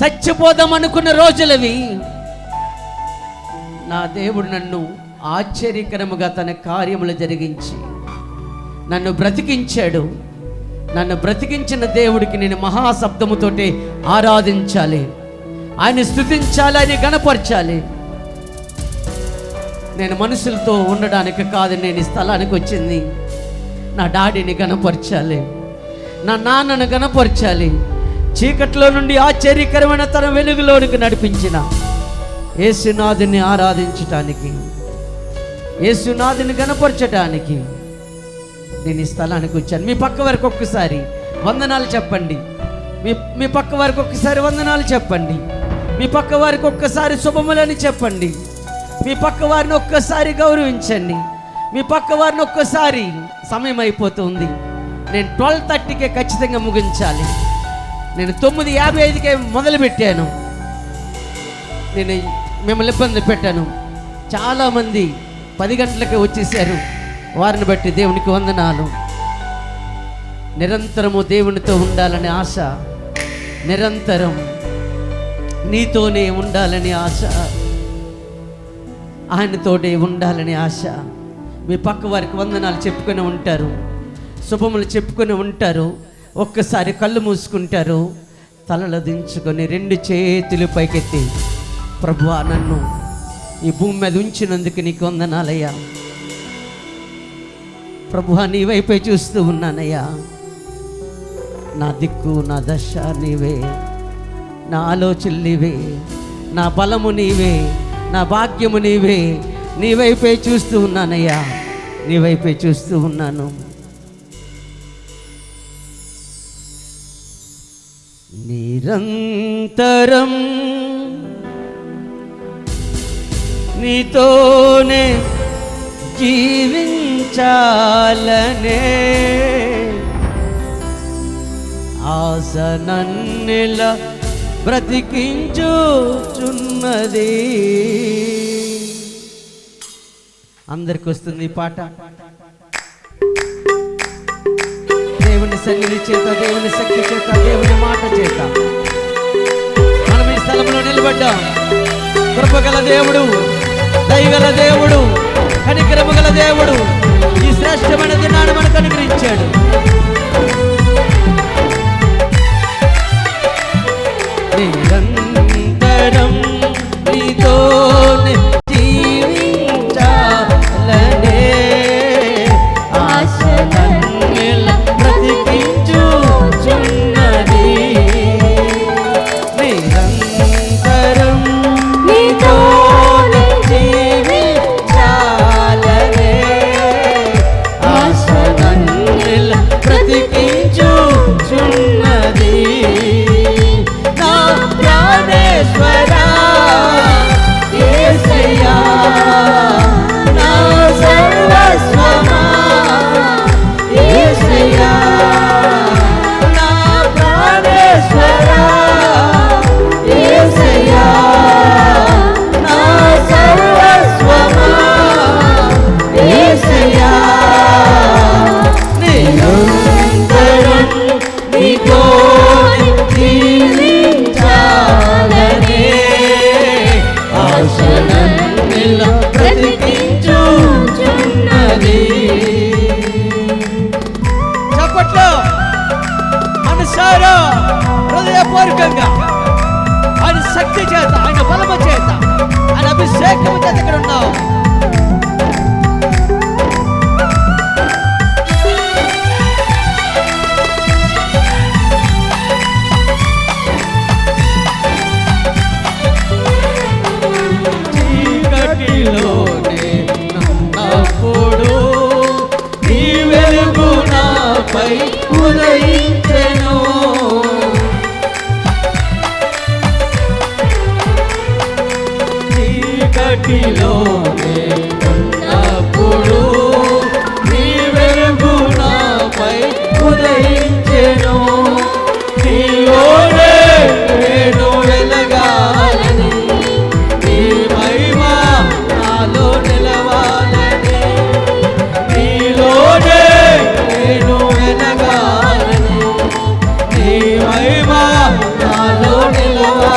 చచ్చిపోదాం అనుకున్న రోజులవి. నా దేవుడు నన్ను ఆశ్చర్యకరముగా తన కార్యములు జరిగించి నన్ను బ్రతికించాడు. నన్ను బ్రతికించిన దేవుడికి నేను మహాశబ్దముతోటి ఆరాధించాలి, ఆయన స్తుతించాలి, ఆయన గణపరచాలి. నేను మనుషులతో ఉండడానికి కాదు నేను ఈ స్థలానికి వచ్చింది. నా డాడీని గణపరచాలి, నా నాన్నను గణపరచాలి. చీకట్లో నుండి ఆశ్చర్యకరమైన తన వెలుగులోనికి నడిపించిన యేసునాథుని ఆరాధించటానికి, యేసునాథుని గణపరచటానికి నేను ఈ స్థలానికి వచ్చాను. మీ పక్క వారికి ఒక్కసారి వందనాలు చెప్పండి. మీ పక్క వారికి ఒక్కసారి వందనాలు చెప్పండి. మీ పక్క వారికి ఒక్కసారి శుభములని చెప్పండి. మీ పక్క వారిని ఒక్కసారి గౌరవించండి. మీ పక్క వారిని ఒక్కసారి. సమయం అయిపోతుంది. నేను 12:30కే ఖచ్చితంగా ముగించాలి. నేను 9:55కే మొదలుపెట్టాను. నేను మిమ్మల్ని ఇబ్బంది పెట్టాను. చాలామంది 10 గంటలకే వచ్చేసారు. వారిని బట్టి దేవునికి వందనాలు. నిరంతరము దేవునితో ఉండాలని ఆశ, నిరంతరం నీతోనే ఉండాలని ఆశ, ఆయనతోనే ఉండాలని ఆశ. మీ పక్క వారికి వందనాలు చెప్పుకొని ఉంటారు, శుభములు చెప్పుకొని ఉంటారు. ఒక్కసారి కళ్ళు మూసుకుంటారు, తలలు దించుకొని 2 చేతులు పైకెత్తి, ప్రభువా నన్ను ఈ భూమి మీద ఉంచినందుకు నీకు వందనాలయ్యా. ప్రభువా నీ వైపే చూస్తూ ఉన్నానయ్యా. నా దిక్కు, నా దశ నీవే, నా ఆలోచనలు నీవే, నా బలము నీవే, నా భాగ్యము నీవే. నీ వైపే చూస్తూ ఉన్నానయ్యా, నీ వైపే చూస్తూ ఉన్నాను. నిరంతరం నీతోనే జీవించాలనే ఆశ నన్నిలా బ్రతికించుచున్నది. అందరికి వస్తుంది ఈ పాట. దేవుని సన్నిధి చేత, దేవుని శక్తి చేత, దేవుని మాట చేత మనం ఈ స్థలంలో నిలబడ్డాం. కృపగల దేవుడు, దయగల దేవుడు, కనికరము గల దేవుడు ఈ శ్రేష్టమైన దినాన్ని మనకు అనుగ్రహించాడు. నిరంతరం నీతోనే జీవించాలనే ఆశ నన్నిలా బ్రతికించుచున్నది. నిరంతరం నీతోనే జీవించాలనే ఆశ నన్నిలా బ్రతికించుచున్నది. హృదయపూర్వకంగా ఆయన శక్తి చేత, ఆయన బలము చేత, ఆయన అభిషేకము చేత ఇక్కడ ఉన్నావు. చీకటిలోనే నన్నప్పుడు నీ వెలుగు నాపై ఉదయించెను. చీకటిలోనే ఉన్నప్పుడు నీ వెలుగు నాపై ఉదయించెను. నీలోనే నేను వెలగాలని, నీ మహిమ నాలో నిలవాలని, నీలోనే నేను వెలగాలని, నీ మహిమ నాలో నిలవాలని.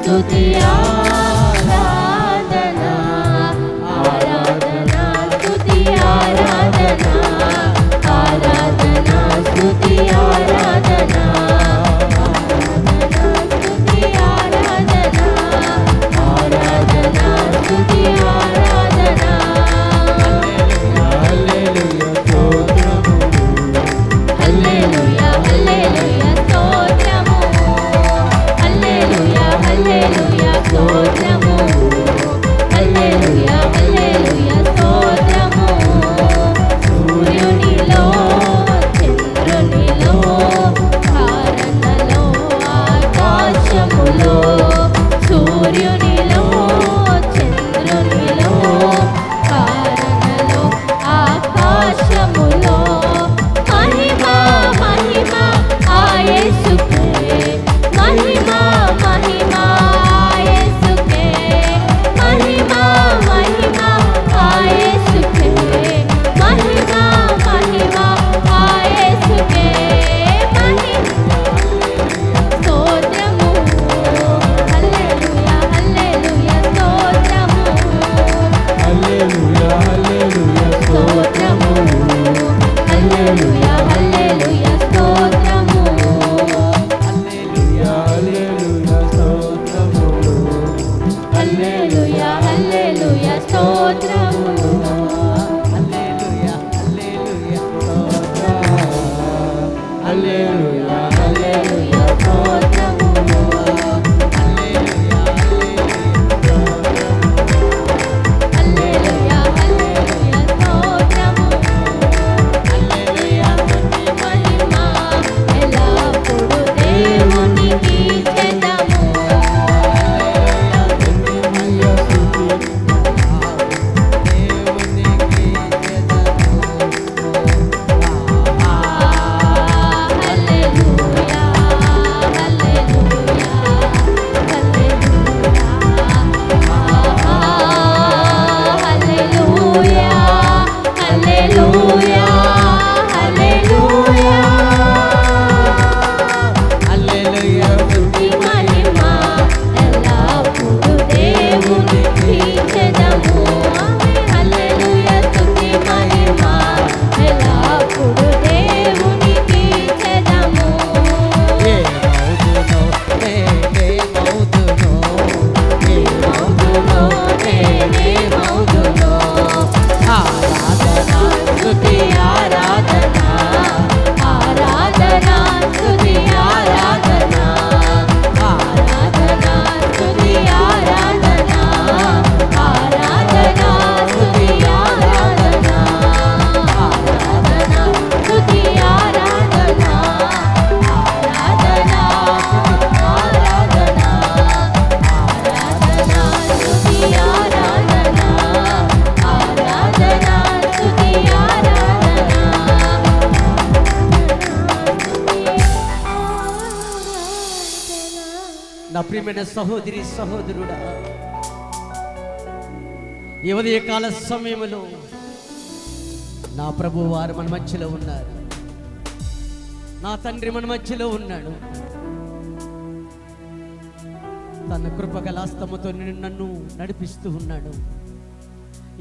స్తుతి ఆరాధన ఆరాధన స్తుతి ఆరాధన ఆరాధన స్తుతి ఆరాధన స్తుతి ఆరాధన ఆరాధన స్తుతి ఆరాధన హల్లెలూయా హల్లెలూయా స్తోత్రము హల్లెలూయా హల్లెలూయా స్తోత్రము హల్లెలూయా హల్లెలూయా స్తోత్రము సూర్యునిలో చంద్రునిలో తారలలో ఆకాశములో సూర్యునిలో చంద్రునిలో తారలలో ఆకాశములో మహిమా మహిమా ఆ యేసుకే మహిమా మహిమా ఆ యేసుకే మహిమా మహిమా ఆ యేసుకే మహిమా మహిమా ఆ యేసుకే స్తోత్రము హల్లెలూయా హల్లెలూయా స్తోత్రము హల్లెలూయా హల్లెలూయా స్తోత్రము హల్లెలూయా హల్లెలూయా స్తోత్రము హల్లెలూయా హల్లెలూయా స్తోత్రము హల్లెలూయా హల్లెలూయా స్తోత్రము హల్లెలూయా హల్లెలూయా హల్లెలూయా హల్లెలూయా స్తోత్రము హల్లెలూయా హల్లెలూయా స్తోత్రము మహిమ ఎల్లప్పుడూ దేవునికి చెందము హల్లెలూయా హల్లెలూయా హల్లెలూయా హల్లెలూయా హల్లెలూయా హల్లెలూయా స్తుతి మహిమ ఎల్లప్పుడూ దేవునికి చెందము హల్లెలూయా స్తుతి మహిమ ఎల్లప్పుడూ దేవునికి చెందము ఏమవుదునో మౌదులో నేనేమౌదునో ఆరాధన స్తుతి ఆరాధన ఆరాధన స్తుతి ఆరాధన ఆరాధన స్తుతి ఆరాధన ఆరాధన స్తుతి ఆరాధన ఆరాధన స్తుతి ఆరాధన ఆరాధన ఆరాధన ఆరాధన స్తుతి ఆరాధన ఆరాధన స్తుతి ఆరాధన నా ప్రియమైన సహోదరి సహోదరుడా, ఈ ఉదయకాల సమయంలో నా ప్రభు వారు మన మధ్యలో ఉన్నారు. నా తండ్రి మన మధ్యలో ఉన్నాడు. తన కృపగల హస్తముతో నన్ను నడిపిస్తూ ఉన్నాడు.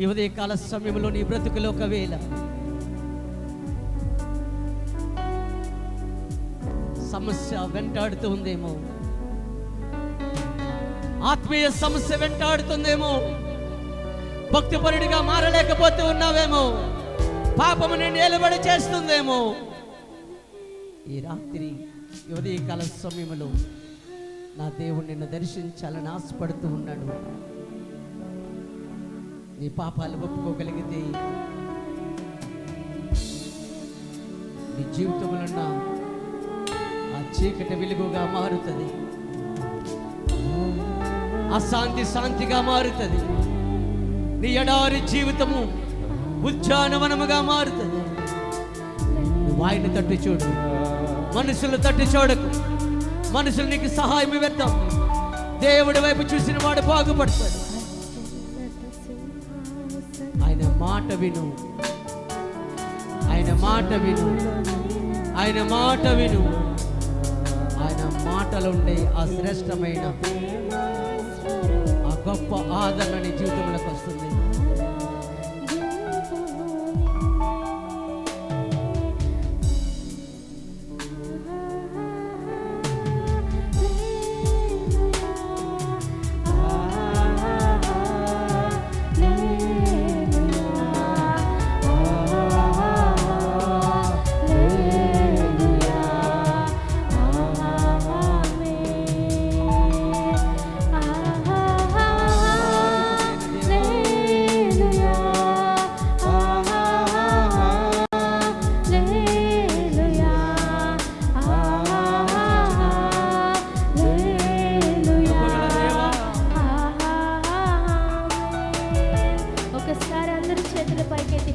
ఈ ఉదయకాల సమయంలో నీ బ్రతుకులో ఒకవేళ సమస్య వెంటాడుతూ ఉందేమో, ఆత్మీయ సమస్య వెంటాడుతుందేమో, భక్తిపరుడిగా మారలేకపోతూ ఉన్నావేమో, పాపము నిన్ను ఏలుబడి చేస్తుందేమో, ఈ రాత్రి ఉదయకాల సమయంలో నా దేవుడు నిన్ను దర్శించాలని ఆశపడుతూ ఉన్నాడు. నీ పాపాలు ఒప్పుకోగలిగితే నీ జీవితంలో ఉన్న ఆ చీకటి వెలుగుగా మారుతుంది, అశాంతి శాంతిగా మారుతుంది, నీ ఎడారి జీవితము ఉద్యానవనముగా మారుతుంది. నువ్వు ఆయన తట్టు చూడు, మనుషుల తట్టు చూడకు. మనుషులు నీకు సహాయం ఇవ్వద్దాం. దేవుడి వైపు చూసిన వాడు బాగుపడతాడు. ఆయన మాట విను, ఆయన మాట విను, ఆయన మాట విను. ఆయన మాటలుండే ఆ శ్రేష్టమైన ఆ గొప్ప ఆదరణ నీ జీవితంలోకి వస్తుంది. ఒకసారి అందరూ చేతుల పైకెత్తి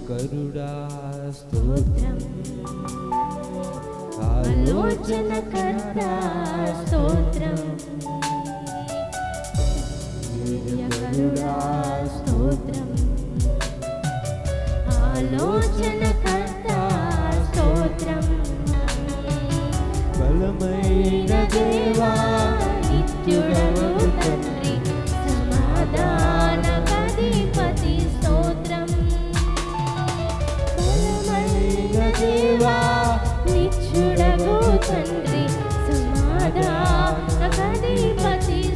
కరుడా స్తోత్రం ఆలోచనకర్త స్తోత్రం కరుణా స్తోత్రం ఆలోచనకర్త స్తోత్రం బలమైన దేవా నిత్యుడవు తండ్రి సమాధానమధిపతి స్తోత్రం బలమైన దేవా నిత్యుడవు తండ్రి సమాధానమధిపతి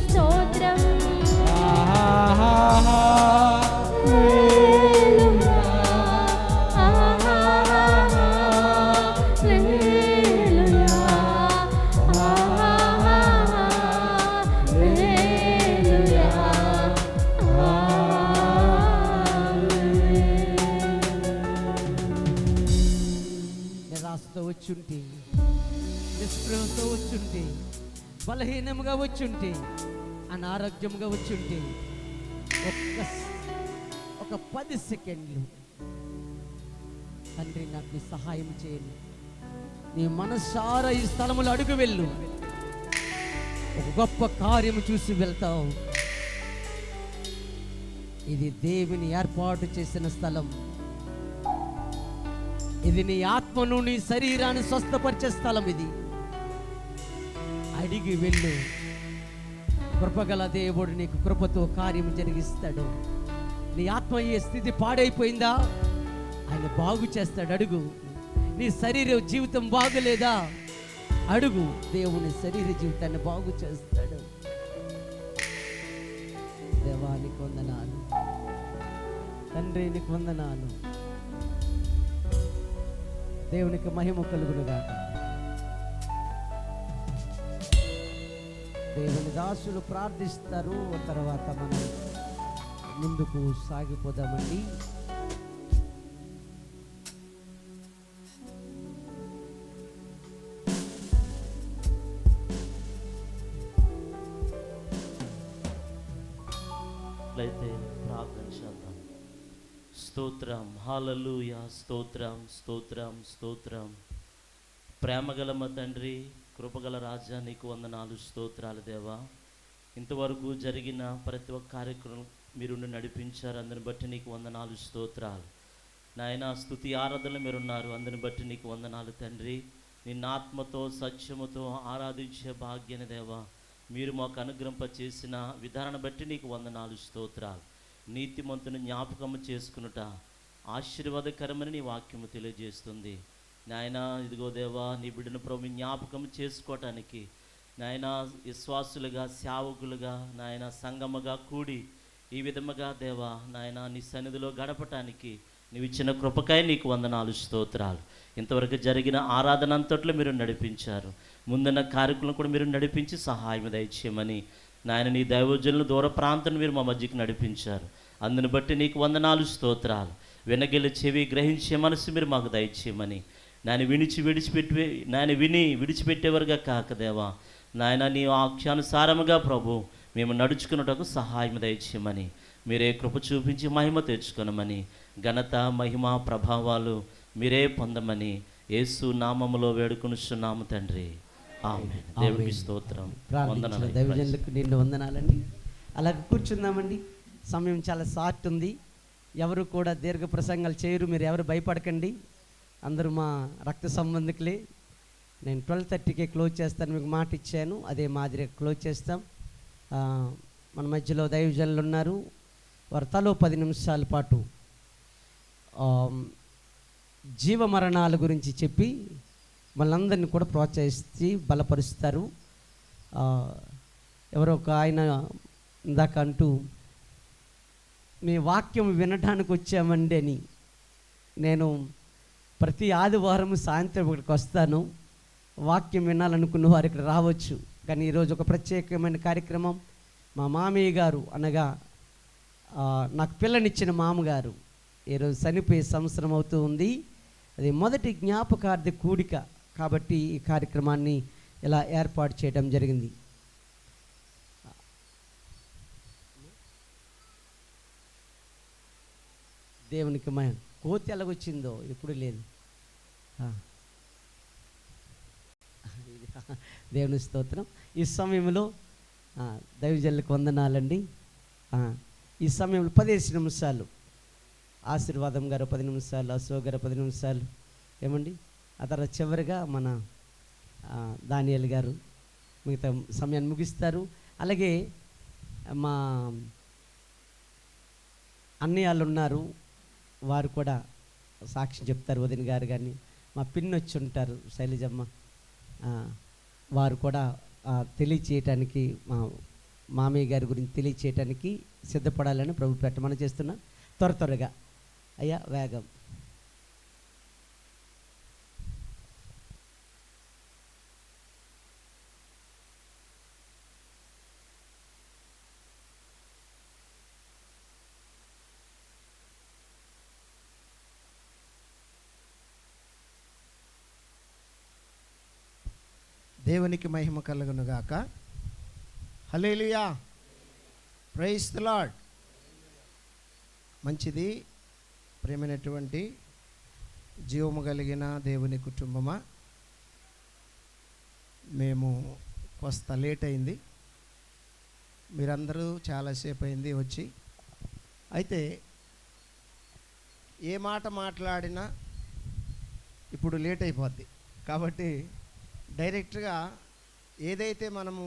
స్తోత్రం నిరాశతో వచ్చుంటే, నిస్పృహతో వచ్చుంటే, బలహీనముగా వచ్చుంటే, అనారోగ్యముగా వచ్చుంటే ఒక 10 సెకండ్లు తండ్రి నాకు నీ సహాయం చేయండి. నీ మనసారా ఈ స్థలములో అడుగు వెళ్ళు. ఒక గొప్ప కార్యము చూసి వెళ్తావు. ఇది దేవుని ఏర్పాటు చేసిన స్థలం. ఇది నీ ఆత్మను నీ శరీరాన్ని స్వస్థపరిచే స్థలం. ఇది అడిగి వెళ్ళు. కృపగల దేవుడు నీకు కృపతో కార్యం జరిగిస్తాడు. నీ ఆత్మ ఏ స్థితి పాడైపోయిందా ఆయన బాగు చేస్తాడు. అడుగు. నీ శరీర జీవితం బాగులేదా అడుగు. దేవుని శరీర జీవితాన్ని బాగు చేస్తాడు. దేవానికి వందనాలు తండ్రి, నీకు వందనాలు. దేవునికి మహిమ కలుగునుగాక. దేవుని దాసులు ప్రార్థిస్తారు. తర్వాత మనం ముందుకు సాగిపోదామండి. అయితే ప్రార్థన చేద్దాం. స్తోత్రం, హల్లెలూయా, స్తోత్రం, స్తోత్రం, స్తోత్రం. ప్రేమగల మా తండ్రి, కృపగల రాజా, నీకు వందనాలు, స్తోత్రాలు దేవా. ఇంతవరకు జరిగిన ప్రతి ఒక్క కార్యక్రమం మీరు నడిపించారు. అందరిని బట్టి నీకు వందనాలు, స్తోత్రాలు నాయన. స్తుతి ఆరాధనలు మీరున్నారు. అందరిని బట్టి నీకు వందనాలు తండ్రి. నిన్న ఆత్మతో సత్యముతో ఆరాధించే భాగ్యాన్ని దేవా మీరు మాకు అనుగ్రహింప చేసిన విధానాన్ని బట్టి నీకు వందనాలు, స్తోత్రాలు. నీతిమంతుని జ్ఞాపకము చేసుకునుట ఆశీర్వాదకరమని నీ వాక్యము తెలియజేస్తుంది నాయన. ఇదిగో దేవా, నీ బిడ్డను ప్రభు జ్ఞాపకం చేసుకోవటానికి నాయన విశ్వాసులుగా, సేవకులుగా నాయన సంగముగా కూడి ఈ విధముగా దేవా నాయన నీ సన్నిధిలో గడపటానికి నీవు ఇచ్చిన కృపకాయ నీకు వందనాలు, స్తోత్రాలు. ఇంతవరకు జరిగిన ఆరాధన అంతట్లో మీరు నడిపించారు. ముందున్న కార్యక్రమం కూడా మీరు నడిపించి సహాయం దయచేయమని నాయన నీ దైవజనులు దూర ప్రాంతం మీరు మా మధ్యకి నడిపించారు. అందుని బట్టి నీకు వందనాలు, స్తోత్రాలు. వినగలి చెవి గ్రహించే మనసు మీరు మాకు దయచేయమని నాయన విని విడిచిపెట్టేవారుగా కాక దేవా నాయన నీ వాక్యానుసారముగా ప్రభు మేము నడుచుకున్నటకు సహాయం దయచేయమని మీరే కృప చూపించి మహిమ తెచ్చుకొనమని, ఘనత మహిమ ప్రభావాలు మీరే పొందమని యేసు నామములో వేడుకొనుచున్నాము తండ్రి. ఆమేన్. దేవునికి స్తోత్రం. ప్రార్థించిన దైవజనులకు నిండు వందనాలండి. అలాగే కూర్చుందామండి. సమయం చాలా షార్ట్ ఉంది. ఎవరు కూడా దీర్ఘ ప్రసంగాలు చేయరు. మీరు ఎవరు భయపడకండి. అందరూ మా రక్త సంబంధికులే. నేను 12:30కే క్లోజ్ చేస్తాను, మీకు మాట ఇచ్చాను. అదే మాదిరిగా క్లోజ్ చేస్తాం. మన మధ్యలో దైవజనులు ఉన్నారు. వారు తలో 10 నిమిషాల పాటు జీవ మరణాల గురించి చెప్పి మనందరినీ కూడా ప్రోత్సహించి బలపరుస్తారు. ఎవరో ఒక ఆయన ఇందాక అంటూ, మీ వాక్యం వినడానికి వచ్చామండి అని. నేను ప్రతి ఆదివారం సాయంత్రం ఇక్కడికి వస్తాను. వాక్యం వినాలనుకున్న వారు ఇక్కడ రావచ్చు. కానీ ఈరోజు ఒక ప్రత్యేకమైన కార్యక్రమం. మా మామయ్య గారు అనగా నాకు పిల్లనిచ్చిన మామగారు ఈరోజు చనిపోయే సంవత్సరం అవుతూ ఉంది. అది మొదటి జ్ఞాపకార్థ కూడిక కాబట్టి ఈ కార్యక్రమాన్ని ఇలా ఏర్పాటు చేయడం జరిగింది. దేవునికి మహిమ. కోతి ఎలాగొచ్చిందో ఎప్పుడు లేదు. దేవుని స్తోత్రం. ఈ సమయంలో దైవజనులకు వందనాలండి. ఈ సమయంలో 15 నిమిషాలు ఆశీర్వాదం గారు 10 నిమిషాలు, అశోక్ గారు 10 నిమిషాలు, ఏమండి. ఆ తర్వాత చివరిగా మన దానియేల్ గారు మిగతా సమయాన్ని ముగిస్తారు. అలాగే మా అన్నయ్యలు ఉన్నారు, వారు కూడా సాక్ష్యం చెప్తారు. వదిన గారు కానీ మా పిన్ని వచ్చి ఉంటారు, శైలజమ్మ, వారు కూడా తెలియచేయటానికి, మా మామయ్య గారి గురించి తెలియచేయటానికి సిద్ధపడాలని ప్రభు పెట్టమని చేస్తున్నా. త్వరగా అయ్యా, వేగం. దేవునికి మహిమ కలుగునుగాక. హల్లెలూయా, ప్రైజ్ ది లార్డ్. మంచిది. ప్రేమైనటువంటి జీవము కలిగిన దేవుని కుటుంబమా, మేము కొంత లేట్ అయింది. మీరందరూ చాలాసేపు అయింది వచ్చి. అయితే ఏ మాట మాట్లాడినా ఇప్పుడు లేట్ అయిపోద్ది. కాబట్టి డైరెక్ట్గా ఏదైతే మనము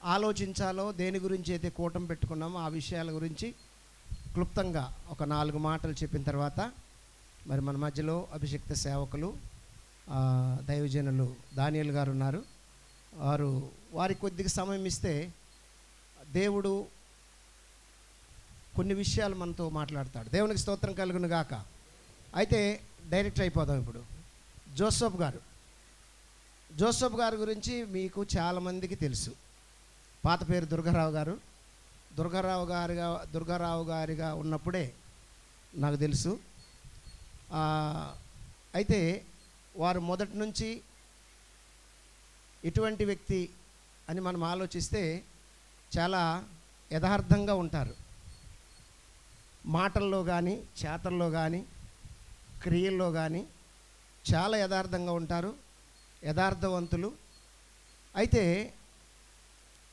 ఆలోచించాలో, దేని గురించి అయితే కూటం పెట్టుకున్నామో ఆ విషయాల గురించి క్లుప్తంగా ఒక 4 మాటలు చెప్పిన తర్వాత మరి మన మధ్యలో అభిషిక్త సేవకులు దైవజనులు దానియేల్ గారు ఉన్నారు. వారికి కొద్దిగా సమయం ఇస్తే దేవుడు కొన్ని విషయాలు మనతో మాట్లాడతాడు. దేవునికి స్తోత్రం కలుగును గాక. అయితే డైరెక్ట్ అయిపోదాం. ఇప్పుడు జోసఫ్ గారు గురించి మీకు చాలామందికి తెలుసు. పాత పేరు దుర్గారావు గారిగా ఉన్నప్పుడే నాకు తెలుసు. అయితే వారు మొదటి నుంచి ఎటువంటి వ్యక్తి అని మనం ఆలోచిస్తే చాలా యథార్థంగా ఉంటారు. మాటల్లో కానీ, చేతల్లో కానీ, క్రియల్లో కానీ చాలా యథార్థంగా ఉంటారు, యథార్థవంతులు. అయితే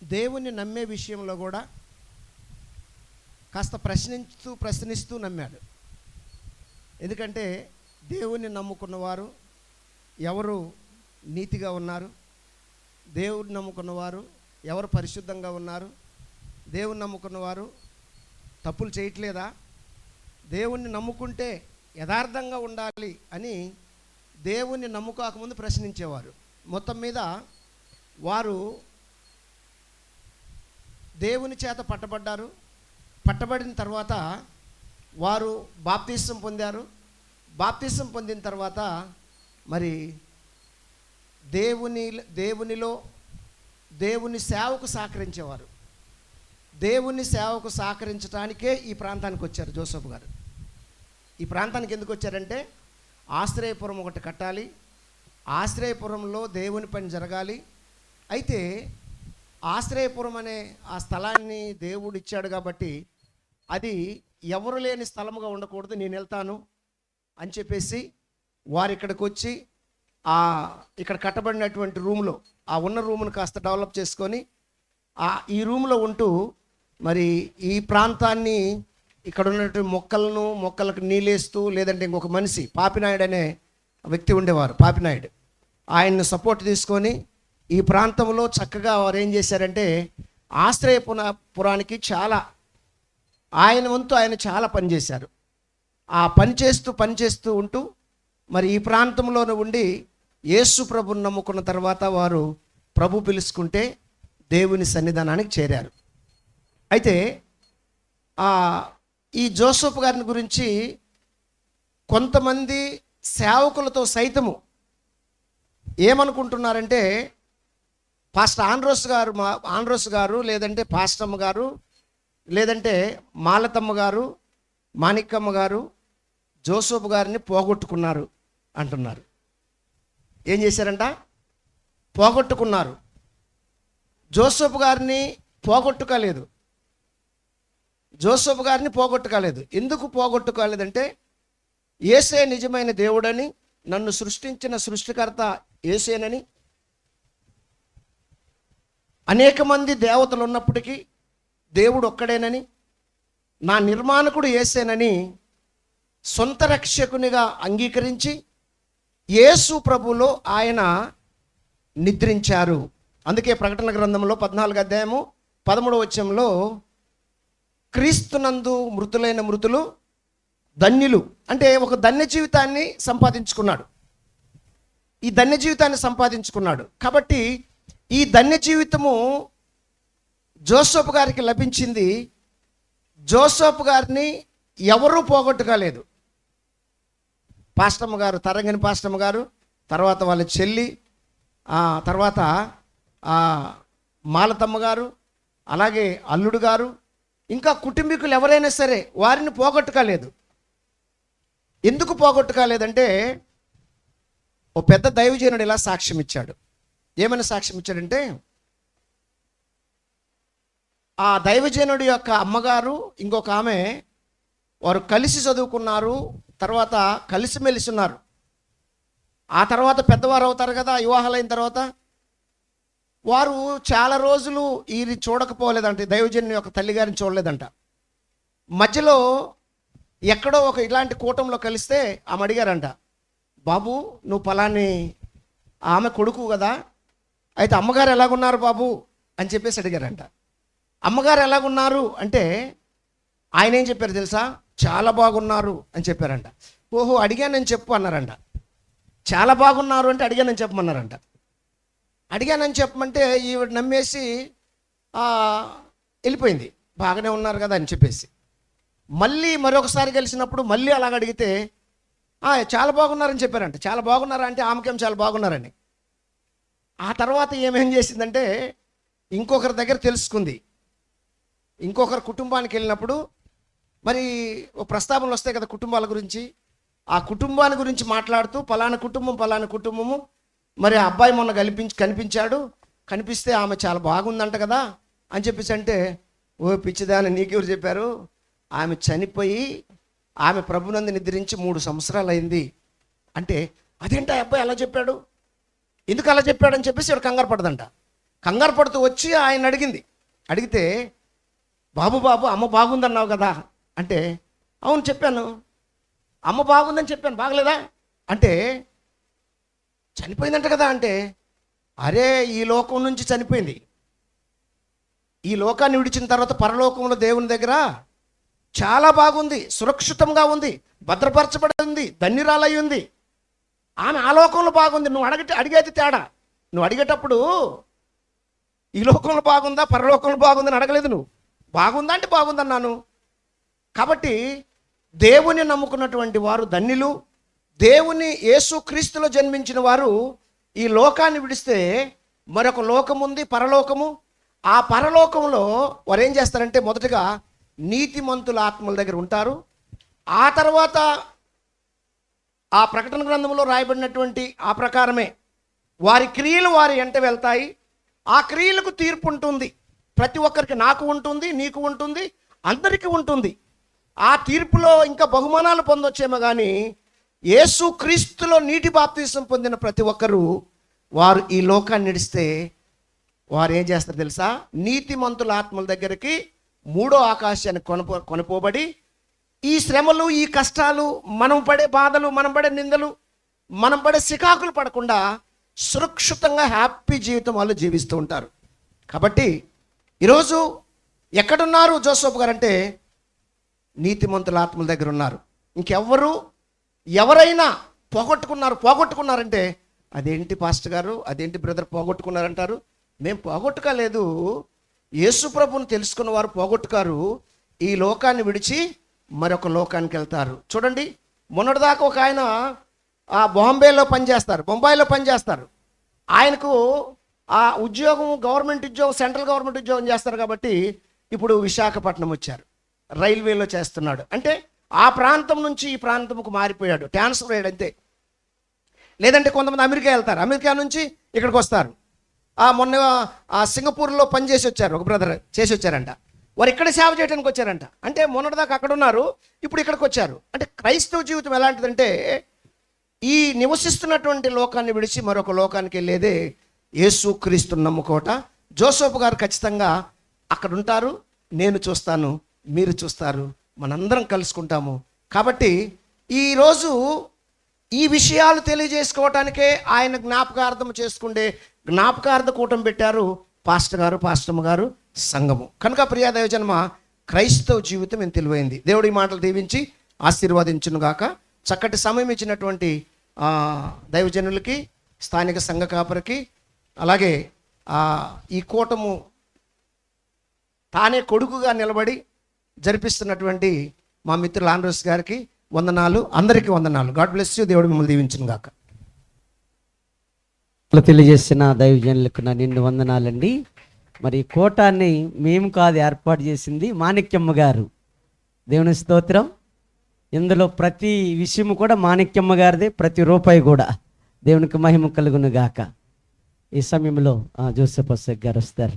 దేవుణ్ణి నమ్మే విషయంలో కూడా కాస్త ప్రశ్నిస్తూ నమ్మాడు. ఎందుకంటే దేవుణ్ణి నమ్ముకున్నవారు ఎవరు నీతిగా ఉన్నారు, దేవుడిని నమ్ముకున్నవారు ఎవరు పరిశుద్ధంగా ఉన్నారు, దేవుణ్ణి నమ్ముకున్నవారు తప్పులు చేయట్లేదా, దేవుణ్ణి నమ్ముకుంటే యథార్థంగా ఉండాలి అని దేవుణ్ణి నమ్ముకోకముందు ప్రశ్నించేవారు. మొత్తం మీద వారు దేవుని చేత పట్టబడిన తర్వాత వారు బాప్తిసం పొందారు. బాప్తిసం పొందిన తర్వాత మరి దేవునిలో దేవుని సేవకు సహకరించేవారు. దేవుని సేవకు సహకరించడానికే ఈ ప్రాంతానికి వచ్చారు జోసఫ్ గారు. ఈ ప్రాంతానికి ఎందుకు వచ్చారంటే ఆశ్రయపురం ఒకటి కట్టాలి, ఆశ్రయపురంలో దేవుని పని జరగాలి. అయితే ఆశ్రయపురం అనే ఆ స్థలాన్ని దేవుడు ఇచ్చాడు కాబట్టి అది ఎవరు లేని స్థలముగా ఉండకూడదు, నేను వెళ్తాను అని చెప్పేసి వారు ఇక్కడికి వచ్చి ఇక్కడ కట్టబడినటువంటి రూమ్లో ఆ ఉన్న రూమ్ను కాస్త డెవలప్ చేసుకొని ఈ రూమ్లో ఉంటూ మరి ఈ ప్రాంతాన్ని ఇక్కడ ఉన్నటువంటి మొక్కలకు నీళ్ళేస్తూ, లేదంటే ఇంకొక మనిషి పాపినాయుడు అనే వ్యక్తి ఉండేవారు, పాపినాయుడు, ఆయన్ని సపోర్ట్ తీసుకొని ఈ ప్రాంతంలో చక్కగా వారు ఏం చేశారంటే ఆశ్రయపురానికి చాలా ఆయన వంతు ఆయన చాలా పనిచేశారు. ఆ పనిచేస్తూ ఉంటూ మరి ఈ ప్రాంతంలోనే ఉండి యేసు ప్రభుని నమ్ముకున్న తర్వాత వారు ప్రభు పిలుచుకుంటే దేవుని సన్నిధానానికి చేరారు. అయితే ఈ జోసెఫ్ గారిని గురించి కొంతమంది సేవకులతో సైతము ఏమనుకుంటున్నారంటే, పాస్టర్ ఆండ్రోస్ గారు లేదంటే పాస్టమ్మ గారు లేదంటే మాలతమ్మ గారు మాణిక్కమ్మ గారు జోసెఫ్ గారిని పోగొట్టుకున్నారు అంటున్నారు. ఏం చేశారంట? పోగొట్టుకున్నారు. జోసెఫ్ గారిని పోగొట్టుకోలేదు. ఎందుకు పోగొట్టుకోలేదంటే, యేసే నిజమైన దేవుడని, నన్ను సృష్టించిన సృష్టికర్త యేసేనని, అనేక మంది దేవతలు ఉన్నప్పటికీ దేవుడు ఒక్కడేనని, నా నిర్మాణకుడు యేసేనని సొంత రక్షకునిగా అంగీకరించి యేసు ప్రభులో ఆయన నిద్రించారు. అందుకే ప్రకటన గ్రంథంలో 14వ అధ్యాయము 13వ వచనంలో క్రీస్తునందు మృతులైన మృతులు ధన్యులు అంటే ఒక ధన్య జీవితాన్ని సంపాదించుకున్నాడు. ఈ ధన్య జీవితాన్ని సంపాదించుకున్నాడు కాబట్టి ఈ ధన్య జీవితము జోసెఫ్ గారికి లభించింది. జోసెఫ్ గారిని ఎవరూ పోగొట్టుకోలేదు. పాస్టమ్మ గారు, తరంగని పాస్టమ్మ గారు, తర్వాత వాళ్ళ చెల్లి, తర్వాత మాలతమ్మ గారు, అలాగే అల్లుడు గారు, ఇంకా కుటుంబీకులు ఎవరైనా సరే వారిని పోగొట్టుకోలేదు. ఎందుకు పోగొట్టుకోలేదంటే, ఓ పెద్ద దైవజనుడు ఇలా సాక్ష్యం ఇచ్చాడు. ఏమైనా సాక్ష్యం ఇచ్చాడంటే, ఆ దైవజనుడి యొక్క అమ్మగారు ఇంకొక ఆమె వారు కలిసి చదువుకున్నారు, తర్వాత కలిసిమెలిసి ఉన్నారు. ఆ తర్వాత పెద్దవారు అవుతారు కదా, వివాహాలైన తర్వాత వారు చాలా రోజులు ఇది చూడకపోలేదంట, దైవజనుని యొక్క తల్లిగారిని చూడలేదంట. మధ్యలో ఎక్కడో ఒక ఇలాంటి కూటంలో కలిస్తే ఆమె అడిగారంట, బాబు నువ్వు పలాని ఆమె కొడుకు కదా, అయితే అమ్మగారు ఎలాగున్నారు బాబు అని చెప్పేసి అడిగారంట. అమ్మగారు ఎలాగున్నారు అంటే ఆయన ఏం చెప్పారు తెలుసా? చాలా బాగున్నారు అని చెప్పారంట. ఓహో అడిగానని చెప్పు అన్నారంట. చాలా బాగున్నారు అంటే అడిగానని చెప్పమన్నారంట. అడిగానని చెప్పమంటే ఈవిడ నమ్మేసి వెళ్ళిపోయింది, బాగానే ఉన్నారు కదా అని చెప్పేసి. మళ్ళీ మరొకసారి కలిసినప్పుడు మళ్ళీ అలాగ అడిగితే చాలా బాగున్నారని చెప్పారంట. చాలా బాగున్నారా అంటే ఆమెకేం చాలా బాగున్నారని. ఆ తర్వాత ఏమేం చేసిందంటే ఇంకొకరి దగ్గర తెలుసుకుంది. ఇంకొకరి కుటుంబానికి వెళ్ళినప్పుడు మరి ఓ ప్రస్తావనలు వస్తాయి కదా కుటుంబాల గురించి. ఆ కుటుంబాన్ని గురించి మాట్లాడుతూ పలానా కుటుంబము మరి ఆ అబ్బాయి మొన్న కనిపించాడు, కనిపిస్తే ఆమె చాలా బాగుందంట కదా అని చెప్పేసి అంటే, ఓ పిచ్చిదాని నీకెవరు చెప్పారు, ఆమె చనిపోయి ఆమె ప్రభునందు నిద్రించి 3 సంవత్సరాలు అయింది అంటే, అదేంటి ఆ అబ్బాయి అలా చెప్పాడు, ఎందుకు అలా చెప్పాడని చెప్పేసి ఇక్కడ కంగారు పడదంట. కంగారు పడుతూ వచ్చి ఆయన అడిగితే, బాబు అమ్మ బాగుందన్నావు కదా అంటే, అవును చెప్పాను, అమ్మ బాగుందని చెప్పాను, బాగలేదా అంటే, చనిపోయిందంట కదా అంటే, అరే ఈ లోకం నుంచి చనిపోయింది, ఈ లోకాన్ని విడిచిన తర్వాత పరలోకంలో దేవుని దగ్గర చాలా బాగుంది, సురక్షితంగా ఉంది, భద్రపరచబడి ఉంది, ధన్యురాలై ఉంది. ఆమె ఆ లోకంలో బాగుంది. నువ్వు అడిగేది తేడా. నువ్వు అడిగేటప్పుడు ఈ లోకంలో బాగుందా పరలోకంలో బాగుందని అడగలేదు. నువ్వు బాగుందా అంటే బాగుందన్నాను. కాబట్టి దేవుని నమ్ముకున్నటువంటి వారు ధన్యులు. దేవుని యేసుక్రీస్తులో జన్మించిన వారు ఈ లోకాన్ని విడిస్తే మరొక లోకం ఉంది, పరలోకము. ఆ పరలోకంలో వారు ఏం చేస్తారంటే మొదటగా నీతిమంతుల ఆత్మల దగ్గర ఉంటారు. ఆ తర్వాత ఆ ప్రకటన గ్రంథంలో రాయబడినటువంటి ఆ ప్రకారమే వారి క్రియలు వారి వెంట వెళ్తాయి. ఆ క్రియలకు తీర్పు ఉంటుంది. ప్రతి ఒక్కరికి, నాకు ఉంటుంది, నీకు ఉంటుంది, అందరికీ ఉంటుంది. ఆ తీర్పులో ఇంకా బహుమానాలు పొందొచ్చేమో కానీ యేసు క్రీస్తులో నీటి బాప్తీసం పొందిన ప్రతి ఒక్కరూ వారు ఈ లోకాన్ని నిడిస్తే వారు ఏం చేస్తారు తెలుసా? నీతిమంతుల ఆత్మల దగ్గరికి మూడో ఆకాశానికి కొనుపోబడి ఈ శ్రమలు, ఈ కష్టాలు, మనం పడే బాధలు, మనం పడే నిందలు, మనం పడే సికాకులు పడకుండా సురక్షితంగా హ్యాపీ జీవితం వాళ్ళు జీవిస్తూ ఉంటారు. కాబట్టి ఈరోజు ఎక్కడున్నారు జోసెఫ్ గారు అంటే నీతిమంతుల ఆత్మల దగ్గర ఉన్నారు. ఎవరైనా పోగొట్టుకున్నారంటే అదేంటి పాస్టర్ గారు, అదేంటి బ్రదర్ పోగొట్టుకున్నారంటారు? మేము పోగొట్టుకోలేదు. యేసు ప్రభువుని తెలుసుకున్న వారు పోగొట్టుకారు, ఈ లోకాన్ని విడిచి మరొక లోకానికి వెళ్తారు. చూడండి, మొన్నటిదాకా ఒక ఆయన బొంబాయిలో పనిచేస్తారు. ఆయనకు ఆ ఉద్యోగం గవర్నమెంట్ ఉద్యోగం, సెంట్రల్ గవర్నమెంట్ ఉద్యోగం చేస్తారు కాబట్టి ఇప్పుడు విశాఖపట్నం వచ్చారు, రైల్వేలో చేస్తున్నాడు. అంటే ఆ ప్రాంతం నుంచి ఈ ప్రాంతంకు మారిపోయాడు, ట్రాన్స్ఫర్ అయ్యాడు అంతే. లేదంటే కొంతమంది అమెరికా వెళ్తారు, అమెరికా నుంచి ఇక్కడికి వస్తారు. మొన్న సింగపూర్లో పని చేసి వచ్చారు, ఒక బ్రదర్ చేసి వచ్చారంట. వారు ఇక్కడ సేవ చేయడానికి వచ్చారంట. అంటే మొన్నటిదాకా అక్కడ ఉన్నారు, ఇప్పుడు ఇక్కడికి వచ్చారు. అంటే క్రైస్తవ జీవితం ఎలాంటిదంటే ఈ నివసిస్తున్నటువంటి లోకాన్ని విడిచి మరొక లోకానికి వెళ్ళేదే యేసు క్రీస్తుని నమ్ముకోట. జోసెఫ్ గారు ఖచ్చితంగా అక్కడ ఉంటారు, నేను చూస్తాను, మీరు చూస్తారు, మనందరం కలుసుకుంటాము. కాబట్టి ఈరోజు ఈ విషయాలు తెలియజేసుకోవటానికే ఆయన జ్ఞాపకార్థం చేసుకుంటే జ్ఞాపకార్థ కూటం పెట్టారు పాస్టర్ గారు, పాస్టమ్మ గారు, సంఘము. కనుక ప్రియా దైవజన్మ, క్రైస్తవ జీవితం ఎంత తెలివైంది. దేవుడి మాటలు దీవించి ఆశీర్వదించును గాక. చక్కటి సమయం ఇచ్చినటువంటి దైవజనులకి, స్థానిక సంఘ కాపరికి, అలాగే ఈ కూటము తానే కొడుకుగా నిలబడి జరిపిస్తున్నటువంటి మా మిత్రులు ఆండ్రూస్ గారికి వందనాలు, అందరికీ వందనాలు. God bless you. దేవుడు మిమ్మల్ని దీవించును గాక. తెలియజేసిన దైవజనులకు నా నిండు వందనాలండి. మరి ఈ కోటాన్ని మేము కాదు ఏర్పాటు చేసింది, మాణిక్యమ్మ గారు. దేవుని స్తోత్రం. ఇందులో ప్రతి విషయము కూడా మాణిక్యమ్మ గారిదే, ప్రతి రూపాయి కూడా. దేవునికి మహిమ కలుగును గాక. ఈ సమయంలో జోసెఫ్ అసక్ గారు వస్తారు.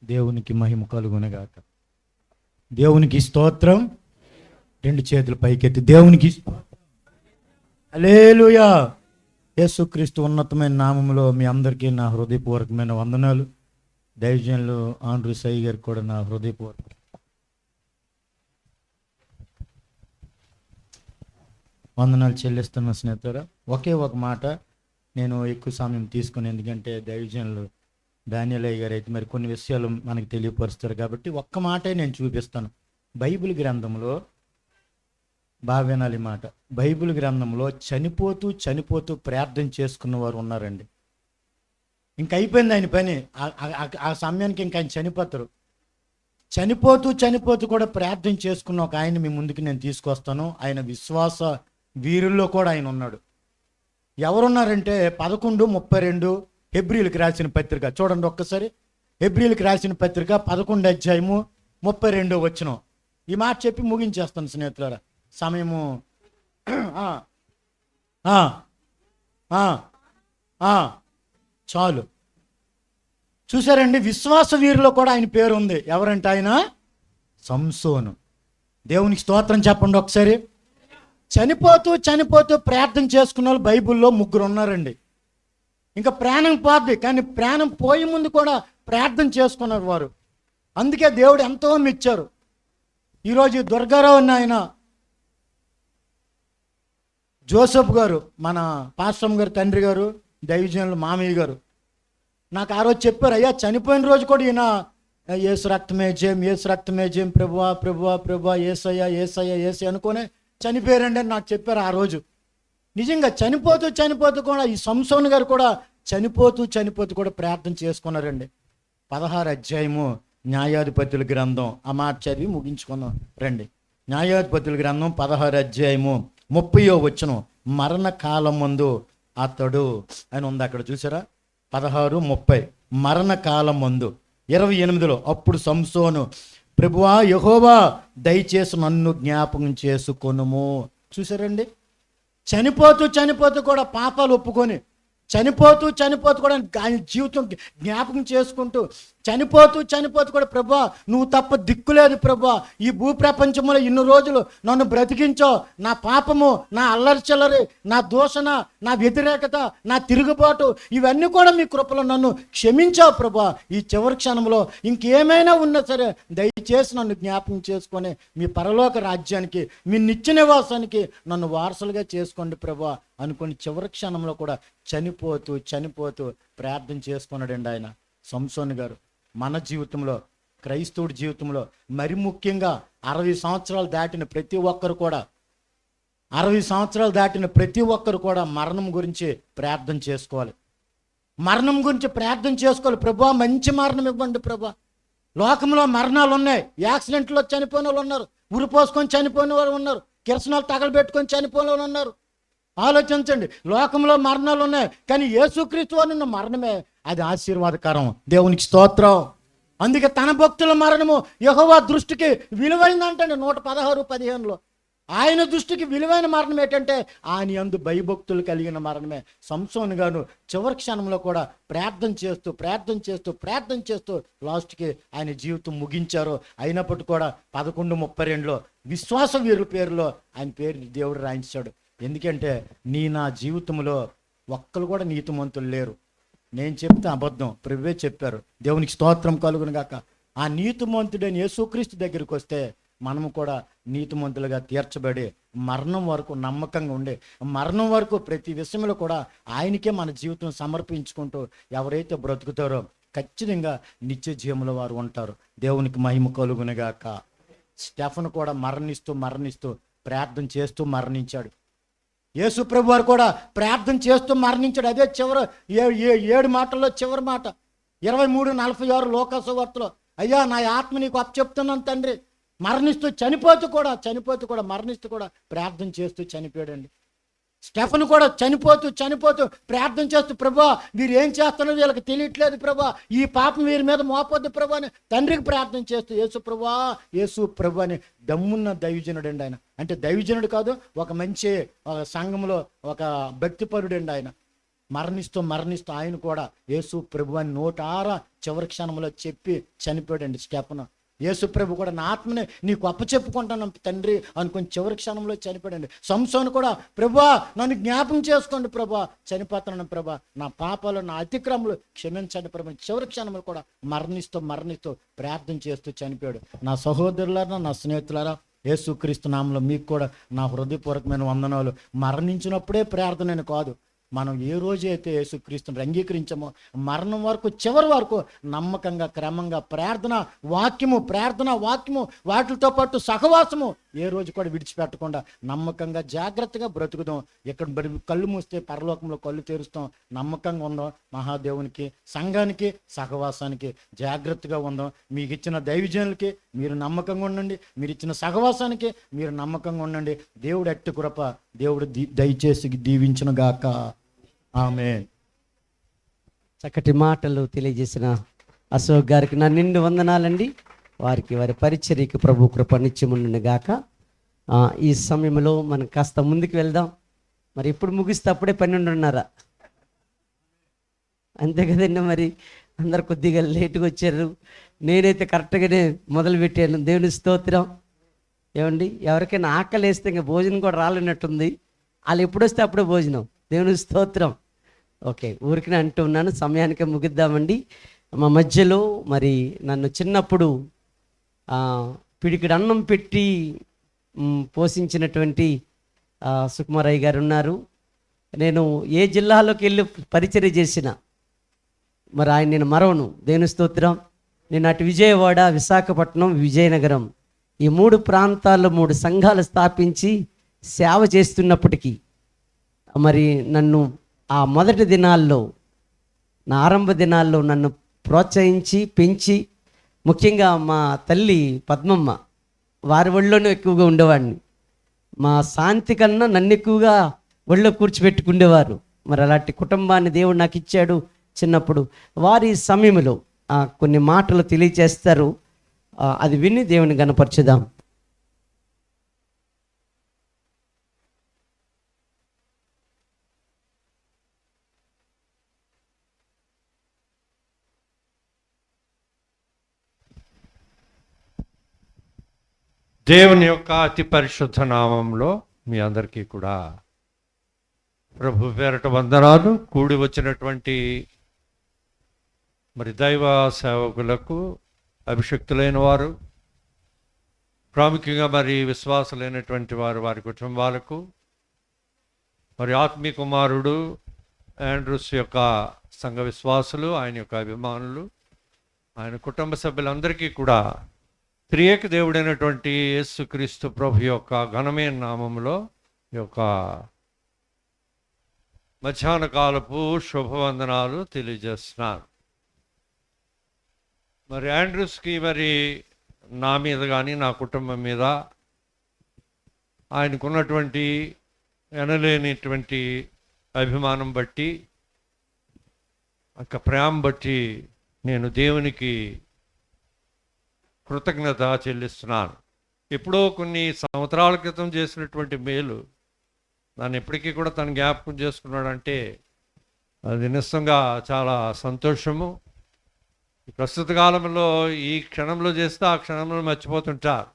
దేవునికి మహిమ కలుగునగాక. దేవునికి స్తోత్రం. రెండు చేతులు పైకెత్తి దేవునికి హల్లెలూయా. యేసుక్రీస్తు ఉన్నతమైన నామములో మీ అందరికీ నా హృదయపూర్వకమైన వందనాలు. దైవజనులు ఆండ్రూ సై గారికి కూడా నా హృదయపూర్వక వందనాలు చెల్లిస్తున్న స్నేహితురా. ఒకే ఒక మాట నేను ఎక్కువ సమయం తీసుకుని, ఎందుకంటే దైవజనులు డానియలయ్య గారు అయితే మరి కొన్ని విషయాలు మనకు తెలియపరుస్తారు కాబట్టి ఒక్క మాటే నేను చూపిస్తాను. బైబిల్ గ్రంథంలో బాగా వినాలి మాట. బైబిల్ గ్రంథంలో చనిపోతూ ప్రార్థన చేసుకున్న వారు ఉన్నారండి. ఇంక అయిపోయింది ఆయన పని. ఆ సమయానికి ఇంక ఆయన చనిపోతారు. చనిపోతూ కూడా ప్రార్థన చేసుకున్న ఒక ఆయన మీ ముందుకు నేను తీసుకొస్తాను. ఆయన విశ్వాస వీరుల్లో కూడా ఆయన ఉన్నాడు. ఎవరున్నారంటే 11:32 హెబ్రీలకు రాసిన పత్రిక చూడండి ఒక్కసారి. హెబ్రీలకు రాసిన పత్రిక 11:32 ఈ మాట చెప్పి ముగించేస్తాను స్నేహితులారా. సమయము చాలు. చూసారండి, విశ్వాస వీరులో కూడా ఆయన పేరు ఉంది. ఎవరంటే ఆయన సంసోను. దేవునికి స్తోత్రం చెప్పండి ఒకసారి. చనిపోతూ ప్రార్థన చేసుకున్న వాళ్ళు బైబిల్లో 3 ఉన్నారండి. ఇంకా ప్రాణం పోద్ది, కానీ ప్రాణం పోయే ముందు కూడా ప్రార్థన చేసుకున్నారు వారు. అందుకే దేవుడు ఎంతో మెచ్చారు. ఈరోజు దుర్గారావు అన్న ఆయన జోసెఫ్ గారు, మన పాస్టమ్ గారు తండ్రి గారు, దైవజనులు మామయ్య గారు నాకు ఆ రోజు చెప్పారు, అయ్యా చనిపోయిన రోజు కూడా ఈయన యేసు రక్తమే జయం, ప్రభువా ఏసయ్య అనుకోనే చనిపోయారండి అని నాకు చెప్పారు ఆ రోజు. నిజంగా చనిపోతూ కూడా ఈ సంసోన్ గారు కూడా చనిపోతూ కూడా ప్రార్థన చేసుకున్నారండి. 16 అధ్యాయము న్యాయాధిపతుల గ్రంథం, ఆ మాట చదివి ముగించుకుందాం రండి. న్యాయాధిపతుల గ్రంథం 16 అధ్యాయము 30 మరణ కాలం ముందు అతడు అని ఉంది అక్కడ చూసారా. 16:30 మరణ కాలం ముందు. 28 అప్పుడు సంసోను, ప్రభువా యెహోవా దయచేసి నన్ను జ్ఞాపకం చేసుకొనుము. చూసారండి, చనిపోతూ చనిపోతూ కూడా పాపాలు ఒప్పుకొని, చనిపోతూ కూడా ఆయన జీవితం జ్ఞాపకం చేసుకుంటూ, చనిపోతూ కూడా ప్రభా నువ్వు తప్ప దిక్కులేదు ప్రభా, ఈ భూప్రపంచంలో ఇన్ని రోజులు నన్ను బ్రతికించో, నా పాపము, నా అల్లరిచల్లరి, నా దూషణ, నా వ్యతిరేకత, నా తిరుగుబాటు ఇవన్నీ కూడా మీ కృపలో నన్ను క్షమించావు ప్రభా. ఈ చివరి క్షణంలో ఇంకేమైనా ఉన్నా సరే దయచేసి నన్ను జ్ఞాపకం చేసుకొని మీ పరలోక రాజ్యానికి, మీ నిత్య నివాసానికి నన్ను వారసులుగా చేసుకోండి ప్రభా అనుకుని చివరి క్షణంలో కూడా చనిపోతూ ప్రార్థన చేసుకున్నాడండి ఆయన సంసోను గారు. మన జీవితంలో, క్రైస్తవుడి జీవితంలో మరి ముఖ్యంగా 60 సంవత్సరాలు దాటిన ప్రతి ఒక్కరు కూడా 60 సంవత్సరాలు దాటిన ప్రతి ఒక్కరు కూడా మరణం గురించి ప్రార్థన చేసుకోవాలి. మరణం గురించి ప్రార్థన చేసుకోవాలి. ప్రభా మంచి మరణం ఇవ్వండి ప్రభా. లోకంలో మరణాలు ఉన్నాయి. యాక్సిడెంట్లో చనిపోయిన వాళ్ళు ఉన్నారు, ఉరి పోసుకొని చనిపోయిన వాళ్ళు ఉన్నారు, కిరసనాలు తగలబెట్టుకొని చనిపోయిన వాళ్ళు ఉన్నారు. ఆలోచించండి, లోకంలో మరణాలు ఉన్నాయి, కానీ యేసుక్రీస్తు వారి మరణమే అది ఆశీర్వాదకరం. దేవునికి స్తోత్రం. అందుకే తన భక్తుల మరణము యెహోవా దృష్టికి విలువైందంటండి. 116:15 ఆయన దృష్టికి విలువైన మరణం ఏంటంటే ఆయన యందు భయభక్తులు కలిగిన మరణమే. సంసోను గారు చివరి క్షణంలో కూడా ప్రార్థన చేస్తూ లాస్ట్కి ఆయన జీవితం ముగించారు. అయినప్పటికీ కూడా 11:32 విశ్వాస వీరుల పేరులో ఆయన పేరు దేవుడు రాయించాడు. ఎందుకంటే నా జీవితంలో ఒక్కరు కూడా నీతిమంతులు లేరు. నేను చెప్తే అబద్ధం, ప్రభువే చెప్పారు. దేవునికి స్తోత్రం కలుగును గాక. ఆ నీతిమంతుడైన యేసుక్రీస్తు దగ్గరికి వస్తే మనము కూడా నీతిమంతులుగా తీర్చబడి మరణం వరకు నమ్మకంగా ఉండే, మరణం వరకు ప్రతి విషయంలో కూడా ఆయనకే మన జీవితం సమర్పించుకుంటూ ఎవరైతే బ్రతుకుతారో ఖచ్చితంగా నిత్య జీవంలో వారు ఉంటారు. దేవునికి మహిమ కలుగును గాక. స్టెఫను కూడా మరణిస్తూ ప్రార్థన చేస్తూ మరణించాడు. యేసు ప్రభు వారు కూడా ప్రార్థన చేస్తూ మరణించాడు. అదే చివరి 7 మాటల్లో చివరి మాట 23:46 లోకాసు వార్తలో, అయ్యా నా ఆత్మ నీకు అప్పచెప్తున్నాను తండ్రి. చనిపోతూ కూడా మరణిస్తూ కూడా ప్రార్థన చేస్తూ చనిపోయాడండి. స్టెఫను కూడా చనిపోతూ ప్రార్థన చేస్తూ, ప్రభా వీరు ఏం చేస్తున్నారో వీళ్ళకి తెలియట్లేదు ప్రభా, ఈ పాపం వీరి మీద మోపొద్దు ప్రభా అని తండ్రికి ప్రార్థన చేస్తూ యేసు ప్రభు అని దమ్మున్న దైవజనుడు అండి ఆయన. అంటే దైవజనుడు కాదు, ఒక మంచి సంఘంలో ఒక భక్తిపరుడండి ఆయన. మరణిస్తూ ఆయన కూడా యేసు ప్రభు అని నోటారా చివరి క్షణంలో చెప్పి చనిపోయాడండి స్టెఫను. యేసు ప్రభు కూడా నా ఆత్మని నీకు అప్పచెప్పుకుంటాను తండ్రి అనుకుని చివరి క్షణంలో చనిపోయాడండి. సంసోను కూడా ప్రభా నన్ను జ్ఞాపకం చేసుకోండి ప్రభా, చనిపోతున్నాను ప్రభా, నా పాపాలు నా అతిక్రమలు క్షమించండి ప్రభా. చివరి క్షణంలో కూడా మరణిస్తూ ప్రార్థన చేస్తూ చనిపోయాడు. నా సహోదరులారా, నా స్నేహితులారా, యేసుక్రీస్తు నామములో మీకు కూడా నా హృదయపూర్వకమైన వందనాలు. మరణించినప్పుడే ప్రార్థన కాదు, మనం ఏ రోజు అయితే యేసుక్రీస్తుని అంగీకరించామో మరణం వరకు చివరి వరకు నమ్మకంగా క్రమంగా ప్రార్థన వాక్యము వాటితో పాటు సహవాసము ఏ రోజు కూడా విడిచిపెట్టకుండా నమ్మకంగా జాగ్రత్తగా బ్రతుకుదాం. ఇక్కడ కళ్ళు మూస్తే పరలోకంలో కళ్ళు తెరుస్తాం. నమ్మకంగా ఉందాం. మహాదేవునికి, సంఘానికి, సహవాసానికి జాగ్రత్తగా ఉందాం. మీకు ఇచ్చిన దైవజనులకి మీరు నమ్మకంగా ఉండండి, మీరు ఇచ్చిన సహవాసానికి మీరు నమ్మకంగా ఉండండి. దేవుడు అట్టి కృప దేవుడు దయచేసి దీవించును గాక. ఆమేన్. చక్కటి మాటలు తెలియజేసిన అశోక్ గారికి నా నిండు వందనాలండి. వారికి వారి పరిచర్యకి ప్రభు కృప నిత్యముండును గాక. ఈ సమయంలో మనం కాస్త ముందుకు వెళ్దాం. మరి ఎప్పుడు ముగిస్తే అప్పుడే 12:30 అంతే కదండి. మరి అందరు కొద్దిగా లేటుగా వచ్చారు. నేనైతే కరెక్ట్గానే మొదలుపెట్టాను. దేవుని స్తోత్రం. ఏమండి, ఎవరికైనా ఆకలి వేస్తే ఇంకా భోజనం కూడా రాలేనట్టుంది. వాళ్ళు ఎప్పుడు వస్తే అప్పుడే భోజనం. దేవుని స్తోత్రం. ఓకే, ఊరికి అంటూ ఉన్నాను, సమయానికి ముగిద్దామండి. మా మధ్యలో మరి నన్ను చిన్నప్పుడు పిడికిడి అన్నం పెట్టి పోషించినటువంటి సుకుమారయ్య గారు ఉన్నారు. నేను ఏ జిల్లాలోకి వెళ్ళి పరిచర్య చేసిన మరి ఆయన నేను మరవను. దేవుని స్తోత్రం. నేను అటు విజయవాడ, విశాఖపట్నం, విజయనగరం ఈ 3 ప్రాంతాల్లో 3 సంఘాలు స్థాపించి సేవ చేస్తున్నప్పటికీ మరి నన్ను ఆ మొదటి దినాల్లో, నా ఆరంభ దినాల్లో నన్ను ప్రోత్సహించి పెంచి, ముఖ్యంగా మా తల్లి పద్మమ్మ వారి ఒళ్ళోనే ఎక్కువగా ఉండేవాడిని. మా శాంతి కన్నా నన్ను ఎక్కువగా ఒళ్ళో కూర్చిపెట్టుకుండేవారు. మరి అలాంటి కుటుంబాన్ని దేవుడు నాకు ఇచ్చాడు చిన్నప్పుడు. వారి సమయంలో కొన్ని మాటలు తెలియచేస్తారు. అది విని దేవుని గణపరచుదాం. దేవుని యొక్క అతి పరిశుద్ధ నామంలో మీ అందరికీ కూడా ప్రభు పేరట వందనాలు. కూడి వచ్చినటువంటి మరి దైవ సేవకులకు, అభిషక్తులైన వారు, ప్రాముఖ్యంగా మరి విశ్వాసులైనటువంటి వారు, వారి కుటుంబాలకు, మరి ఆత్మీయ కుమారుడు ఆండ్రూస్ యొక్క సంఘ విశ్వాసులు, ఆయన యొక్క అభిమానులు, ఆయన కుటుంబ సభ్యులందరికీ కూడా త్రియేక దేవుడైనటువంటి యేసుక్రీస్తు ప్రభు యొక్క ఘనమైన నామంలో ఈ యొక్క మధ్యాహ్న కాలపు శుభవందనాలు తెలియజేస్తున్నాను. మరి ఆండ్రూస్కి మరి నా మీద కానీ నా కుటుంబం మీద ఆయనకున్నటువంటి ఎనలేనిటువంటి అభిమానం బట్టి, ఒక ప్రేమ బట్టి నేను దేవునికి కృతజ్ఞత చెల్లిస్తున్నాను. ఎప్పుడో కొన్ని సంవత్సరాల క్రితం చేసినటువంటి మేలు దాన్ని ఎప్పటికీ కూడా తను జ్ఞాపకం చేసుకున్నాడంటే అది నిజంగా చాలా సంతోషము. ప్రస్తుత కాలంలో ఈ క్షణంలో చేస్తే ఆ క్షణంలో మర్చిపోతుంటారు,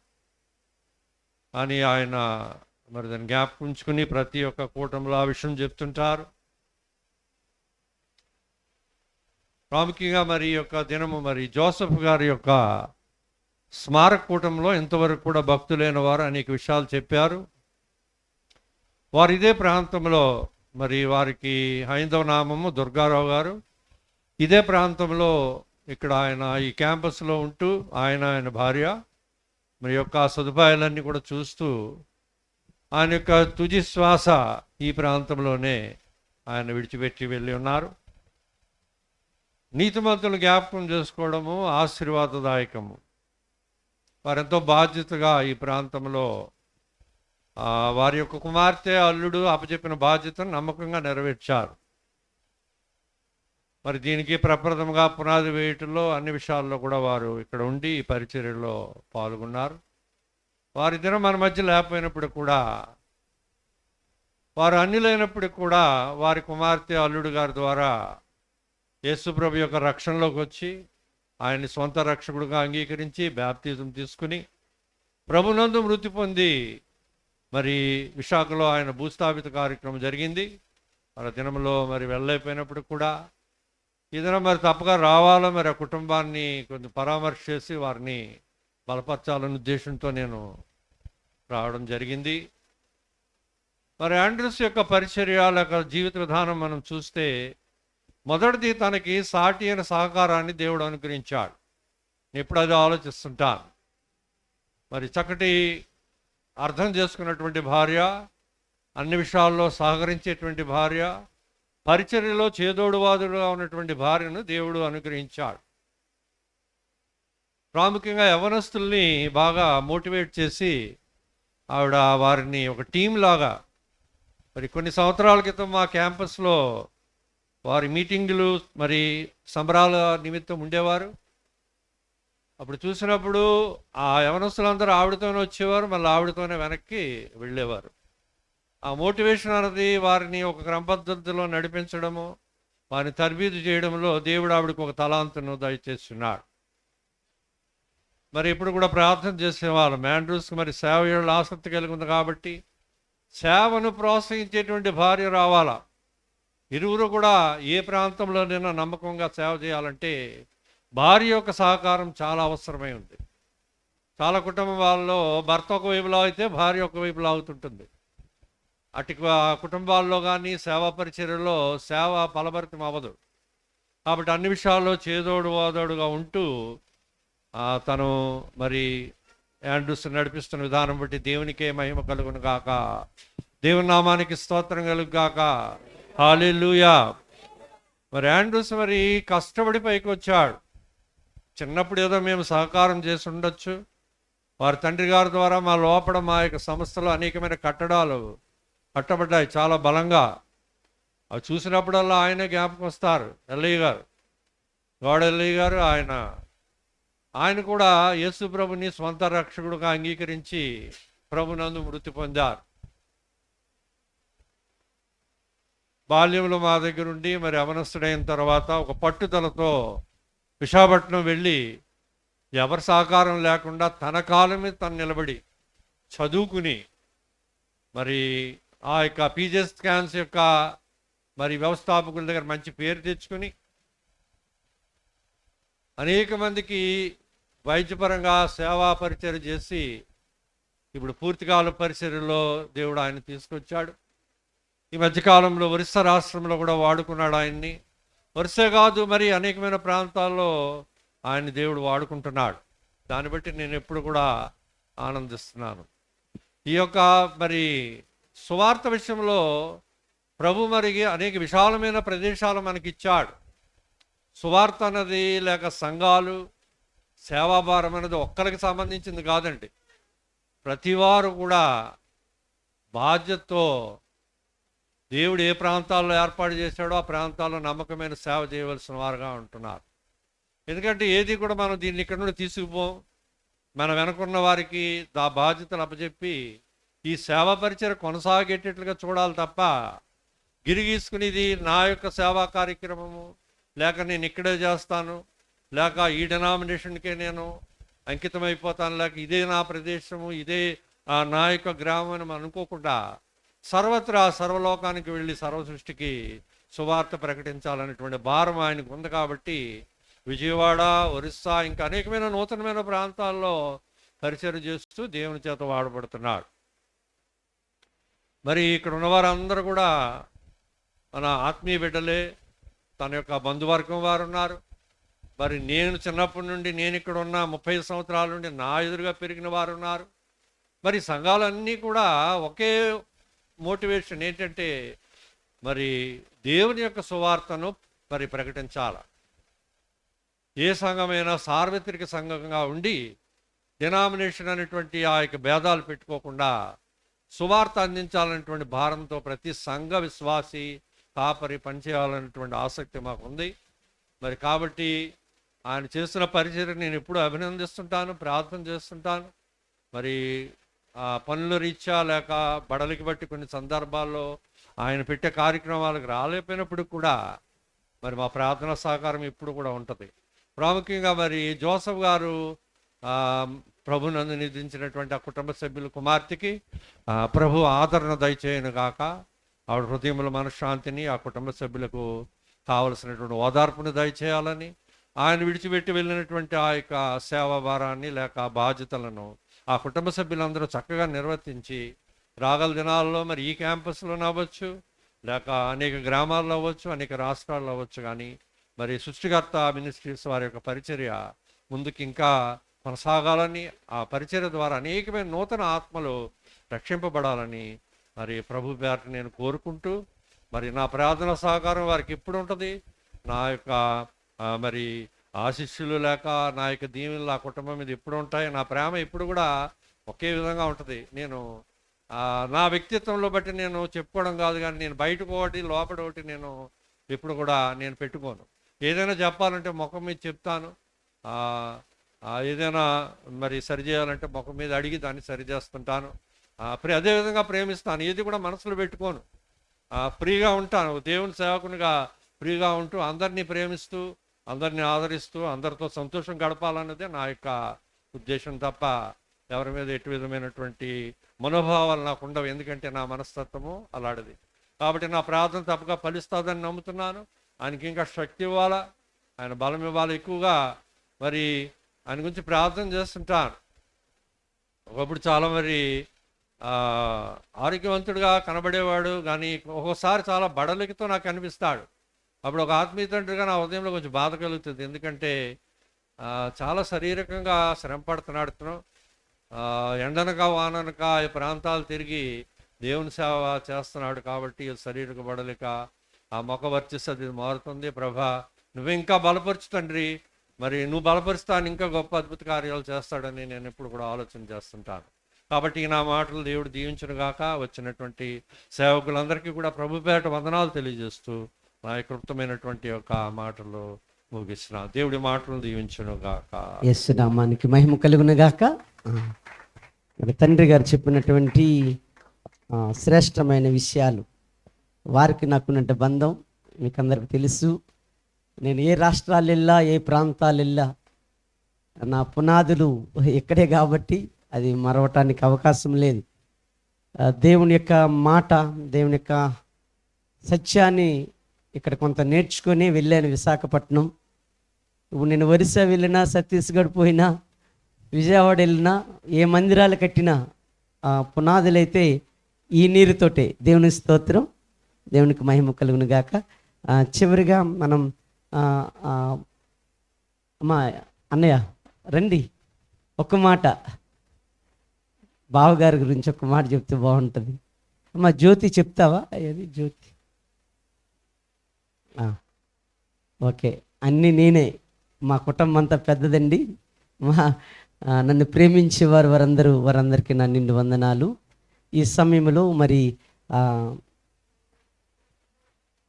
కానీ ఆయన మరి దాన్ని జ్ఞాపకం ఉంచుకుని ప్రతి ఒక్క కూటంలో ఆ విషయం చెప్తుంటారు. ప్రాముఖ్యంగా మరి ఈ యొక్క దినము మరి జోసెఫ్ గారి యొక్క స్మారక కూటంలో ఇంతవరకు కూడా భక్తులైన వారు అనేక విషయాలు చెప్పారు. వారు ఇదే ప్రాంతంలో మరి వారికి హైందవ నామము దుర్గారావు గారు, ఇదే ప్రాంతంలో ఇక్కడ ఆయన ఈ క్యాంపస్లో ఉంటూ ఆయన భార్య మరి యొక్క సదుపాయాలన్నీ కూడా చూస్తూ ఆయన యొక్క తుది శ్వాస ఈ ప్రాంతంలోనే ఆయన విడిచిపెట్టి వెళ్ళి ఉన్నారు. నీతిమంతులు జ్ఞాపకం చేసుకోవడము ఆశీర్వాదదాయకము. వారెంతో బాధ్యతగా ఈ ప్రాంతంలో వారి యొక్క కుమార్తె, అల్లుడు అప్పచెప్పిన బాధ్యతను నమ్మకంగా నెరవేర్చారు. మరి దీనికి ప్రప్రథమంగా పునాది వేయటంలో అన్ని విషయాల్లో కూడా వారు ఇక్కడ ఉండి ఈ పరిచర్యలో పాల్గొన్నారు. వారి దినం మన మధ్య లేకపోయినప్పుడు కూడా, వారు అన్యులైనప్పటికీ కూడా వారి కుమార్తె, అల్లుడు గారి ద్వారా యేసుప్రభు యొక్క రక్షణలోకి వచ్చి ఆయన్ని సొంత రక్షకుడుగా అంగీకరించి బాప్తిజం తీసుకుని ప్రభునందు మృతి పొంది మరి విశాఖలో ఆయన భూస్థాపిత కార్యక్రమం జరిగింది. ఆ దినంలో మరి వెళ్ళైపోయినప్పుడు కూడా ఈ దినం మరి తప్పగా రావాలో, మరి ఆ కుటుంబాన్ని కొంచెం పరామర్శ చేసి వారిని బలపరచాలనే ఉద్దేశంతో నేను రావడం జరిగింది. మరి ఆండ్రూస్ యొక్క పరిచర్య లేక జీవిత విధానం మనం చూస్తే మొదటిది తనకి సాటి అయిన సహకారాన్ని దేవుడు అనుగ్రహించాడు. ఎప్పుడు అది ఆలోచిస్తుంటాను. మరి చక్కటి అర్థం చేసుకున్నటువంటి భార్య, అన్ని విషయాల్లో సహకరించేటువంటి భార్య, పరిచర్యలో చేదోడువాదుడుగా ఉన్నటువంటి భార్యను దేవుడు అనుగ్రహించాడు. ప్రాముఖ్యంగా యవనస్తుల్ని బాగా మోటివేట్ చేసి ఆవిడ వారిని ఒక టీం లాగా, మరి కొన్ని సంవత్సరాల క్రితం మా క్యాంపస్లో వారి మీటింగులు మరి సంబరాల నిమిత్తం ఉండేవారు. అప్పుడు చూసినప్పుడు ఆ యవనస్తులందరూ ఆవిడతోనే వచ్చేవారు, మళ్ళీ ఆవిడతోనే వెనక్కి వెళ్ళేవారు. ఆ మోటివేషన్ అన్నది వారిని ఒక క్రమపద్ధతిలో నడిపించడము, వారిని తర్బీదు చేయడంలో దేవుడు ఆవిడకు ఒక తలాంతును దయచేస్తున్నాడు. మరి ఇప్పుడు కూడా ప్రార్థన చేసేవాళ్ళం. ఆండ్రూస్కి మరి సేవ ఏళ్ళు ఆసక్తి కలిగి ఉంది కాబట్టి సేవను ప్రోత్సహించేటువంటి భార్య రావాలా. ఇరువురు కూడా ఏ ప్రాంతంలోనైనా నమ్మకంగా సేవ చేయాలంటే భార్య యొక్క సహకారం చాలా అవసరమై ఉంది. చాలా కుటుంబం వాళ్ళలో భర్త ఒక వైపులో అయితే భార్య ఒక వైపులో అవుతుంటుంది. అటు కుటుంబాల్లో కానీ సేవా పరిచర్యలో సేవ ఫలభరితం అవ్వదు. కాబట్టి అన్ని విషయాల్లో చేదోడు వాదోడుగా ఉంటూ తను మరి ఆండ్రూస్ నడిపిస్తున్న విధానం బట్టి దేవునికే మహిమ కలుగును గాక, దేవుని నామానికి స్తోత్రం కలుగు గాక. హల్లెలూయా. మరి ఆండ్రూస్ మరి కష్టపడి పైకి వచ్చాడు. చిన్నప్పుడు ఏదో మేము సహకారం చేసి ఉండొచ్చు. వారి తండ్రి గారి ద్వారా మా లోపల మా యొక్క సంస్థలో అనేకమైన కట్టడాలు కట్టబడ్డాయి చాలా బలంగా. అవి చూసినప్పుడల్లా ఆయనే జ్ఞాపకం వస్తారు. ఎల్లయ్య గారు, గౌడ ఎల్లయ్య గారు, ఆయన కూడా యేసు ప్రభుని స్వంత రక్షకుడుగా అంగీకరించి ప్రభునందు మృతి పొందారు. బాల్యంలో మా దగ్గర ఉండి మరి అవనస్తుడైన తర్వాత ఒక పట్టుదలతో విశాఖపట్నం వెళ్ళి ఎవరి సహకారం లేకుండా తన కాలం మీద తను నిలబడి చదువుకుని మరి ఆ యొక్క పీజెస్ స్కాన్స్ యొక్క మరి వ్యవస్థాపకుల దగ్గర మంచి పేరు తెచ్చుకుని అనేక మందికి వైద్యపరంగా సేవా పరిచయం చేసి ఇప్పుడు పూర్తికాల పరిచర్యలో దేవుడు ఆయన తీసుకొచ్చాడు. ఈ మధ్యకాలంలో ఒరిస్సా రాష్ట్రంలో కూడా వాడుకున్నాడు ఆయన్ని. ఒరిస్సా కాదు, మరి అనేకమైన ప్రాంతాల్లో ఆయన దేవుడు వాడుకుంటున్నాడు. దాన్ని బట్టి నేను ఎప్పుడు కూడా ఆనందిస్తున్నాను. ఈ యొక్క మరి సువార్త విషయంలో ప్రభు మరి అనేక విశాలమైన ప్రదేశాలు మనకిచ్చాడు. సువార్త అన్నది లేక సంఘాలు సేవాభారం అనేది ఒక్కరికి సంబంధించింది కాదండి. ప్రతివారు కూడా బాధ్యతతో దేవుడు ఏ ప్రాంతాల్లో ఏర్పాటు చేశాడో ఆ ప్రాంతాల్లో నమ్మకమైన సేవ చేయవలసిన వారుగా ఉంటున్నారు. ఎందుకంటే ఏది కూడా మనం దీన్ని ఇక్కడ నుండి తీసుకుపోం. మన వెనకున్న వారికి ఆ బాధ్యతలు అప్పచెప్పి ఈ సేవా పరిచయం కొనసాగేటట్లుగా చూడాలి తప్ప గిరిగీసుకునేది నా యొక్క సేవా కార్యక్రమము, లేక నేను ఇక్కడే చేస్తాను, లేక ఈ డినామినేషన్కే నేను అంకితమైపోతాను, లేక ఇదే నా ప్రదేశము, ఇదే నా యొక్క గ్రామం అని అనుకోకుండా సర్వత్రా సర్వలోకానికి వెళ్ళి సర్వ సృష్టికి సువార్త ప్రకటించాలనేటువంటి భారం ఆయనకు ఉంది. కాబట్టి విజయవాడ, ఒరిస్సా ఇంకా అనేకమైన నూతనమైన ప్రాంతాల్లో పరిచయం చేస్తూ దేవుని చేత వాడబడుతున్నాడు. మరి ఇక్కడ ఉన్నవారందరూ కూడా మన ఆత్మీయ బిడ్డలే, తన యొక్క బంధువర్గం వారు ఉన్నారు. మరి నేను చిన్నప్పటి నుండి నేను ఇక్కడ ఉన్న 30 సంవత్సరాల నుండి నా ఎదురుగా పెరిగిన వారు ఉన్నారు. మరి సంఘాలన్నీ కూడా ఒకే మోటివేషన్ ఏంటంటే మరి దేవుని యొక్క సువార్తను మరి ప్రకటించాలి. ఏ సంఘమైనా సార్వత్రిక సంఘంగా ఉండి డినామినేషన్ అనేటువంటి ఆ యొక్క భేదాలు పెట్టుకోకుండా సువార్త అందించాలనేటువంటి భారంతో ప్రతి సంఘ విశ్వాసి కాపరి పనిచేయాలనేటువంటి ఆసక్తి మాకు ఉంది. మరి కాబట్టి ఆయన చేస్తున్న పరిచయం నేను ఎప్పుడూ అభినందిస్తుంటాను, ప్రార్థన చేస్తుంటాను. మరి పనుల రీత్యా లేక బడలికి బట్టి కొన్ని సందర్భాల్లో ఆయన పెట్టే కార్యక్రమాలకు రాలేకపోయినప్పుడు కూడా మరి మా ప్రార్థన సహకారం ఇప్పుడు కూడా ఉంటుంది. ప్రాముఖ్యంగా మరి జోసఫ్ గారు ప్రభునందు నిధించినటువంటి ఆ కుటుంబ సభ్యుల కుమార్తెకి ప్రభు ఆదరణ దయచేయను గాక. ఆవిడ హృదయంలో మనశ్శాంతిని, ఆ కుటుంబ సభ్యులకు కావలసినటువంటి ఓదార్పుని దయచేయాలని, ఆయన విడిచిపెట్టి వెళ్ళినటువంటి ఆ యొక్క సేవా భారాన్ని లేక బాధ్యతలను ఆ కుటుంబ సభ్యులందరూ చక్కగా నిర్వర్తించి రాగల దినాల్లో మరి ఈ క్యాంపస్లో అవ్వచ్చు, లేక అనేక గ్రామాల్లో అవ్వచ్చు, అనేక రాష్ట్రాల్లో అవ్వచ్చు, కానీ మరి సృష్టికర్త మినిస్ట్రీస్ వారి యొక్క పరిచర్య ముందుకు ఇంకా కొనసాగాలని, ఆ పరిచర్య ద్వారా అనేకమైన నూతన ఆత్మలు రక్షింపబడాలని మరి ప్రభు పేరట నేను కోరుకుంటూ, మరి నా ప్రార్థన సహకారం వారికి ఎప్పుడు ఉంటుంది, నా యొక్క మరి ఆశీస్సులు లేక నా యొక్క దీవెనలు ఆ కుటుంబం మీద ఎప్పుడు ఉంటాయి, నా ప్రేమ ఎప్పుడు కూడా ఒకే విధంగా ఉంటుంది. నేను నా వ్యక్తిత్వంలో బట్టి నేను చెప్పుకోవడం కాదు, కానీ నేను బయటకు ఒకటి లోపల ఒకటి నేను ఎప్పుడు కూడా నేను పెట్టుకోను. ఏదైనా చెప్పాలంటే ముఖం మీద చెప్తాను, ఏదైనా మరి సరి చేయాలంటే ముఖం మీద అడిగి దాన్ని సరి చేస్తుంటాను. అదేవిధంగా ప్రేమిస్తాను, ఏది కూడా మనసులో పెట్టుకోను, ఫ్రీగా ఉంటాను. దేవుని సేవకునిగా ఫ్రీగా ఉంటూ అందరినీ ప్రేమిస్తూ అందరినీ ఆదరిస్తూ అందరితో సంతోషం గడపాలన్నదే నా యొక్క ఉద్దేశం తప్ప ఎవరి మీద ఎటు విధమైనటువంటి మనోభావాలు నాకు ఉండవు. ఎందుకంటే నా మనస్తత్వము అలాంటిది. కాబట్టి నా ప్రార్థన తప్పగా ఫలిస్తుందని నమ్ముతున్నాను. ఆయనకి ఇంకా శక్తి ఇవ్వాలా, ఆయన బలం ఇవ్వాలి ఎక్కువగా. మరి ఆయన గురించి ప్రార్థన చేస్తుంటాను. ఒకప్పుడు చాలా మరి ఆరోగ్యవంతుడిగా కనబడేవాడు, కానీ ఒక్కోసారి చాలా బడలికతో నాకు కనిపిస్తాడు. అప్పుడు ఒక ఆత్మీయ తండ్రిగా నా ఉదయంలో కొంచెం బాధ కలుగుతుంది. ఎందుకంటే చాలా శారీరకంగా శ్రమ పడుతున్నాడు. ఎండనక వాననక ఈ ప్రాంతాలు తిరిగి దేవుని సేవ చేస్తున్నాడు. కాబట్టి శారీరక బడలిక ఆ మొక్క వర్చిస్తే అది మారుతుంది. ప్రభా నువ్వు ఇంకా బలపరుచు తండ్రి, మరి నువ్వు బలపరుస్తాను ఇంకా గొప్ప అద్భుత కార్యాలు చేస్తాడని నేను ఎప్పుడు కూడా ఆలోచన చేస్తుంటాను. కాబట్టి నా మాటలు దేవుడు దీవించును గాక. వచ్చినటువంటి సేవకులందరికీ కూడా ప్రభు పేరట వందనాలు తెలియజేస్తూ నా కృప్తమైనటువంటి యొక్క మాటలు ముగిస్తున్నా. దేవుడి మాటలు దీవించును గాక. యేసు నామానికి మహిమ కలుగును గాక. మరి తండ్రి గారు చెప్పినటువంటి శ్రేష్టమైన విషయాలు, వారికి నాకున్నట్టు బంధం మీకు అందరికి తెలుసు. నేను ఏ రాష్ట్రాలు వెళ్ళా, ఏ ప్రాంతాలు వెళ్ళా, నా పునాదులు ఇక్కడే కాబట్టి అది మరవటానికి అవకాశం లేదు. దేవుని యొక్క మాట, దేవుని యొక్క సత్యాన్ని ఇక్కడ కొంత నేర్చుకొని వెళ్ళాను విశాఖపట్నం. ఇప్పుడు నేను ఒరిస్సా వెళ్ళినా, ఛత్తీస్గఢ్ పోయినా, విజయవాడ వెళ్ళినా, ఏ మందిరాలు కట్టినా పునాదులైతే ఈ నీరుతోటే. దేవుని స్తోత్రం, దేవునికి మహిమ కలుగును గాక. చివరిగా మనం అమ్మా అన్నయ్య రండి, ఒక మాట బావగారి గురించి ఒక మాట చెప్తే బాగుంటుంది. అమ్మా జ్యోతి చెప్తావా? అది జ్యోతి. ఓకే, అన్నీ నేనే. మా కుటుంబం అంతా పెద్దదండి. నన్ను ప్రేమించే వారందరికీ నా నిండు వందనాలు. ఈ సమయంలో మరి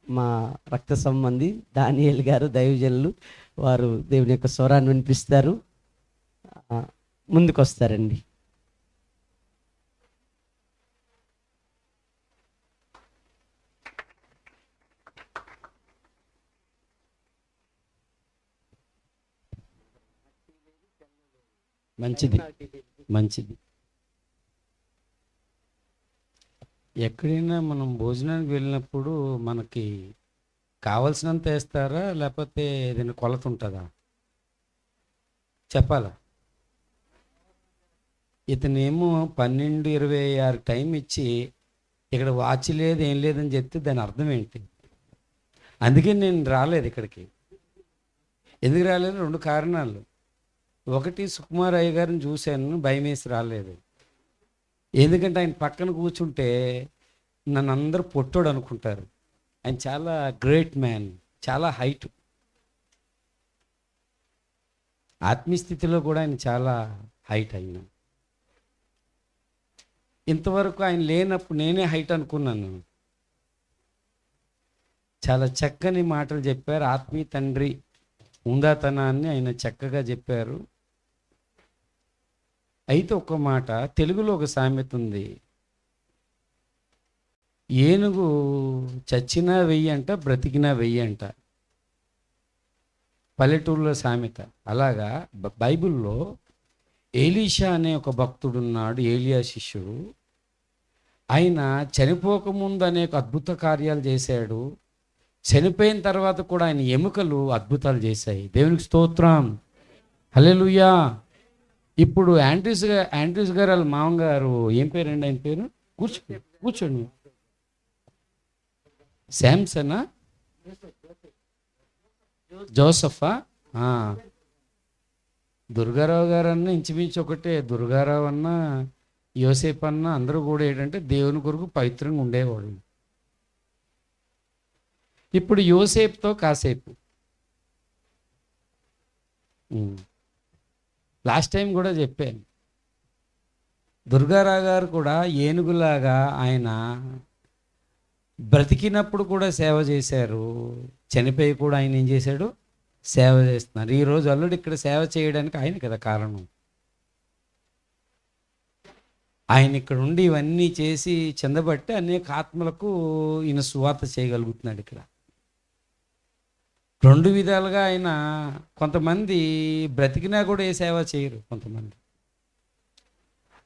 మా రక్త సంబంధి దానియేల్ గారు, దైవజనులు, వారు దేవుని యొక్క స్వరాన్ని వినిపిస్తారు. ముందుకు వస్తారండి. మంచిది. ఎక్కడైనా మనం భోజనానికి వెళ్ళినప్పుడు మనకి కావలసినంత వేస్తారా, లేకపోతే ఏదైనా కొలత ఉంటుందా? చెప్పాలా? ఇతనేమో 12:26 టైం ఇచ్చి ఇక్కడ వాచ్ లేదు, ఏం లేదని చెప్తే దాని అర్థం ఏంటి? అందుకే నేను రాలేదు ఇక్కడికి. ఎందుకు రాలేదు? 2 కారణాలు. ఒకటి, సుకుమార్ అయ్య గారిని చూశాను, భయం వేసి రాలేదు. ఎందుకంటే ఆయన పక్కన కూర్చుంటే నన్ను అందరూ పొట్టోడు అనుకుంటారు. ఆయన చాలా గ్రేట్ మ్యాన్, చాలా హైట్. ఆత్మీయస్థితిలో కూడా ఆయన చాలా హైట్. అయిన ఇంతవరకు ఆయన లేనప్పుడు నేనే హైట్ అనుకున్నాను. చాలా చక్కని మాటలు చెప్పారు. ఆత్మీయ తండ్రి ఉందాతనాన్ని ఆయన చక్కగా చెప్పారు. అయితే ఒక మాట, తెలుగులో ఒక సామెత ఉంది, ఏనుగు చచ్చినా వెయ్యి అంట, బ్రతికినా వెయ్యి అంట. పల్లెటూరులో సామెత. అలాగా బైబిల్లో ఏలీషా అనే ఒక భక్తుడున్నాడు, ఏలియా శిష్యుడు. ఆయన చనిపోకముందు అనేక అద్భుత కార్యాలు చేశాడు. చనిపోయిన తర్వాత కూడా ఆయన ఎముకలు అద్భుతాలు చేశాయి. దేవునికి స్తోత్రం, హల్లెలూయా. ఇప్పుడు యాండ్రూస్ గారు వాళ్ళ మామగారు, ఏం పేరండి ఆయన పేరు? కూర్చోండి. శాంసనా, జోసఫా? దుర్గారావు గారు అన్న ఇంచుమించు ఒకటే. దుర్గారావు అన్న, యోసేపు అన్న అందరూ కూడా ఏంటంటే దేవుని కొరకు పవిత్రంగా ఉండేవాళ్ళు. ఇప్పుడు యోసేపుతో కాసేపు, లాస్ట్ టైం కూడా చెప్పాను, దుర్గారావు గారు కూడా ఏనుగులాగా ఆయన బ్రతికినప్పుడు కూడా సేవ చేశారు, చనిపోయి కూడా ఆయన ఏం చేశాడు? సేవ చేస్తున్నారు. ఈరోజు అల్లుడు ఇక్కడ సేవ చేయడానికి ఆయన కదా కారణం. ఆయన ఇక్కడ ఉండి ఇవన్నీ చేసి చెందబట్టి అనేక ఆత్మలకు ఈయన సువార్త చేయగలుగుతున్నాడు. ఇక్కడ 2 విధాలుగా ఆయన, కొంతమంది బ్రతికినా కూడా ఏ సేవ చేయరు. కొంతమంది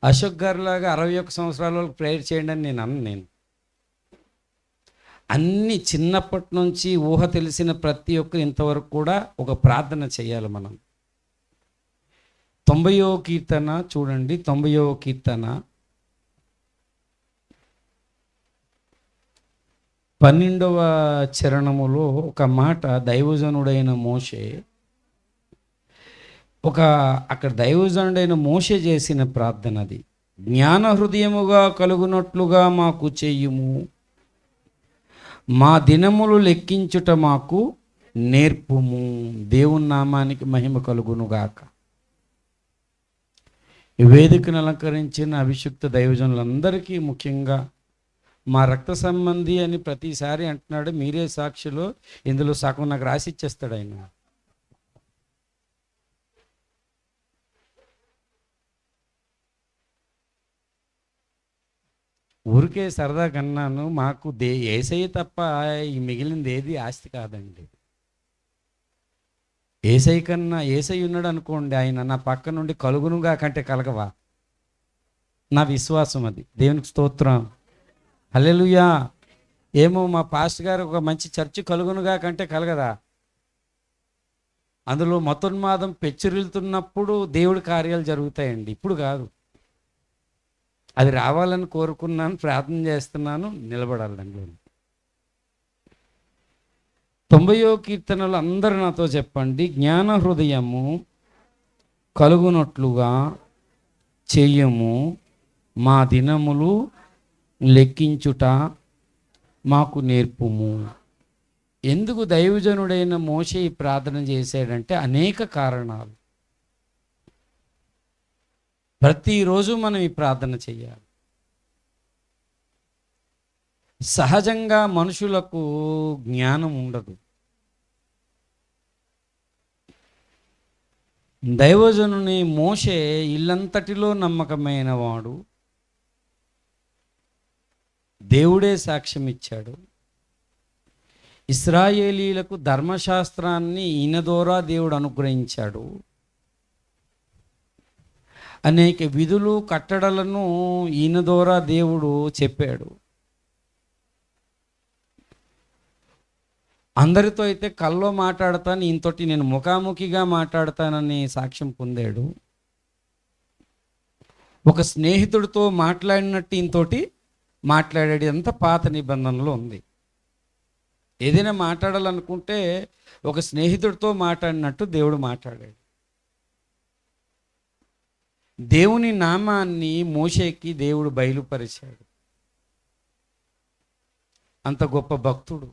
అశోక్ గారిలాగా 61 సంవత్సరాల వాళ్ళకి ప్రేయర్ చేయండి అని నేను అన్ని చిన్నప్పటి నుంచి ఊహ తెలిసిన ప్రతి ఒక్కరు ఇంతవరకు కూడా ఒక ప్రార్థన చేయాలి మనం. 90వ కీర్తన చూడండి. 90వ కీర్తన 12వ చరణములో ఒక మాట, దైవజనుడైన మోషే, అక్కడ దైవజనుడైన మోషే చేసిన ప్రార్థన అది. జ్ఞాన హృదయముగా కలుగునట్లుగా మాకు చెయ్యుము, మా దినములు లెక్కించుట మాకు నేర్పుము. దేవుని నామానికి మహిమ కలుగునుగాక. ఈ వేదికను అలంకరించిన అభిషిక్త దైవజనులందరికీ, ముఖ్యంగా మా రక్త సంబంధి అని ప్రతిసారి అంటున్నాడు, మీరే సాక్షులు. ఇందులో సగం నాకు రాసి ఇచ్చేస్తాడు ఆయన. ఊరికే సరదా కన్నాను. మాకు ఏసయ్య తప్ప ఈ మిగిలింది ఏది ఆస్తి కాదండి. ఏసై కన్నా, ఏసై ఉన్నాడు అనుకోండి, ఆయన నా పక్క నుండి కలుగునుగా కంటే కలగవా? నా విశ్వాసం అది. దేవునికి స్తోత్రం. హల్లెలూయా. ఏమో మా పాస్టర్ గారు ఒక మంచి చర్చి కలుగునుగా కంటే కలగదా? అందులో మతోన్మాదం పెచ్చురిల్తున్నప్పుడు దేవుడి కార్యాలు జరుగుతాయండి, ఇప్పుడు కాదు. అది రావాలని కోరుకున్నాను, ప్రార్థన చేస్తున్నాను, నిలబడాలి దానిలో. 90వ కీర్తనలు అందరూ నాతో చెప్పండి. జ్ఞాన హృదయము కలుగునట్లుగా చెయ్యము, మా దినములు లెక్కించుట మాకు నేర్పుము. ఎందుకు దైవజనుడైన మోషే ఈ ప్రార్థన చేశాడంటే అనేక కారణాలు. ప్రతిరోజు మనం ఈ ప్రార్థన చేయాలి. సహజంగా మనుషులకు జ్ఞానం ఉండదు. దైవజనుని మోషే ఇల్లంతటిలో నమ్మకమైన వాడు. దేవుడే సాక్ష్యం ఇచ్చాడు. ఇశ్రాయేలీలకు ధర్మశాస్త్రాన్ని ఈయన ద్వారా దేవుడు అనుగ్రహించాడు. అనేక విధులు కట్టడలను ఈయన ద్వారా దేవుడు చెప్పాడు. అందరితో అయితే కల్లో మాట్లాడతాను, ఈయనతోటి నేను ముఖాముఖిగా మాట్లాడతానని సాక్ష్యం పొందాడు. ఒక స్నేహితుడితో మాట్లాడినట్టు ఈయనతోటి మాట్లాడాడు. అంతా పాత నిబంధనలో ఉంది. ఏదైనా మాట్లాడాలనుకుంటే ఒక స్నేహితుడితో మాట్లాడినట్టు దేవుడు మాట్లాడాడు. దేవుని నామాన్ని మోషేకి దేవుడు బయలుపరిచాడు. అంత గొప్ప భక్తుడు.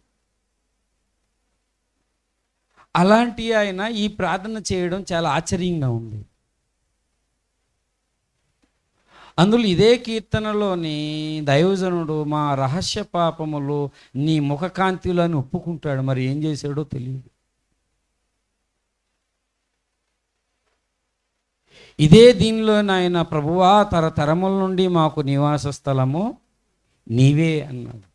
అలాంటి ఆయన ఈ ప్రార్థన చేయడం చాలా ఆశ్చర్యంగా ఉంది. అందులో ఇదే కీర్తనలోని దైవజనుడు మా రహస్య పాపములు నీ ముఖకాంతిలో అని ఒప్పుకుంటాడు. మరి ఏం చేశాడో తెలియదు. ఇదే దీనిలో నాయన ప్రభువా తరతరముల నుండి మాకు నివాస స్థలము నీవే అన్నాడు.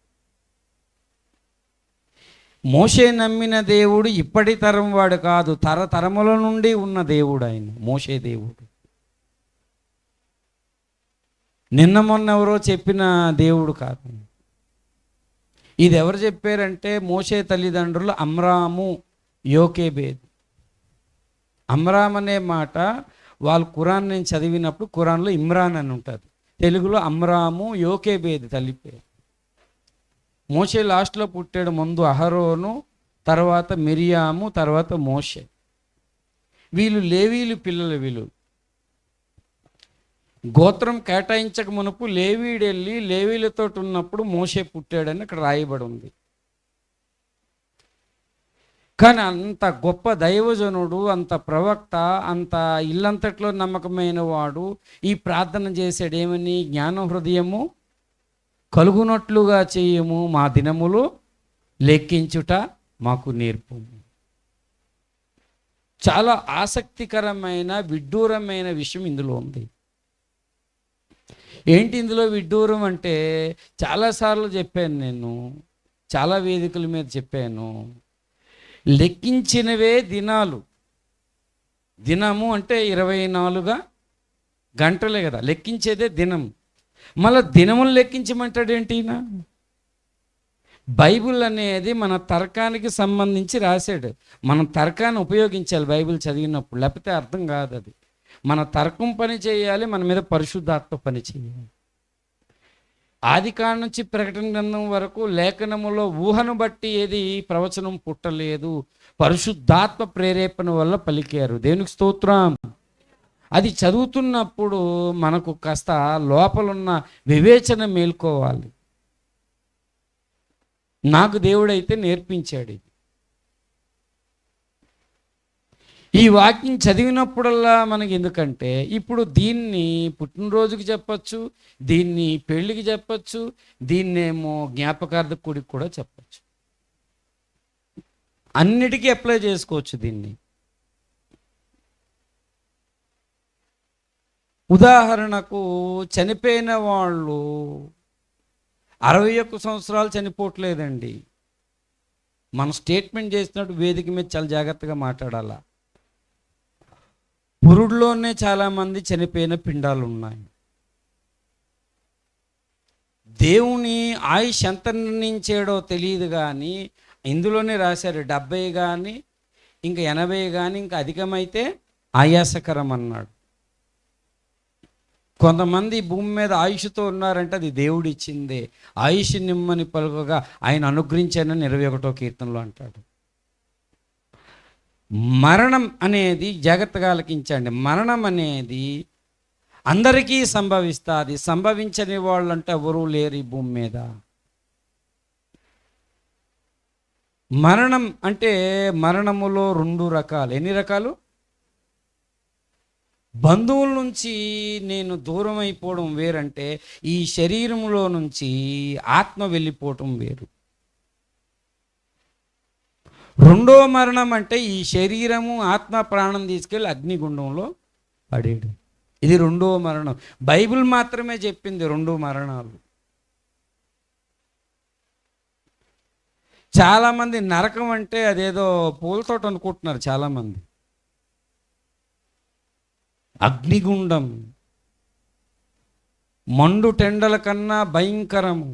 మోషే నమ్మిన దేవుడు ఇప్పటి తరం వాడు కాదు, తరతరముల నుండి ఉన్న దేవుడు ఆయన. మోషే దేవుడు నిన్న మొన్న ఎవరో చెప్పిన దేవుడు కాదు. ఇది ఎవరు చెప్పారంటే మోషే తల్లిదండ్రులు అమ్రాము యోకేబేద్. అమ్రామ్ అనే మాట వాళ్ళు ఖురాన్ నేను చదివినప్పుడు ఖురాన్లో ఇమ్రాన్ అని ఉంటుంది, తెలుగులో అమ్రాము యోకేబేద్ తల్లి పేరు. మోషే లాస్ట్లో పుట్టాడు. ముందు అహరోను, తర్వాత మిరియాము, తర్వాత మోషే. వీళ్ళు లేవీలు పిల్లలు. వీళ్ళు గోత్రం కేటాయించక మునుపు లేవీడెళ్ళి లేవీలతో ఉన్నప్పుడు మోషే పుట్టాడని అక్కడ రాయబడి ఉంది. కానీ అంత గొప్ప దైవజనుడు, అంత ప్రవక్త, అంత ఇల్లంతట్లో నమ్మకమైన వాడు ఈ ప్రార్థన చేశాడు. ఏమని? జ్ఞాన హృదయము కలుగునట్లుగా చేయము, మా దినములు లెక్కించుట మాకు నేర్పు. చాలా ఆసక్తికరమైన విడ్డూరమైన విషయం ఇందులో ఉంది. ఏంటి ఇందులో విడ్డూరం అంటే, చాలాసార్లు చెప్పాను నేను, చాలా వేదికల మీద చెప్పాను. లెక్కించినవే దినాలు. దినము అంటే 24 గంటలే కదా, లెక్కించేదే దినం. మళ్ళీ దినములు లెక్కించమంటాడేంటి? బైబిల్ అనేది మన తర్కానికి సంబంధించి రాశాడు. మనం తర్కాన్ని ఉపయోగించాలి బైబిల్ చదివినప్పుడు, లేకపోతే అర్థం కాదు. అది మన తర్కం పని చేయాలి, మన మీద పరిశుద్ధాత్మ పని చేయాలి. ఆదికాండం నుంచి ప్రకటన గ్రంథం వరకు లేఖనములో ఊహను బట్టి ఏది ప్రవచనం పుట్టలేదు, పరిశుద్ధాత్మ ప్రేరేపణ వల్ల పలికారు. దేవునికి స్తోత్రం. అది చదువుతున్నప్పుడు మనకు కాస్త లోపలున్న వివేచన మేల్కోవాలి. నాకు దేవుడైతే నేర్పించాడు. ఈ వాక్యం చదివినప్పుడల్లా మనకి ఎందుకంటే, ఇప్పుడు దీన్ని పుట్టినరోజుకి చెప్పచ్చు, దీన్ని పెళ్ళికి చెప్పచ్చు, దీన్నేమో జ్ఞాపకార్థ కూడికి కూడా చెప్పచ్చు. అన్నిటికీ అప్లై చేసుకోవచ్చు దీన్ని. ఉదాహరణకు చనిపోయిన వాళ్ళు 61 సంవత్సరాలు చనిపోవట్లేదండి. మనం స్టేట్మెంట్ చేసినట్టు వేదిక మీద చాలా జాగ్రత్తగా మాట్లాడాలా. పురుడులోనే చాలామంది చనిపోయిన పిండాలు ఉన్నాయి. దేవుని ఆయుష్ ఎంత నిర్ణయించాడో తెలియదు, కానీ ఇందులోనే రాశారు 70 కానీ ఇంకా 80 కానీ ఇంకా అధికమైతే ఆయాసకరం అన్నాడు. కొంతమంది భూమి మీద ఆయుష్తో ఉన్నారంటే అది దేవుడిచ్చిందే. ఆయుష్ నిమ్మని పలుకగా ఆయన అనుగ్రహించానని 21వ కీర్తనలో అంటాడు. మరణం అనేది జాగ్రత్తగా ఆలకించండి. మరణం అనేది అందరికీ సంభవిస్తుంది. సంభవించని వాళ్ళంటే ఎవరూ లేరు ఈ భూమి మీద. మరణం అంటే మరణములో 2 రకాలు. ఎన్ని రకాలు? బంధువుల నుంచి నేను దూరం అయిపోవడం వేరంటే ఈ శరీరంలో నుంచి ఆత్మ వెళ్ళిపోవటం వేరు. రెండో మరణం అంటే ఈ శరీరము ఆత్మ ప్రాణం తీసుకెళ్ళి అగ్నిగుండంలో పడేయడం. ఇది రెండో మరణం. బైబిల్ మాత్రమే చెప్పింది 2 మరణాలు. చాలామంది నరకం అంటే అదేదో పూలతోట అనుకుంటున్నారు చాలామంది. అగ్నిగుండం మండు టెండల కన్నా భయంకరము.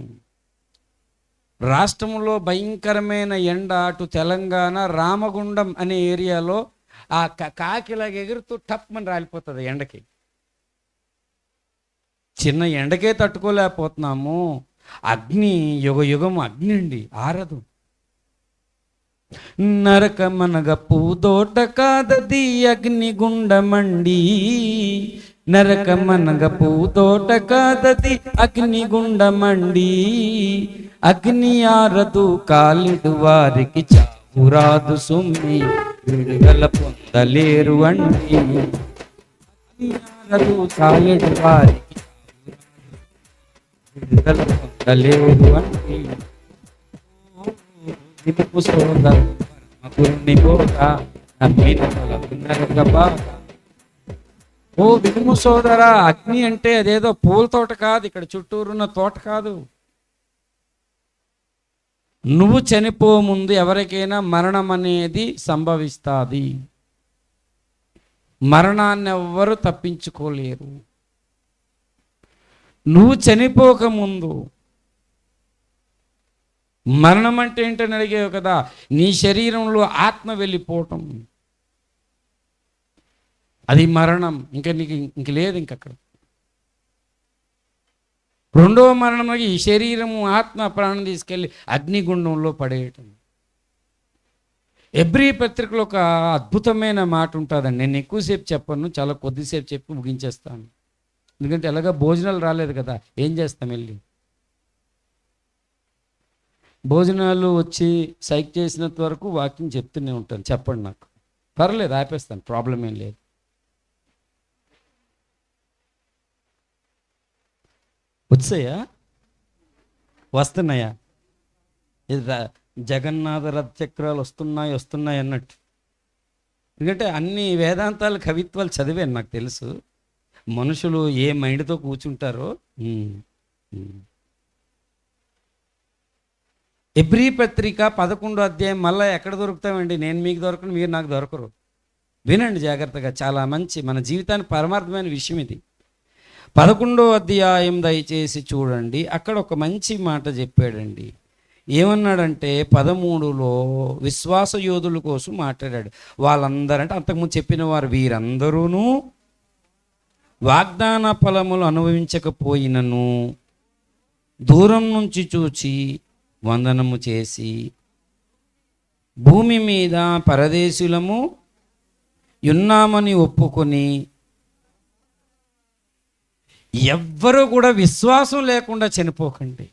రాష్ట్రంలో భయంకరమైన ఎండ. అటు తెలంగాణ రామగుండం అనే ఏరియాలో ఆ కాకిలాగా ఎగురుతూ టప్మని రాలిపోతుంది ఎండకి. చిన్న ఎండకే తట్టుకోలేకపోతున్నాము. అగ్ని యుగం అగ్ని అండి, ఆరదు. నరకమనగ పూదోట కాదది అగ్నిగుండమండి, నరకమనగ పూదోట కాదది అగ్నిగుండమండి, అగ్ని ఆరదు కాలిడు వారికి చావురాదు సుమ్మి, విడుదల పొందలేరు అండి. ఆరదు కాలిడు వారికి విడుదల పొందలేరు అండి. ఓ వినుము సోదరా, అగ్ని అంటే అదేదో పూల తోట కాదు, ఇక్కడ చుట్టూరున్న తోట కాదు. నువ్వు చనిపో ముందు ఎవరికైనా మరణం అనేది సంభవిస్తుంది. మరణాన్ని ఎవ్వరు తప్పించుకోలేరు. నువ్వు చనిపోకముందు మరణం అంటే ఏంటని అడిగేవు కదా, నీ శరీరంలో ఆత్మ వెళ్ళిపోవటం, అది మరణం. ఇంకా నీకు ఇంక లేదు ఇంకక్కడ. రెండవ మరణం ఈ శరీరము ఆత్మ ప్రాణం తీసుకెళ్ళి అగ్నిగుండంలో పడేయటం. ఎబ్రీ పత్రికలో ఒక అద్భుతమైన మాట ఉంటుందండి. నేను ఎక్కువసేపు చెప్పను, చాలా కొద్దిసేపు చెప్పి ముగించేస్తాను. ఎందుకంటే ఎలాగా భోజనాలు రాలేదు కదా, ఏం చేస్తాం వెళ్ళి. భోజనాలు వచ్చి సైక్ చేసినంత వరకు వాకింగ్ చెప్తూనే ఉంటాను. చెప్పండి, నాకు పర్లేదు, ఆపేస్తాను, ప్రాబ్లం ఏం లేదు. వచ్చాయా? వస్తున్నాయా? ఇది జగన్నాథ రథ చక్రాలు వస్తున్నాయి అన్నట్టు. ఎందుకంటే అన్ని వేదాంతాలు కవిత్వాలు చదివాను, నాకు తెలుసు. మనుషులు ఏ మైండ్తో కూర్చుంటారో. ఎబ్రీ పత్రిక 11వ అధ్యాయం మళ్ళీ ఎక్కడ దొరుకుతామండి? నేను మీకు దొరకను, మీరు నాకు దొరకరు. వినండి జాగ్రత్తగా, చాలా మంచి మన జీవితానికి పరమార్థమైన విషయం ఇది. 11వ అధ్యాయం దయచేసి చూడండి. అక్కడ ఒక మంచి మాట చెప్పాడండి. ఏమన్నాడంటే 13లో విశ్వాస యోధుల కోసం మాట్లాడాడు. వాళ్ళందరంటే అంతకుముందు చెప్పిన వారు వీరందరూను వాగ్దాన ఫలములు అనుభవించకపోయినను దూరం నుంచి చూచి వందనము చేసి భూమి మీద పరదేశులము ఉన్నామని ఒప్పుకొని, ఎవ్వరూ కూడా విశ్వాసం లేకుండా చనిపోకండి.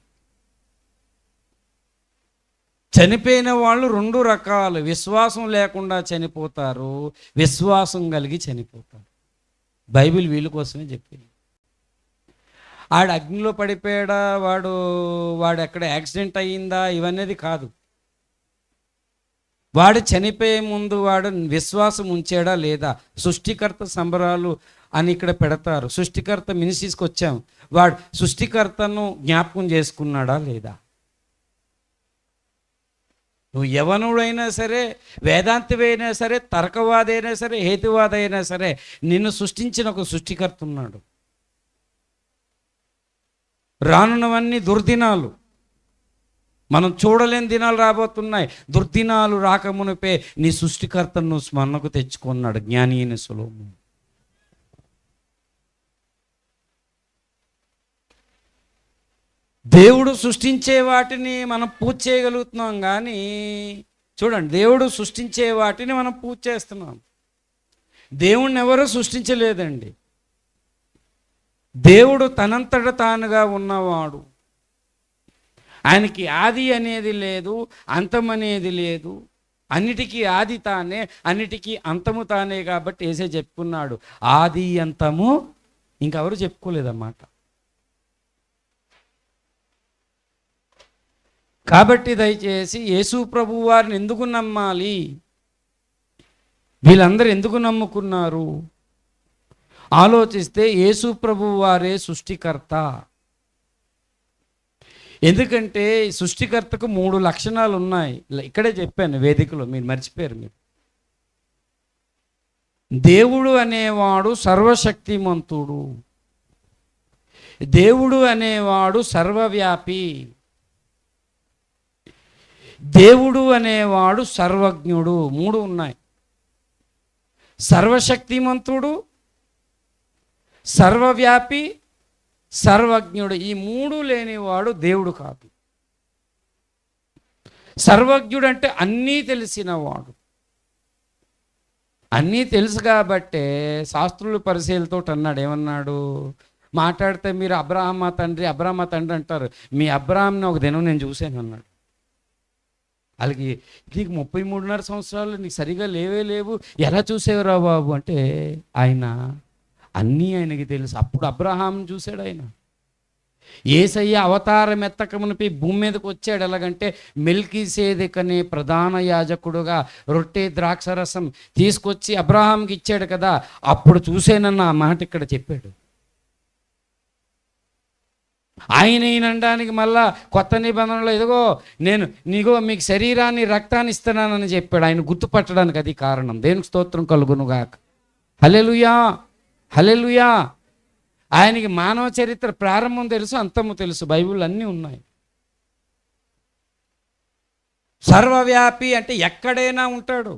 చనిపోయిన వాళ్ళు 2 రకాలు. విశ్వాసం లేకుండా చనిపోతారు, విశ్వాసం కలిగి చనిపోతారు. బైబిల్ వీళ్ళ కోసమే చెప్పింది. ఆడు అగ్నిలో పడిపోయాడా, వాడు ఎక్కడ యాక్సిడెంట్ అయ్యిందా, ఇవన్నీ కాదు. వాడు చనిపోయే ముందు వాడు విశ్వాసం ఉంచాడా లేదా. సృష్టికర్త సంబరాలు అని ఇక్కడ పెడతారు. సృష్టికర్త మినిస్ట్రీస్కి వచ్చాం, వాడు సృష్టికర్తను జ్ఞాపకం చేసుకున్నాడా లేదా. నువ్వు యవనుడైనా సరే, వేదాంతమైనా సరే, తర్కవాది అయినా సరే, హేతువాది అయినా సరే, నిన్ను సృష్టించిన ఒక సృష్టికర్త ఉన్నాడు. రానున్నవన్నీ దుర్దినాలు, మనం చూడలేని దినాలు రాబోతున్నాయి. దుర్దినాలు రాకమునిపే నీ సృష్టికర్తను నువ్వు స్మరణకు తెచ్చుకున్నాడు జ్ఞాని అయిన సొలొమోను. దేవుడు సృష్టించే వాటిని మనం పూజ చేయగలుగుతున్నాం, కానీ చూడండి, దేవుడు సృష్టించే వాటిని మనం పూజ చేస్తున్నాం. దేవుణ్ణి ఎవరూ సృష్టించలేదండి. దేవుడు తనంతట తానుగా ఉన్నవాడు. ఆయనకి ఆది అనేది లేదు, అంతం అనేది లేదు. అన్నిటికీ ఆది తానే, అన్నిటికీ అంతము తానే. కాబట్టి ఏసే చెప్పుకున్నాడు, ఆది అంతము ఇంకెవరు చెప్పుకోలేదన్నమాట. కాబట్టి దయచేసి యేసు ప్రభు వారిని ఎందుకు నమ్మాలి, వీళ్ళందరూ ఎందుకు నమ్ముకున్నారు ఆలోచిస్తే, యేసు ప్రభు వారే సృష్టికర్త. ఎందుకంటే సృష్టికర్తకు 3 లక్షణాలు ఉన్నాయి. ఇక్కడే చెప్పాను వేదికలో, మీరు మర్చిపోయారు. మీరు దేవుడు అనేవాడు సర్వశక్తిమంతుడు, దేవుడు అనేవాడు సర్వవ్యాపి, దేవుడు అనేవాడు సర్వజ్ఞుడు. 3 ఉన్నాయి. సర్వశక్తిమంతుడు, సర్వవ్యాపి, సర్వజ్ఞుడు. ఈ 3 లేనివాడు దేవుడు కాదు. సర్వజ్ఞుడు అంటే అన్నీ తెలిసినవాడు. అన్నీ తెలుసు కాబట్టే శాస్త్రులు పరిశీలతో అన్నాడు, ఏమన్నాడు, మాట్లాడితే మీరు అబ్రాహ్మ తండ్రి అంటారు, మీ అబ్రాహాంని ఒక దినం నేను చూశాను అన్నాడు. వాళ్ళకి నీకు 33.5 సంవత్సరాలు నీకు సరిగా లేవు, ఎలా చూసేవరా బాబు అంటే, ఆయన అన్నీ ఆయనకి తెలుసు. అప్పుడు అబ్రహాం చూశాడు. ఆయన యేసయ్య అవతారం ఎత్తకమునిపై భూమి మీదకి వచ్చాడు. ఎలాగంటే మెల్కీసేదెకనే ప్రధాన యాజకుడుగా రొట్టె ద్రాక్షరసం తీసుకొచ్చి అబ్రహాంకి ఇచ్చాడు కదా, అప్పుడు చూసేనన్న ఆ మాట ఇక్కడ చెప్పాడు. ఆయన అనడానికి మళ్ళా కొత్త నిబంధనలో ఇదిగో నేను మీకు శరీరాన్ని రక్తాన్ని ఇస్తున్నానని చెప్పాడు. ఆయన గుర్తుపట్టడానికి అది కారణం. దేవునికి స్తోత్రం కలుగునుగాక. హల్లెలూయా, హల్లెలూయా. ఆయనకి మానవ చరిత్ర ప్రారంభం తెలుసు, అంతము తెలుసు. బైబిల్ అన్నీ ఉన్నాయి. సర్వవ్యాపి అంటే ఎక్కడైనా ఉంటాడు.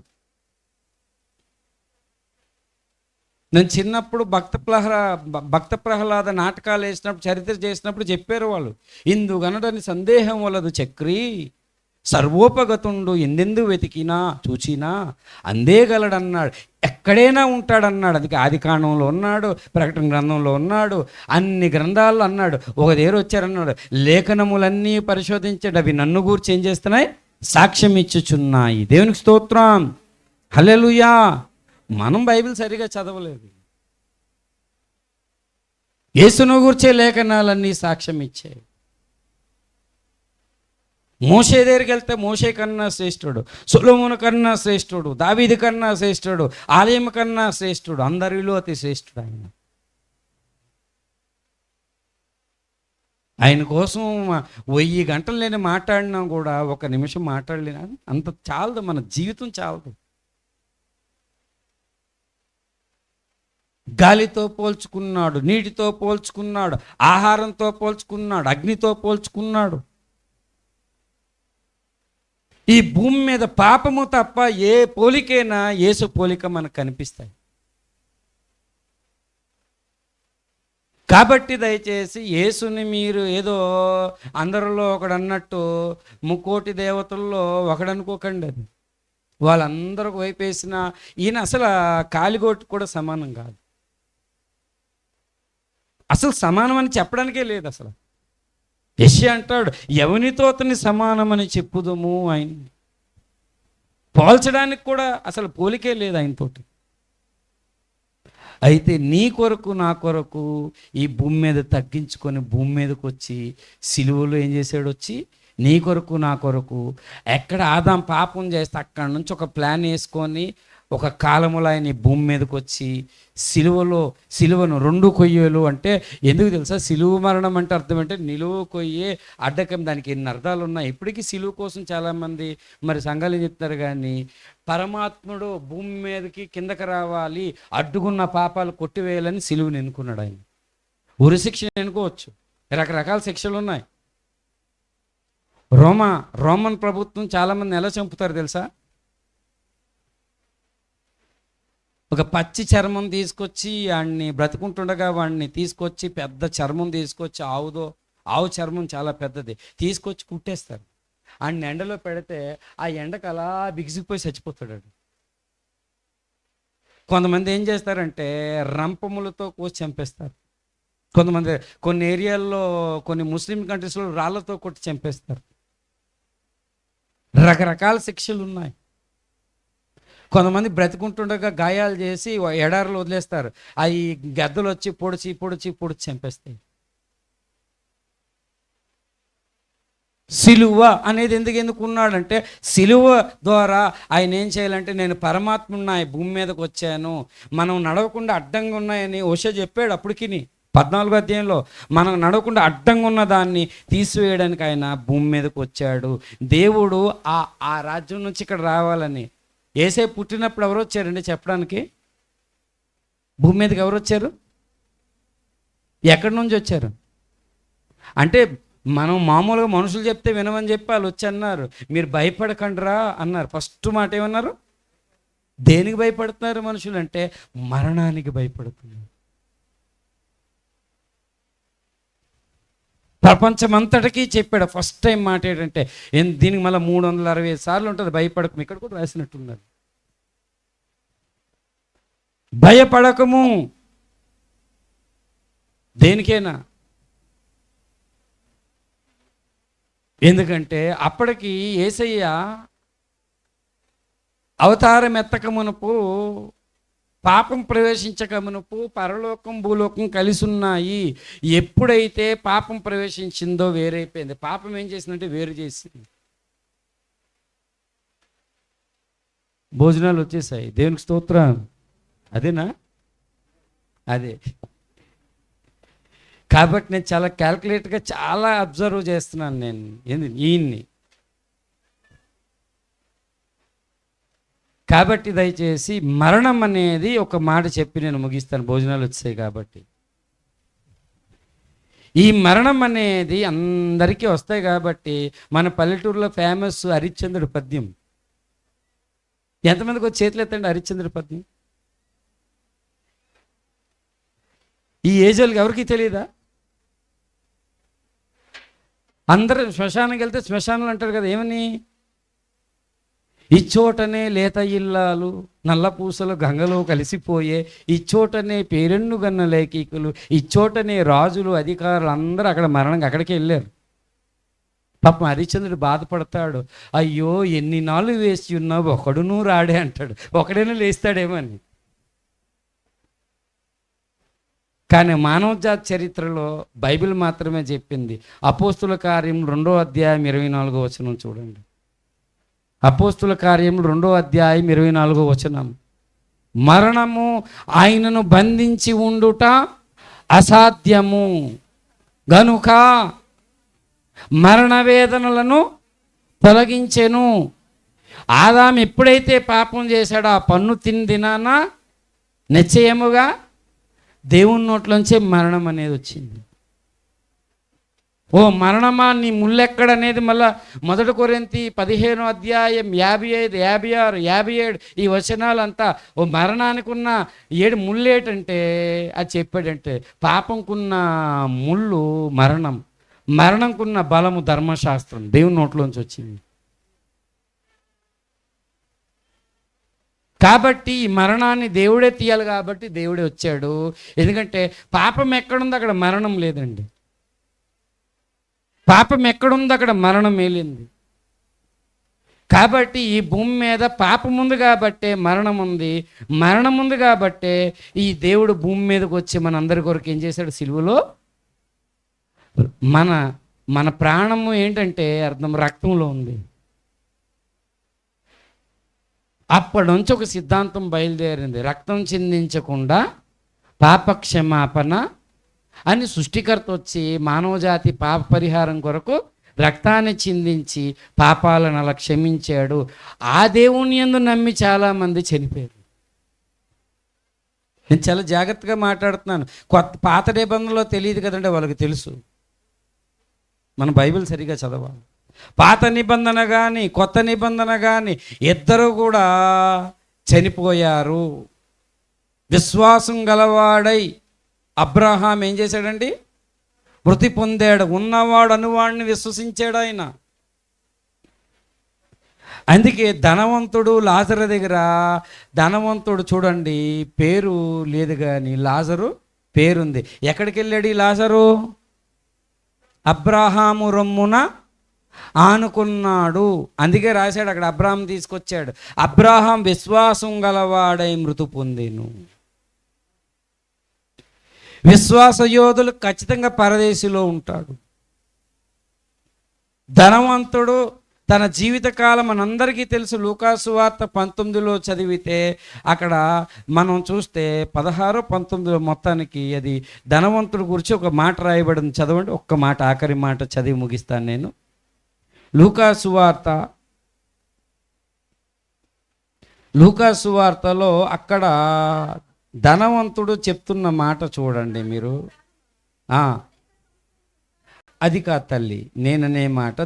నేను చిన్నప్పుడు భక్త ప్రహ్లాద నాటకాలు వేసినప్పుడు, చరిత్ర చేసినప్పుడు చెప్పారు వాళ్ళు, ఇందుగనడని సందేహం వలదు చక్రి, సర్వోపగతుండు ఎందెందు వెతికినా చూచినా అందేగలడన్నాడు. ఎక్కడైనా ఉంటాడన్నాడు. అందుకే ఆదికాండంలో ఉన్నాడు, ప్రకటన గ్రంథంలో ఉన్నాడు, అన్ని గ్రంథాల్లో అన్నాడు. ఒక దగ్గర వచ్చారన్నాడు, లేఖనములన్నీ పరిశోధించాడు, అవి నన్ను గూర్చి ఏం చేస్తున్నాయి, సాక్ష్యం ఇచ్చుచున్నాయి. దేవునికి స్తోత్రం, హల్లెలూయా. మనం బైబిల్ సరిగా చదవలేదు. యేసును గూర్చే లేఖనాలన్నీ సాక్ష్యం ఇచ్చాయి. మోషే దగ్గరికి వెళ్తే మోషే కన్నా శ్రేష్ఠుడు, సొలొమోను కన్నా శ్రేష్ఠుడు, దావీదు కన్నా శ్రేష్ఠుడు, ఆలయం కన్నా శ్రేష్ఠుడు, అందరిలో అతి శ్రేష్ఠుడు ఆయన. ఆయన కోసం 1000 గంటలు నేను మాట్లాడినా కూడా 1 నిమిషం మాట్లాడలేను. అంత చాలదు, మన జీవితం చాలదు. గాలితో పోల్చుకున్నాడు, నీటితో పోల్చుకున్నాడు, ఆహారంతో పోల్చుకున్నాడు, అగ్నితో పోల్చుకున్నాడు. ఈ భూమి మీద పాపము తప్ప ఏ పోలికైనా యేసు పోలిక మనకు కనిపిస్తాయి. కాబట్టి దయచేసి యేసుని మీరు ఏదో అందరిలో ఒకడు అన్నట్టు 3,000,000 దేవతల్లో ఒకడనుకోకండి. అది వాళ్ళందరూ వైపేసిన ఈయన అసలు కాలిగోటు కూడా సమానం కాదు. అసలు సమానం అని చెప్పడానికే లేదు. అసలు యెషయా అంటాడు, ఎవనితో అతని సమానమని చెప్పుదుము. ఆయన పోల్చడానికి కూడా అసలు పోలికే లేదు ఆయనతోటి. అయితే నీ కొరకు నా కొరకు ఈ భూమి మీద తగ్గించుకొని భూమి మీదకి వచ్చి సిలువలో ఏం చేశాడు, వచ్చి నీ కొరకు నా కొరకు ఎక్కడ ఆదాం పాపం చేస్తే అక్కడి నుంచి ఒక ప్లాన్ వేసుకొని ఒక కాలములో ఆయన భూమి మీదకి వచ్చి సిలువను 2 కొయ్యలు అంటే ఎందుకు తెలుసా, సిలువ మరణం అంటే అర్థం అంటే నిలువ కొయ్యే అడ్డకం. దానికి ఎన్ని అర్థాలు ఉన్నాయి. ఇప్పటికీ సిలువ కోసం చాలామంది మరి సంఘాలు చెప్తారు, కానీ పరమాత్ముడు భూమి మీదకి కిందకి రావాలి, అడ్డుకున్న పాపాలు కొట్టివేయాలని సిలువను ఎన్నుకున్నాడు. ఆయన ఉరిశిక్షను ఎన్నుకోవచ్చు, రకరకాల శిక్షలు ఉన్నాయి. రోమన్ ప్రభుత్వం చాలామంది ఎలా చంపుతారు తెలుసా? ఒక పచ్చి చర్మం తీసుకొచ్చి వాడిని బ్రతుకుంటుండగా వాడిని తీసుకొచ్చి పెద్ద చర్మం తీసుకొచ్చి ఆవు చర్మం చాలా పెద్దది తీసుకొచ్చి కుట్టేస్తారు. వాడిని ఎండలో పెడితే ఆ ఎండకు అలా బిగిసిపోయి చచ్చిపోతాడు. కొంతమంది ఏం చేస్తారంటే రంపములతో కోసి చంపేస్తారు. కొంతమంది కొన్ని ఏరియాల్లో కొన్ని ముస్లిం కంట్రీస్లో రాళ్లతో కొట్టి చంపేస్తారు. రకరకాల శిక్షలు ఉన్నాయి. కొంతమంది బ్రతికుంటుండగా గాయాలు చేసి ఎడారులు వదిలేస్తారు. అవి గద్దలు వచ్చి పొడిచి చంపేస్తాయి. సిలువ అనేది ఎందుకు ఉన్నాడంటే సిలువ ద్వారా ఆయన ఏం చేయాలంటే నేను పరమాత్మున్నా భూమి మీదకి వచ్చాను, మనం నడవకుండా అడ్డంగా ఉన్నాయని ఓషో చెప్పాడు. అప్పటికి 14వ అధ్యాయంలో మనం నడవకుండా అడ్డంగా ఉన్న దాన్ని తీసివేయడానికి ఆయన భూమి మీదకి వచ్చాడు. దేవుడు ఆ రాజ్యం నుంచి ఇక్కడ రావాలని. యేసే పుట్టినప్పుడు ఎవరు వచ్చారండి చెప్పడానికి? భూమి మీదకి ఎవరు వచ్చారు? ఎక్కడి నుంచి వచ్చారు? అంటే మనం మామూలుగా మనుషులు చెప్తే వినమని చెప్పి వాళ్ళు వచ్చి అన్నారు, మీరు భయపడకండిరా అన్నారు. ఫస్ట్ మాట ఏమన్నారు? దేనికి భయపడుతున్నారు మనుషులు అంటే మరణానికి భయపడుతున్నారు. ప్రపంచమంతటికీ చెప్పాడు ఫస్ట్ టైం మాట ఏంటంటే దీనికి మళ్ళీ 365 సార్లు ఉంటుంది భయపడకము. ఇక్కడ కూడా రాసినట్టున్నారు, భయపడకము. దేనికైనా. ఎందుకంటే అప్పటికి యేసయ్య అవతారం ఎత్తక మునుపు, పాపం ప్రవేశించక మునుపు పరలోకం భూలోకం కలిసి ఉన్నాయి. ఎప్పుడైతే పాపం ప్రవేశించిందో వేరైపోయింది. పాపం ఏం చేసిందంటే వేరు చేసింది. భోజనాలు వచ్చేసాయి, దేవునికి స్తోత్రం. అదేనా? అదే. కాబట్టి నేను చాలా క్యాల్కులేట్గా చాలా అబ్జర్వ్ చేస్తున్నాను నేను ఈయన్ని. కాబట్టి దయచేసి మరణం అనేది ఒక మాట చెప్పి నేను ముగిస్తాను, భోజనాలు వచ్చాయి కాబట్టి. ఈ మరణం అనేది అందరికీ వస్తాయి కాబట్టి మన పల్లెటూరులో ఫేమస్ హరిశ్చంద్రుడి పద్యం. ఎంతమందికి వచ్చి చేతులు ఎత్తండి హరిశ్చంద్రుడి పద్యం. ఈ ఏజ్ వాళ్ళకి ఎవరికి తెలియదా? అందరూ శ్మశానానికి వెళ్తే శ్మశానాలు అంటారు కదా, ఏమని? ఇచ్చోటనే లేత ఇల్లాలు నల్లపూసలు గంగలో కలిసిపోయే, ఇచ్చోటనే పేరెన్ను గన్న లేఖికులు, ఇచ్చోటనే రాజులు అధికారులు అందరూ అక్కడ మరణంగా అక్కడికి వెళ్ళారు. పాపం హరిశ్చంద్రుడు బాధపడతాడు, అయ్యో ఎన్ని నాళ్ళు వేసి ఉన్నావు, ఒకడునూ రాడే అంటాడు. ఒకడైనా లేస్తాడేమని. కానీ మానవ జాతి చరిత్రలో బైబిల్ మాత్రమే చెప్పింది. అపోస్తుల కార్యములు 2వ అధ్యాయం 24వ వచనం చూడండి. అపోస్తుల కార్యములు 2వ అధ్యాయం 24వ వచనం. మరణము ఆయనను బంధించి ఉండుట అసాధ్యము గనుక మరణ వేదనలను తొలగించెను. ఆదాము ఎప్పుడైతే పాపం చేశాడో ఆ పన్ను తిని దినాన నిశ్చయముగా దేవుని నోట్లోంచే మరణం అనేది వచ్చింది. ఓ మరణమా నీ ముళ్ళెక్కడనేది మళ్ళా 1 కొరింథీ 15వ అధ్యాయం 55, 56, 57 ఈ వచనాలంతా ఓ మరణానికి ఉన్న 7 ముళ్ళేటంటే అది చెప్పాడంటే పాపంకున్న ముళ్ళు మరణం, మరణంకున్న బలము ధర్మశాస్త్రం దేవుని నోట్లోంచి వచ్చింది. కాబట్టి ఈ మరణాన్ని దేవుడే తీయాలి కాబట్టి దేవుడే వచ్చాడు. ఎందుకంటే పాపం ఎక్కడుందో అక్కడ మరణం లేదండి. పాపం ఎక్కడుందో అక్కడ మరణం మేలింది. కాబట్టి ఈ భూమి మీద పాపం ఉంది కాబట్టే మరణం ఉంది, మరణం ఉంది కాబట్టే ఈ దేవుడు భూమి మీదకి వచ్చి మన అందరి కొరకు ఏం చేశాడు? సిలువలో మన ప్రాణము ఏంటంటే అర్థం రక్తంలో ఉంది. అప్పటి నుంచి ఒక సిద్ధాంతం బయలుదేరింది, రక్తం చిందించకుండా పాప క్షమాపణ అని సృష్టికర్త వచ్చి మానవజాతి పాప పరిహారం కొరకు రక్తాన్ని చిందించి పాపాలను అలా క్షమించాడు. ఆ దేవుని యందు నమ్మి చాలామంది చనిపోయారు. నేను చాలా జాగ్రత్తగా మాట్లాడుతున్నాను. పాత నిబంధనలో తెలియదు కదంటే వాళ్ళకి తెలుసు. మన బైబిల్ సరిగా చదవాలి. పాత నిబంధన కానీ కొత్త నిబంధన కానీ ఇద్దరు కూడా చనిపోయారు. విశ్వాసం గలవాడై అబ్రహాం ఏం చేశాడండి? మృతి పొందాడు. ఉన్నవాడు అనువాడిని విశ్వసించాడు ఆయన. అందుకే ధనవంతుడు లాజరు దగ్గర, ధనవంతుడు చూడండి పేరు లేదు కానీ లాజరు పేరుంది. ఎక్కడికి వెళ్ళాడు ఈ లాజరు? అబ్రహాము రొమ్మున ఆనుకున్నాడు. అందుకే రాశాడు అక్కడ, అబ్రహాం తీసుకొచ్చాడు. అబ్రహాం విశ్వాసం గలవాడై మృతి పొందెను. విశ్వాస యోధులు ఖచ్చితంగా పరదేశిలో ఉంటాడు. ధనవంతుడు తన జీవితకాలం మనందరికీ తెలుసు. లూకాసు వార్త 19లో చదివితే అక్కడ మనం చూస్తే 16, 19 మొత్తానికి అది ధనవంతుడి గురించి ఒక మాట రాయబడింది. చదవండి ఒక్క మాట, ఆఖరి మాట చదివి ముగిస్తాను నేను. లూకాసు వార్తలో అక్కడ ధనవంతుడు చెప్తున్న మాట చూడండి మీరు. అది కాదు తల్లి, నేననే మాట.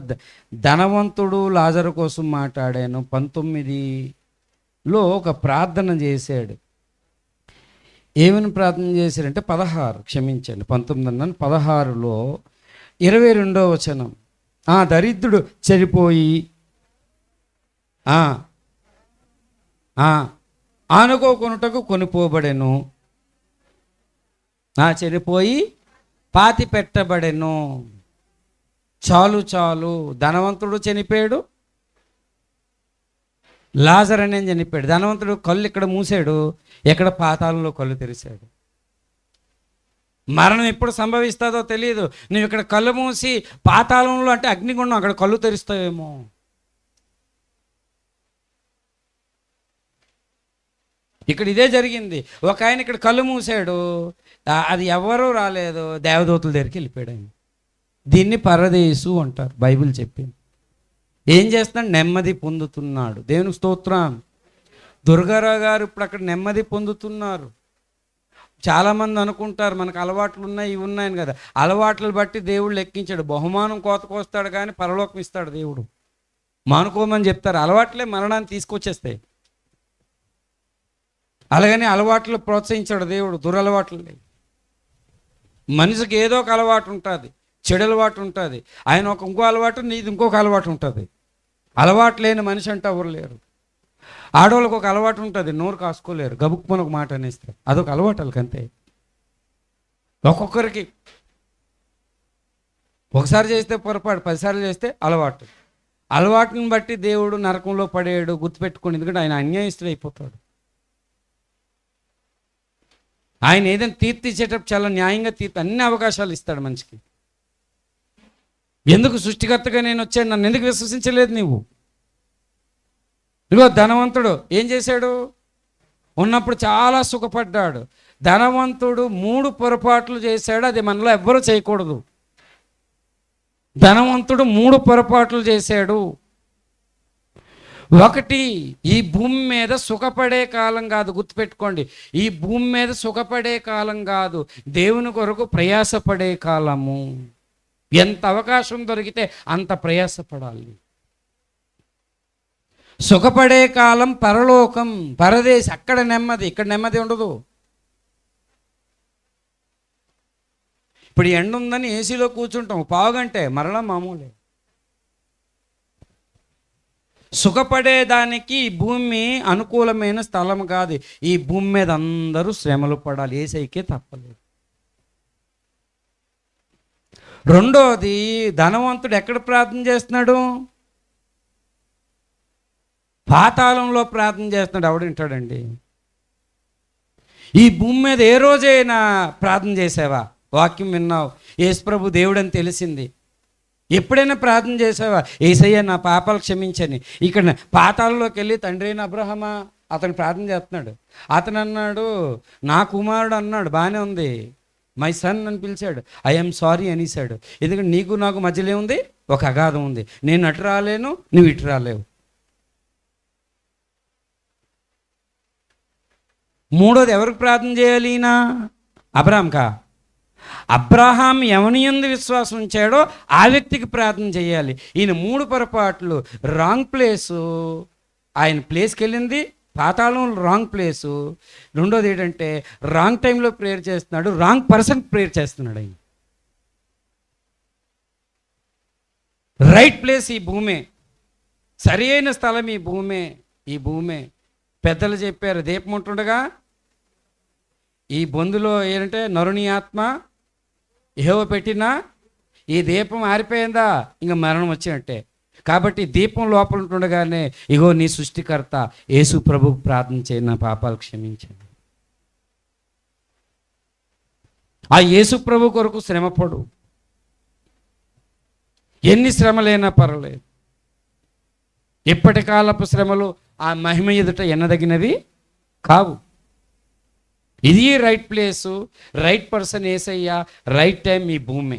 ధనవంతుడు లాజరు కోసం మాట్లాడాను. 19లో ఒక ప్రార్థన చేశాడు. ఏమని ప్రార్థన చేశాడంటే 16, క్షమించండి 19 అన్నాను, 16లో 22వ వచనం. దరిద్రుడు చనిపోయి ఆనుకోకొనుటకు కొనిపోబడెను. చనిపోయి పాతి పెట్టబడెను. చాలు ధనవంతుడు చనిపోయాడు, లాజరు అనే చనిపోయాడు. ధనవంతుడు కళ్ళు ఇక్కడ మూసాడు, ఎక్కడ పాతాళంలో కళ్ళు తెరిచాడు. మరణం ఎప్పుడు సంభవిస్తుందో తెలియదు. నువ్వు ఇక్కడ కళ్ళు మూసి పాతాళంలో అంటే అగ్నిగుండం, అక్కడ కళ్ళు తెరుస్తావేమో. ఇక్కడ ఇదే జరిగింది. ఒక ఆయన ఇక్కడ కళ్ళు మూసాడు, అది ఎవరూ రాలేదు, దేవదూతల దగ్గరికి వెళ్ళిపోయాడు ఆయన. దీన్ని పరదేశు అంటారు, బైబిల్ చెప్పింది. ఏం చేస్తున్నాడు? నెమ్మది పొందుతున్నాడు. దేవునికి స్తోత్రం. దుర్గారావు గారు ఇప్పుడు అక్కడ నెమ్మది పొందుతున్నారు. చాలామంది అనుకుంటారు మనకు అలవాట్లు ఉన్నాయి, ఇవి ఉన్నాయని కదా. అలవాట్లు బట్టి దేవుడు లెక్కించాడు. బహుమానం కోతకొస్తాడు కానీ పరలోకం ఇస్తాడు దేవుడు. మానుకోమని చెప్తారు. అలవాట్లే మరణాన్ని తీసుకొచ్చేస్తాయి. అలాగని అలవాట్లు ప్రోత్సహించాడు దేవుడు. దురలవాట్లు మనిషికి ఏదో ఒక అలవాటు ఉంటుంది, చెడు అలవాటు ఉంటుంది. ఆయన ఇంకో అలవాటు, నీది ఇంకొక అలవాటు ఉంటుంది. అలవాటు లేని మనిషి అంటే ఎవరు లేరు. ఆడవాళ్ళకి ఒక అలవాటు ఉంటుంది, నోరు కాసుకోలేరు, గబుక్కుమని ఒక మాట అనేస్తారు. అదొక అలవాటు వాళ్ళకి అంతే. ఒక్కొక్కరికి ఒకసారి చేస్తే పొరపాటు, 10 సార్లు చేస్తే అలవాటు. అలవాటుని బట్టి దేవుడు నరకంలో పడేయడు, గుర్తుపెట్టుకోండి. ఎందుకంటే ఆయన అన్యాయస్తుడు అయిపోతాడు. ఆయన ఏదైనా తీర్పు ఇచ్చేటప్పుడు చాలా న్యాయంగా అన్ని అవకాశాలు ఇస్తాడు మనిషికి. ఎందుకు సృష్టికర్తగా నేను వచ్చాను, నన్ను ఎందుకు విశ్వసించలేదు నీవు? ఇదిగో ధనవంతుడు ఏం చేశాడు? ఉన్నప్పుడు చాలా సుఖపడ్డాడు. ధనవంతుడు 3 పొరపాట్లు చేశాడు, అది మనలో ఎవ్వరూ చేయకూడదు. ధనవంతుడు 3 పొరపాట్లు చేశాడు. ఒకటి, ఈ భూమి మీద సుఖపడే కాలం కాదు, గుర్తుపెట్టుకోండి. ఈ భూమి మీద సుఖపడే కాలం కాదు, దేవుని కొరకు ప్రయాసపడే కాలము. ఎంత అవకాశం దొరికితే అంత ప్రయాసపడాలి. సుఖపడే కాలం పరలోకం, పరదేశం. అక్కడ నెమ్మది, ఇక్కడ నెమ్మది ఉండదు. ఇప్పుడు ఎండ ఉందని ఏసీలో కూర్చుంటాం, పావుగంటే మరలా మామూలే. సుఖపడేదానికి ఈ భూమి అనుకూలమైన స్థలం కాదు. ఈ భూమి మీద అందరూ శ్రమలు పడాలి, ఏసైకే తప్పలేదు. రెండోది, ధనవంతుడు ఎక్కడ ప్రార్థన చేస్తున్నాడు? పాతాళంలో ప్రార్థన చేస్తున్నాడు. ఎవడింటాడండి? ఈ భూమి మీద ఏ రోజైనా ప్రార్థన చేసావా? వాక్యం విన్నావు, యేసుప్రభు దేవుడని తెలిసింది, ఎప్పుడైనా ప్రార్థన చేసావా? యేసయ్య నా పాపాలు క్షమించని. ఇక్కడ పాతాళంలోకి వెళ్ళి తండ్రి అయిన అబ్రహమా, అతను ప్రార్థన చేస్తున్నాడు. అతను అన్నాడు, నా కుమారుడు అన్నాడు, బాగానే ఉంది, మై సన్ అని పిలిచాడు. ఐఎమ్ సారీ అనేసాడు. ఎందుకంటే నీకు నాకు మధ్యలో ఉంది ఒక అగాధం ఉంది. నేను అటు రాలేను, నువ్వు ఇటు రాలేవు. మూడోది ఎవరికి ప్రార్థన చేయాలి? ఈయన అబ్రాహాంకా? అబ్రహాం ఎవని యందు విశ్వాసం ఉంచాడో ఆ వ్యక్తికి ప్రార్థన చేయాలి. ఈయన 3 పొరపాట్లు, రాంగ్ ప్లేసు, ఆయన ప్లేస్కి వెళ్ళింది పాతాళం, రాంగ్ ప్లేసు. రెండోది ఏంటంటే రాంగ్ టైంలో ప్రేయర్ చేస్తున్నాడు, రాంగ్ పర్సన్ ప్రేయర్ చేస్తున్నాడు. ఆయన రైట్ ప్లేస్ ఈ భూమే, సరి అయిన స్థలం ఈ భూమే. పెద్దలు చెప్పారు, దీపం ఉంటుండగా ఈ బొందులో ఏంటంటే నరుని ఆత్మ యెహోవా పెట్టినా ఈ దీపం ఆరిపోయిందా ఇంకా మరణం వచ్చినట్టే. కాబట్టి దీపం లోపల ఉంటుండగానే ఇగో నీ సృష్టికర్త యేసు ప్రభువుకు ప్రార్థన చేయి, నా పాపాలు క్షమించండి. ఆ యేసు ప్రభు కొరకు శ్రమపడు, ఎన్ని శ్రమలైనా పర్లేదు. ఇప్పటి కాలపు శ్రమలు ఆ మహిమ ఎదుట ఎన్నదగినవి కావు. ఇది రైట్ ప్లేసు, రైట్ పర్సన్ యేసయ్య, రైట్ టైం ఈ భూమి.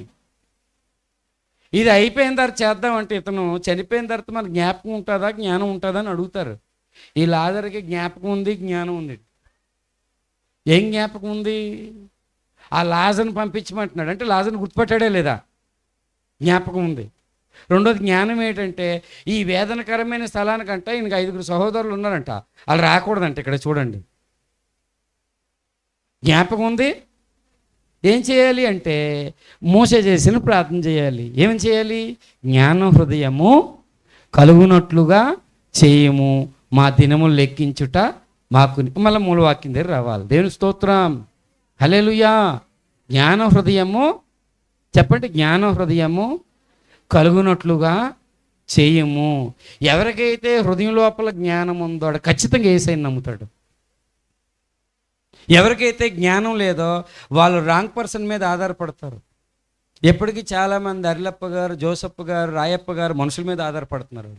ఇది అయిపోయిన తర్వాత చేద్దామంటే ఇతను చనిపోయిన తర్వాత మన జ్ఞాపకం ఉంటుందా జ్ఞానం ఉంటుందా అని అడుగుతారు. ఈ లాజరుకి జ్ఞాపకం ఉంది, జ్ఞానం ఉంది. ఏం జ్ఞాపకం ఉంది? ఆ లాజర్ని పంపించమంటున్నాడు అంటే లాజర్ని గుర్తుపట్టాడే లేదా? జ్ఞాపకం ఉంది. రెండోది జ్ఞానం ఏంటంటే ఈ వేదనకరమైన స్థలానికంట ఈయనకి 5 సహోదరులు ఉన్నారంట, వాళ్ళు రాకూడదంట. ఇక్కడ చూడండి, జ్ఞాపకం ఉంది. ఏం చేయాలి అంటే మోసే చేసిన ప్రార్థన చేయాలి. ఏమని చేయాలి? జ్ఞాన హృదయము కలుగునట్లుగా చేయము, మా దినములు లెక్కించుట మాకు. మళ్ళీ మూలవాక్యం దగ్గర రావాలి. దేవుని స్తోత్రం, హల్లెలూయా. జ్ఞాన హృదయము చెప్పండి, జ్ఞాన హృదయము కలుగునట్లుగా చేయము. ఎవరికైతే హృదయం లోపల జ్ఞానం ఉందో వాడు ఖచ్చితంగా యేసయ్యని నమ్ముతాడు. ఎవరికైతే జ్ఞానం లేదో వాళ్ళు రాంగ్ పర్సన్ మీద ఆధారపడతారు. ఎప్పటికీ చాలామంది అరిలప్ప గారు, జోసప్ప గారు, రాయప్ప గారు మనుషుల మీద ఆధారపడుతున్నారు.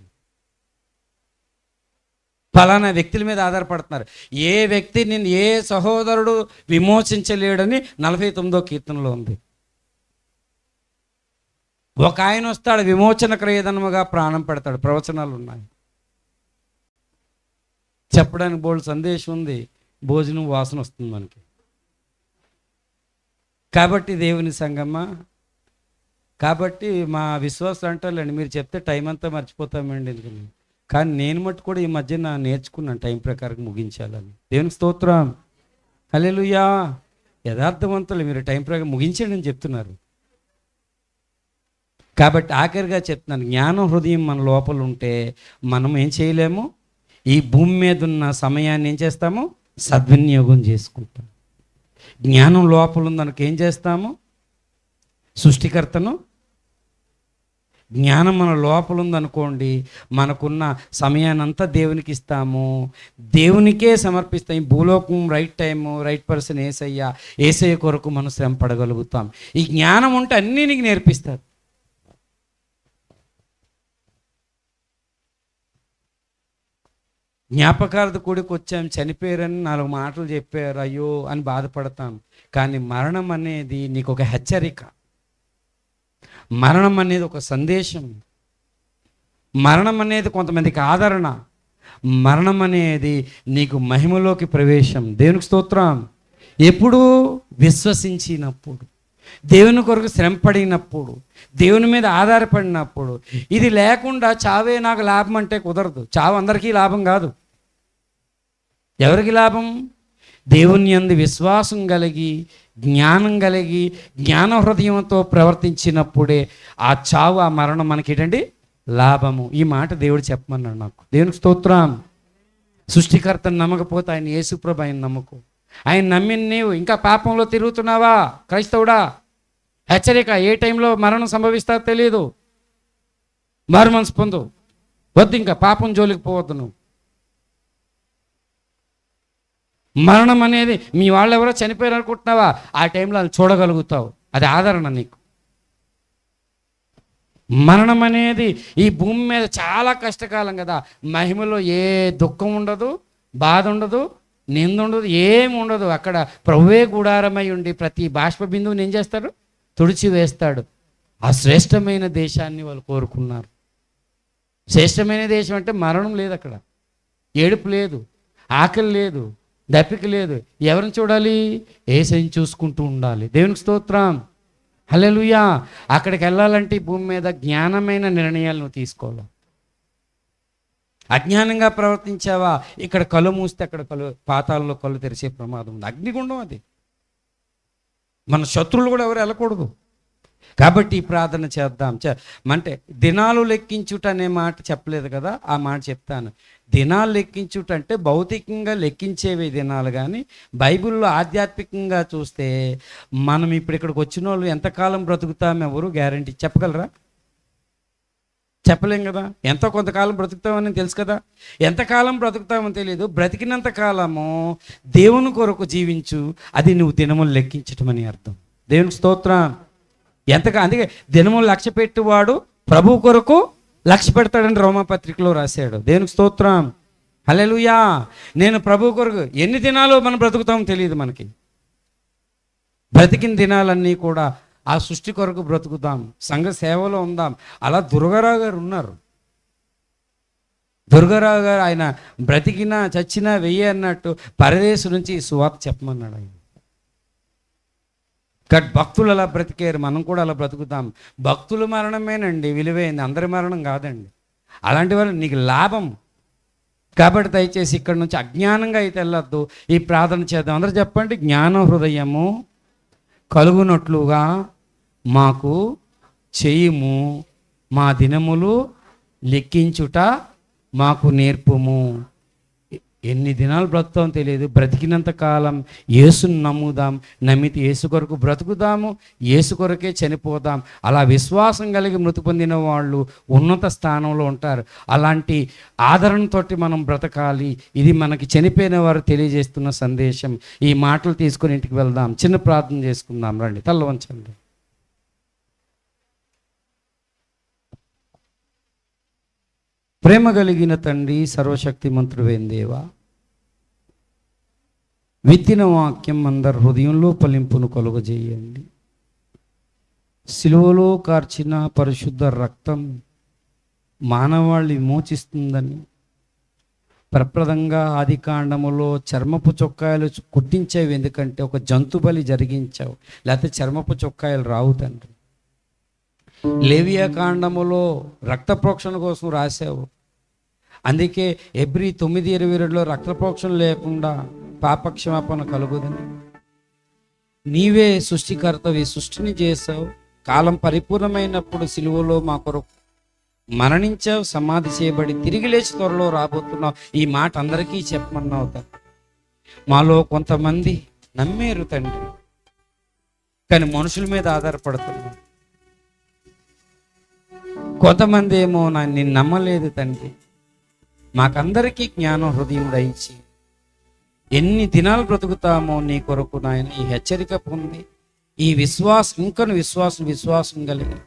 ఫలానా వ్యక్తుల మీద ఆధారపడుతున్నారు. ఏ వ్యక్తి నిన్ను ఏ సహోదరుడు విమోచించలేడని 49వ కీర్తనలో ఉంది. ఒక ఆయన వస్తాడు, విమోచన క్రయధనముగా ప్రాణం పెడతాడు. ప్రవచనాలు ఉన్నాయి, చెప్పడానికి బోల్డ్ సందేశం ఉంది. భోజనం వాసన వస్తుంది మనకి. కాబట్టి దేవుని సంగమా, కాబట్టి మా విశ్వాసం అంటారులేండి, మీరు చెప్తే టైం అంతా మర్చిపోతామండి ఎందుకని. కానీ నేను మట్టు కూడా ఈ మధ్య నేర్చుకున్నాను టైం ప్రకారం ముగించాలని. దేవునికి స్తోత్రం, హల్లెలూయా. యథార్థవంతులు మీరు టైం ప్రకారం ముగించండి అని చెప్తున్నారు. కాబట్టి ఆఖరిగా చెప్తున్నాను, జ్ఞాన హృదయం మన లోపల ఉంటే మనం ఏం చేయలేము. ఈ భూమి మీద ఉన్న సమయాన్ని ఏం చేస్తాము? సద్వినియోగం చేసుకుంటాం. జ్ఞానం లోపల ఉందనుక ఏం చేస్తాము? సృష్టికర్తను. జ్ఞానం మన లోపల ఉందనుకోండి, మనకున్న సమయాన్ని అంతా దేవునికి ఇస్తాము, దేవునికే సమర్పిస్తాం. ఈ భూలోకం రైట్ టైము, రైట్ పర్సన్ యేసయ్య కొరకు మనం శ్రమ పడగలుగుతాం. ఈ జ్ఞానం ఉంటే అన్నీ నీకు నేర్పిస్తారు. జ్ఞాపకార్థ కూడికి వచ్చాం, చనిపోయారని 4 మాటలు చెప్పారు, అయ్యో అని బాధపడతాం. కానీ మరణం అనేది నీకు ఒక హెచ్చరిక, మరణం అనేది ఒక సందేశం, మరణం అనేది కొంతమందికి ఆదరణ, మరణం అనేది నీకు మహిమలోకి ప్రవేశం. దేవునికి స్తోత్రం. ఎప్పుడు? విశ్వసించినప్పుడు, దేవుని కొరకు శ్రమపడినప్పుడు, దేవుని మీద ఆధారపడినప్పుడు. ఇది లేకుండా చావే నాకు లాభం అంటే కుదరదు. చావు అందరికీ లాభం కాదు. ఎవరికి లాభం? దేవుని యందు విశ్వాసం కలిగి, జ్ఞానం కలిగి, జ్ఞాన హృదయంతో ప్రవర్తించినప్పుడే ఆ చావు, ఆ మరణం మనకి ఏంటండి? లాభము. ఈ మాట దేవుడు చెప్పమన్నాడు నాకు. దేవునికి స్తోత్రం. సృష్టికర్తను నమ్మకపోతే ఆయన యేసుప్రభు ఆయన నమ్మకు. ఆయన నమ్మిన నీవు ఇంకా పాపంలో తిరుగుతున్నావా క్రైస్తవుడా? హెచ్చరిక, ఏ టైంలో మరణం సంభవిస్తారో తెలియదు. మారు మనసు పొందు, వద్దు ఇంకా పాపం జోలికి పోవద్దు. నువ్వు మరణం అనేది మీ వాళ్ళు ఎవరో చనిపోయారు అనుకుంటున్నావా? ఆ టైంలో అది చూడగలుగుతావు, అది ఆదరణ నీకు. మరణం అనేది ఈ భూమి మీద చాలా కష్టకాలం కదా. మహిమలో ఏ దుఃఖం ఉండదు, బాధ ఉండదు, నింద ఉండదు, ఏమి ఉండదు. అక్కడ ప్రభువే గుడారమై ఉండి ప్రతి బాష్ప బిందువుని ఏం చేస్తాడు? తుడిచి వేస్తాడు. ఆ శ్రేష్టమైన దేశాన్ని వాళ్ళు కోరుకున్నారు. శ్రేష్టమైన దేశం అంటే మరణం లేదు, అక్కడ ఏడుపు లేదు, ఆకలి లేదు, దప్పిక లేదు. ఎవరిని చూడాలి? యేసుని చూసుకుంటూ ఉండాలి. దేవునికి స్తోత్రం, హల్లెలూయా. అక్కడికి వెళ్ళాలంటే ఈ భూమి మీద జ్ఞానమైన నిర్ణయాలు నువ్వు తీసుకోవాలి. అజ్ఞానంగా ప్రవర్తించావా, ఇక్కడ కళ్ళు మూస్తే అక్కడ కళ్ళు, పాతాల్లో కళ్ళు తెరిచే ప్రమాదం ఉంది. అగ్నిగుండం అది. మన శత్రువులు కూడా ఎవరు వెళ్ళకూడదు. కాబట్టి ఈ ప్రార్థన చేద్దాం. అంటే దినాలు లెక్కించుట అనే మాట చెప్పలేదు కదా, ఆ మాట చెప్తాను. దినాలు లెక్కించుట అంటే భౌతికంగా లెక్కించేవి దినాలు, కానీ బైబిల్లో ఆధ్యాత్మికంగా చూస్తే మనం ఇప్పుడు ఇక్కడికి వచ్చిన వాళ్ళు ఎంతకాలం బ్రతుకుతాం ఎవరు గ్యారంటీ చెప్పగలరా? చెప్పలేం కదా. ఎంతో కొంతకాలం బ్రతుకుతామని తెలుసు కదా. ఎంతకాలం బ్రతుకుతామని తెలియదు. బ్రతికినంత కాలము దేవుని కొరకు జీవించు, అది నువ్వు దినములు లెక్కించటం అని అర్థం. దేవునికి స్తోత్రం. అందుకే దినములు లక్ష్య పెట్టువాడు ప్రభు కొరకు లక్ష్య పెడతాడని రోమాపత్రికలో రాశాడు. దేవునికి స్తోత్రం, హల్లెలూయా. నేను ప్రభు కొరకు ఎన్ని దినాలు మనం బ్రతుకుతామో తెలియదు మనకి. బ్రతికిన దినాలన్నీ కూడా ఆ సృష్టి కొరకు బ్రతుకుతాం, సంఘ సేవలో ఉందాం. అలా దుర్గారావు గారు ఉన్నారు. దుర్గారావు గారు ఆయన బ్రతికినా చచ్చినా వెయ్యి అన్నట్టు పరదేశం నుంచి సువార్త చెప్పమన్నాడు ఆయన. భక్తులు అలా బ్రతికారు, మనం కూడా అలా బ్రతుకుతాం. భక్తుల మరణమేనండి విలువైంది, అందరి మరణం కాదండి. అలాంటి వాళ్ళు నీకు లాభం. కాబట్టి దయచేసి ఇక్కడ నుంచి అజ్ఞానంగా అయితే వెళ్ళొద్దు. ఈ ప్రార్థన చేద్దాం. అందరూ చెప్పండి, జ్ఞాన హృదయము కలుగునట్లుగా మాకు చేయుము, మా దినములు లెక్కించుట మాకు నేర్పుము. ఎన్ని దినాలు బ్రతుకుతామో తెలియదు. బ్రతికినంత కాలం యేసును నమ్ముదాం, నమ్మితే యేసు కొరకు బ్రతుకుదాము, యేసు కొరకే చనిపోదాం. అలా విశ్వాసం కలిగి మృతి పొందిన వాళ్ళు ఉన్నత స్థానంలో ఉంటారు. అలాంటి ఆదరణతోటి మనం బ్రతకాలి. ఇది మనకి చనిపోయిన వారు తెలియజేస్తున్న సందేశం. ఈ మాటలు తీసుకొని ఇంటికి వెళ్దాం. చిన్న ప్రార్థన చేసుకుందాం. రండి, తల్ల వంచండి. ప్రేమ కలిగిన తండ్రి, సర్వశక్తిమంతుడైన దేవా, విత్తిన వాక్యం అందరి హృదయంలో ఫలింపును కలుగజేయండి. సిలువలో కార్చిన పరిశుద్ధ రక్తం మానవాళి విమోచిస్తుందని ప్రప్రదంగా ఆది కాండములో చర్మపు చొక్కాయలు కుట్టించేవి. ఎందుకంటే ఒక జంతు బలి జరిగించావు, లేకపోతే చర్మపు చొక్కాయలు రావు తండ్రి. లేవియా కాండములో రక్త ప్రోక్షణ కోసం రాశావు. అందుకే ఎబ్రీ 9:22 రక్త ప్రోక్షణ లేకుండా పాపక్షమాపణ కలుగుదని. నీవే సృష్టికర్తవి, సృష్టిని చేసావు. కాలం పరిపూర్ణమైనప్పుడు సిలువలో మా కొరకు మరణించావు, సమాధి చేయబడి తిరిగి లేచి త్వరలో రాబోతున్నావు. ఈ మాట అందరికీ చెప్పమన్నావు తండ్రి. మాలో కొంతమంది నమ్మేరు తండ్రి, కానీ మనుషుల మీద ఆధారపడుతున్నారు. కొంతమంది ఏమో నిన్ను నమ్మలేదు తండ్రి. మాకందరికీ జ్ఞానం హృదయం దయచి ఎన్ని దినాలు బ్రతుకుతామో నీ కొరకు నాయన ఈ హెచ్చరిక పొంది ఈ విశ్వాసం ఇంకను విశ్వాసం కలిగి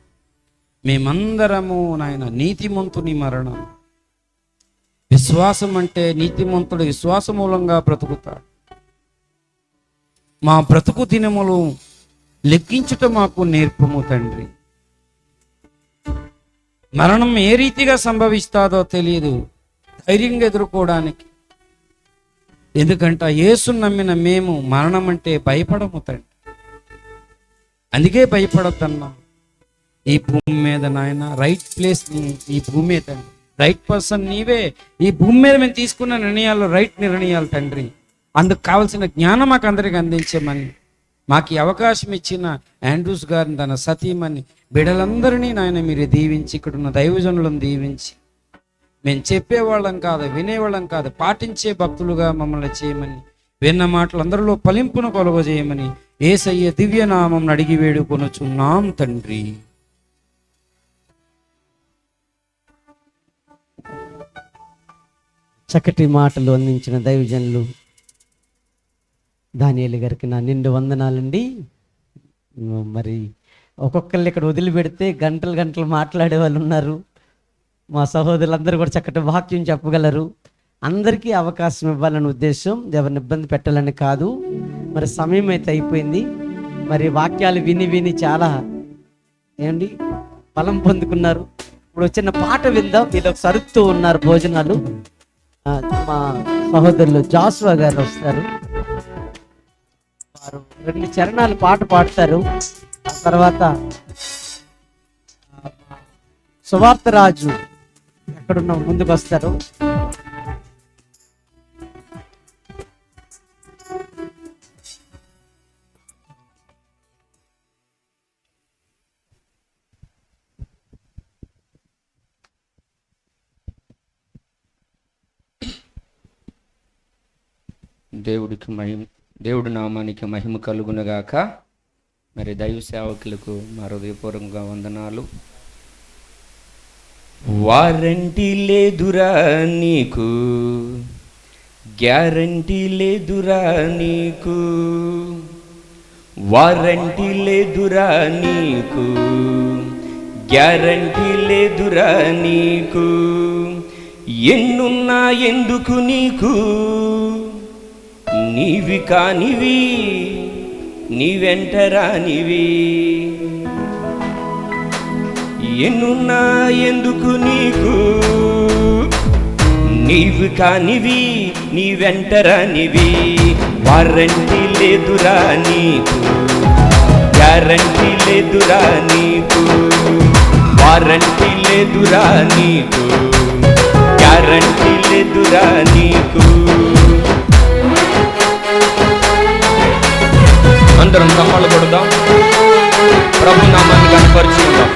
మేమందరము నాయన నీతిమంతుని మరణం. విశ్వాసం అంటే నీతిమంతుడు విశ్వాస మూలంగా బ్రతుకుతాడు. మా బ్రతుకు దినములు లెక్కించుట మాకు నేర్పుము తండ్రి. మరణం ఏ రీతిగా సంభవిస్తాదో తెలియదు, ధైర్యంగా ఎదుర్కోవడానికి. ఎందుకంటే యేసును నమ్మిన మేము మరణం అంటే భయపడము తండ్రి. అందుకే భయపడొద్దన్నా. ఈ భూమి మీద నాయన రైట్ ప్లేస్ ఈ భూమి తండ్రి, రైట్ పర్సన్ నీవే. ఈ భూమి మీద మేము తీసుకున్న నిర్ణయాలు రైట్ నిర్ణయాలు తండ్రి. అందుకు కావలసిన జ్ఞానం మాకు అందరికి అందించమని, మాకు ఈ అవకాశం ఇచ్చిన ఆండ్రూస్ గారిని, తన సతీమని, బిడ్డలందరినీ నాయన మీరు దీవించి, ఇక్కడున్న దైవజనులను దీవించి, మేము చెప్పేవాళ్ళం కాదు, వినేవాళ్ళం కాదు, పాటించే భక్తులుగా మమ్మల్ని చేయమని, విన్న మాటలు అందరిలో ఫలింపును కలుగజేయమని యేసయ్య దివ్యనామం అడిగి వేడుకొనుచున్నాం తండ్రి. చక్కటి మాటలు అందించిన దైవజనులు దానియేలు గారికి నా నిండు వందనాలండి. మరి ఒక్కొక్కళ్ళు ఇక్కడ వదిలిపెడితే గంటలు గంటలు మాట్లాడే వాళ్ళు ఉన్నారు. మా సహోదరులందరూ కూడా చక్కటి వాక్యం చెప్పగలరు. అందరికీ అవకాశం ఇవ్వాలని ఉద్దేశం, ఎవరిని ఇబ్బంది పెట్టాలని కాదు. మరి సమయం అయితే అయిపోయింది. మరి వాక్యాలు విని విని చాలా ఏమండి బలం పొందుకున్నారు. ఇప్పుడు చిన్న పాట విందాం. వీళ్ళు సరుకుతూ ఉన్నారు భోజనాలు. మా సహోదరులు జాస్వా గారు వస్తారు. వారు 2 చరణాలు పాట పాడతారు. ఆ తర్వాత సువార్త రాజు ఎక్కడున్న ముందుకు వస్తారు. దేవుడి నామానికి మహిమ కలుగునగాక. మరి దైవ సేవకులకు మా హృదయపూర్వకంగా వందనాలు. వారంటీ లేదురా నీకు, గ్యారంటీ లేదురా నీకు, వారంటీ లేదురా నీకు, గ్యారంటీ లేదురా నీకు. ఎన్నున్నా ఎందుకు నీకు, నీవి కానివి నీ వెంట రానివి. ఎన్నున్నా ఎందుకు నీకు, నీవి కానివి నీ వెంట రానివి. వారంటీ లేదురా నీకు, గ్యారంటీ లేదురా నీకు, వారంటీ లేదురా నీకు, గ్యారంటీ లేదురా నీకు. అందరం కమ్మలు కొడదాం, ప్రభు నామాన్ని కనపరుచుకుందాం.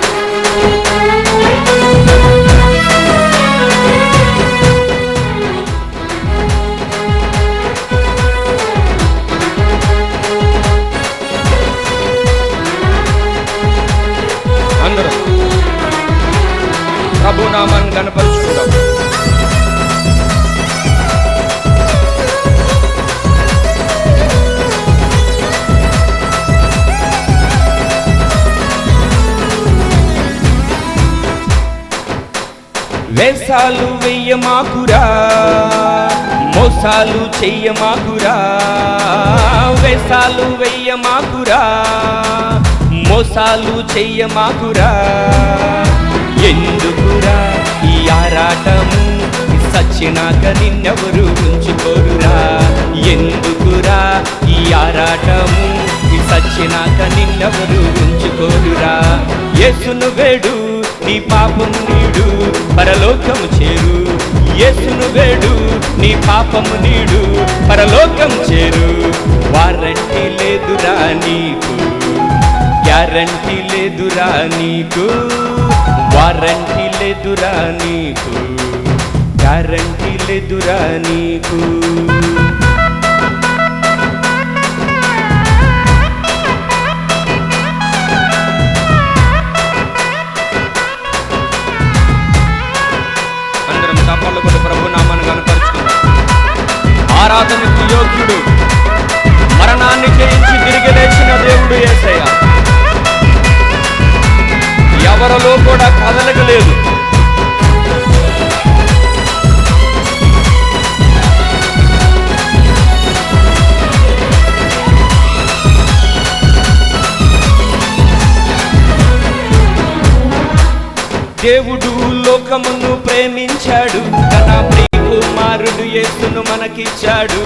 అందరం ప్రభు నామాన్ని కనపరుచుకుందాం. వేసాలు వెయ్యమాకురా, మోసాలు చెయ్యమాకురా. వేసాలు వెయ్యమాకురా, మోసాలు చెయ్యమాకురా. ఎందుకురా ఈ ఆరాటము, సచ్చినాక నిన్నెవరు ఉంచుకోరురా. ఎందుకురా ఈ ఆరాటము, సచ్చినాక నిన్నెవరు ఉంచుకోరురా. యేసును వేడు నీ పాపము నీడు, పరలోకము చేరు. యేసును వేడు నీ పాపము నీడు, పరలోకము చేరు. వారంటీ లేదురా నీకు, గ్యారంటీ లేదురా నీకు, వారంటీ లేదురా నీకు, గ్యారంటీ లేదురా నీకు. ప్రభు నామాన్ని కనపరుచుకుందాం. ఆరాధనకు యోగ్యుడు, మరణాన్ని జయించి తిరిగి లేచిన దేవుడు యేసయ్య. ఎవరిలో కూడా కదలగలేదు. దేవుడు లోకమును ప్రేమించాడు, తన ప్రియకుమారుడు యేసును మనకిచ్చాడు.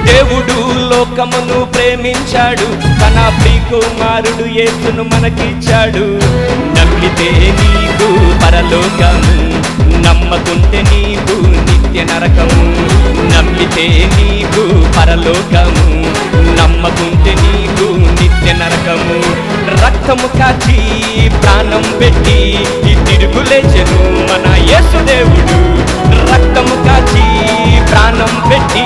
దేవుడు లోకమును ప్రేమించాడు, తన ప్రియకుమారుడు యేసును మనకిచ్చాడు. నమ్మితే నీకు పరలోకము, నమ్మకుంటే నీకు నిత్య నరకము. నమ్మితే నీకు పరలోకము, నమ్మకుంటే నీకు నిత్య నరకము. రక్తము కాచి ప్రాణం పెట్టి ఈ తిరుగులేచెను మన యేసు దేవుడు. రక్తము కాచి ప్రాణం పెట్టి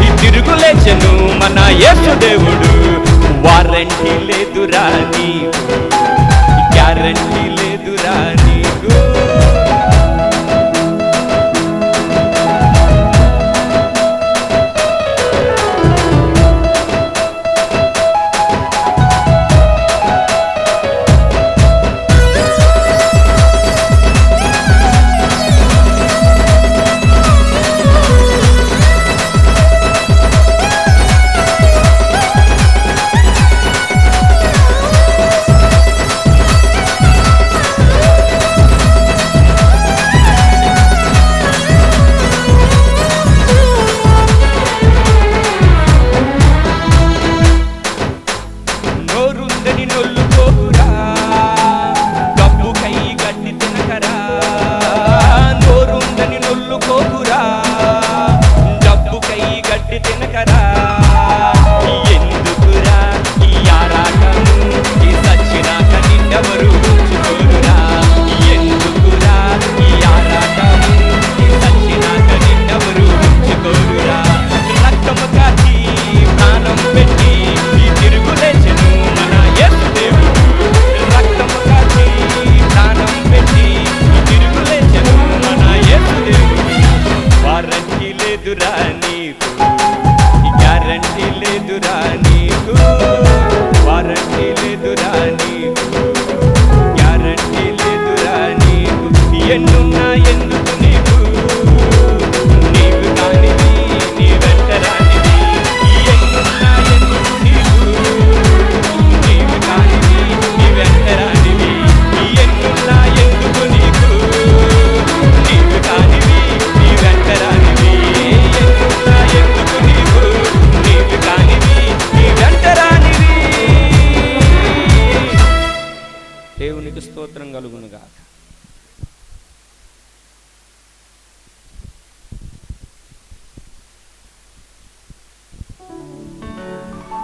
ఈ తిరుగులేచెను మన యేసు దేవుడు. వారంటీ లేదురా నీకు, గ్యారంటీ లేదురా నీకు. లేదురా నీకు, గ్యారంటీ లేదురా నీకు, వారంటీ లేదురా నీకు, గ్యారంటీ లేదురా నీకు. ఎన్నున్నా ఎందుకు నీకు, నీవు కానివి నీ వెంట రానివి. ఎన్నున్నా ఎందుకు నీకు, నీవు కానివి నీ వెంట రానివి. ఎన్నున్నా ఎందుకు నీకు, నీవు కానివి నీ వెంట రానివి. ఎన్నున్నా ఎందుకు నీకు, నీవు కానివి నీ వెంట రానివి. దేవునికి స్తోత్రం కలుగునుగాక.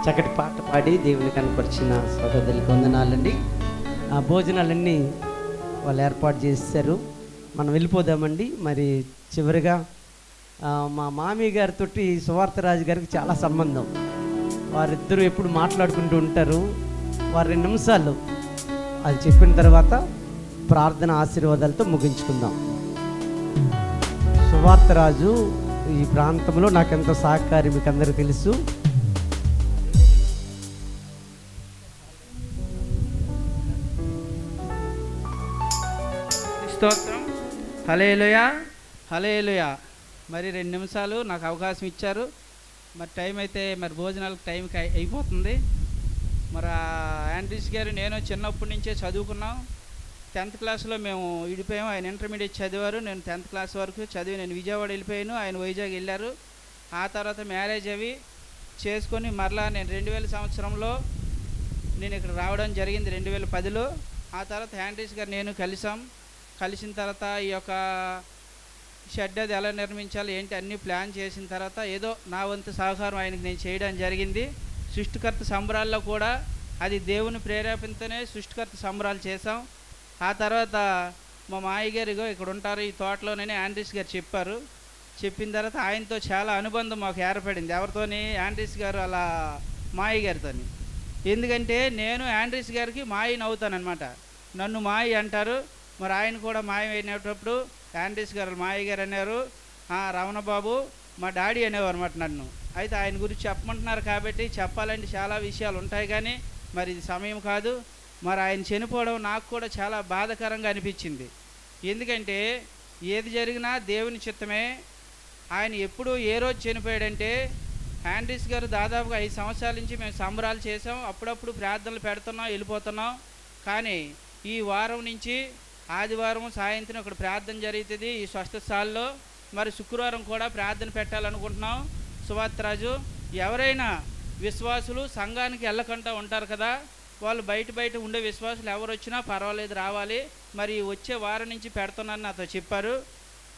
చక్కటి పాట పాడి దేవుని కనపరిచిన సహోదరులకు వందనాలండి. ఆ భోజనాలన్నీ వాళ్ళు ఏర్పాటు చేశారు. మనం వెళ్ళిపోదామండి. మరి చివరిగా మా మామయ్య గారితో సువార్తరాజు గారికి చాలా సంబంధం. వారిద్దరూ ఎప్పుడు మాట్లాడుకుంటూ ఉంటారు. వారు 2 నిమిషాలు అది చెప్పిన తర్వాత ప్రార్థన ఆశీర్వాదాలతో ముగించుకుందాం. సువార్తరాజు ఈ ప్రాంతంలో నాకెంతో సహకారి, మీకు అందరికీ తెలుసు. స్తోత్రం. హల్లెలూయా, హల్లెలూయా. మరి 2 నిమిషాలు నాకు అవకాశం ఇచ్చారు. మరి టైం అయితే మరి భోజనాలకు టైంకి అయిపోతుంది. మరి యాండ్రీస్ గారు నేను చిన్నప్పటి నుంచే చదువుకున్నాం. 10th క్లాస్లో మేము విడిపోయాము. ఆయన ఇంటర్మీడియట్ చదివారు, నేను 10th క్లాస్ వరకు చదివి నేను విజయవాడ వెళ్ళిపోయాను, ఆయన వైజాగ్ వెళ్ళారు. ఆ తర్వాత మ్యారేజ్ అవి చేసుకొని మరలా నేను 2000 సంవత్సరంలో నేను ఇక్కడ రావడం జరిగింది, 2010లో. ఆ తర్వాత యాండ్రీస్ గారు నేను కలిసిన తర్వాత ఈ యొక్క షెడ్ అది ఎలా నిర్మించాలి ఏంటి అన్నీ ప్లాన్ చేసిన తర్వాత ఏదో నా వంతు సహకారం ఆయనకి నేను చేయడం జరిగింది. సృష్టికర్త సంబరాల్లో కూడా అది దేవుని ప్రేరేపణతోనే సృష్టికర్త సంబరాలు చేసాం. ఆ తర్వాత మా మాయ్య గారు ఇక్కడ ఉంటారు ఈ తోటలోనే యాండ్రీస్ గారు చెప్పిన తర్వాత ఆయనతో చాలా అనుబంధం మాకు ఏర్పడింది. ఎవరితోని? యాండ్రీస్ గారు అలా మాయ్య గారితోని. ఎందుకంటే నేను యాండ్రీస్ గారికి మాయని అవుతానన్నమాట. నన్ను మాయ అంటారు. మరి ఆయన కూడా మాయ అయినప్పుడు యాండ్రీస్ గారు మాయ గారు అన్నారు, రమణబాబు మా డాడీ అనేవారు అన్నమాట నన్ను. అయితే ఆయన గురించి చెప్పమంటున్నారు కాబట్టి చెప్పాలంటే చాలా విషయాలు ఉంటాయి, కానీ మరి ఇది సమయం కాదు. మరి ఆయన చనిపోవడం నాకు కూడా చాలా బాధాకరంగా అనిపించింది. ఎందుకంటే ఏది జరిగినా దేవుని చిత్తమే. ఆయన ఎప్పుడు ఏ రోజు చనిపోయాడంటే, యాండ్రీస్ గారు దాదాపుగా 5 సంవత్సరాల నుంచి మేము సంబరాలు చేసాం, అప్పుడప్పుడు ప్రార్థనలు పెడుతున్నాం, వెళ్ళిపోతున్నాం. కానీ ఈ వారం నుంచి ఆదివారం సాయంత్రం ఇక్కడ ప్రార్థన జరుగుతుంది ఈ స్వస్థశాలలో. మరి శుక్రవారం కూడా ప్రార్థన పెట్టాలనుకుంటున్నాం. సువార్తరాజు, ఎవరైనా విశ్వాసులు సంఘానికి వెళ్ళకుండా ఉంటారు కదా, వాళ్ళు బయట ఉండే విశ్వాసులు ఎవరు వచ్చినా పర్వాలేదు రావాలి. మరి వచ్చే వారం నుంచి పెడుతున్నాను నాతో చెప్పారు.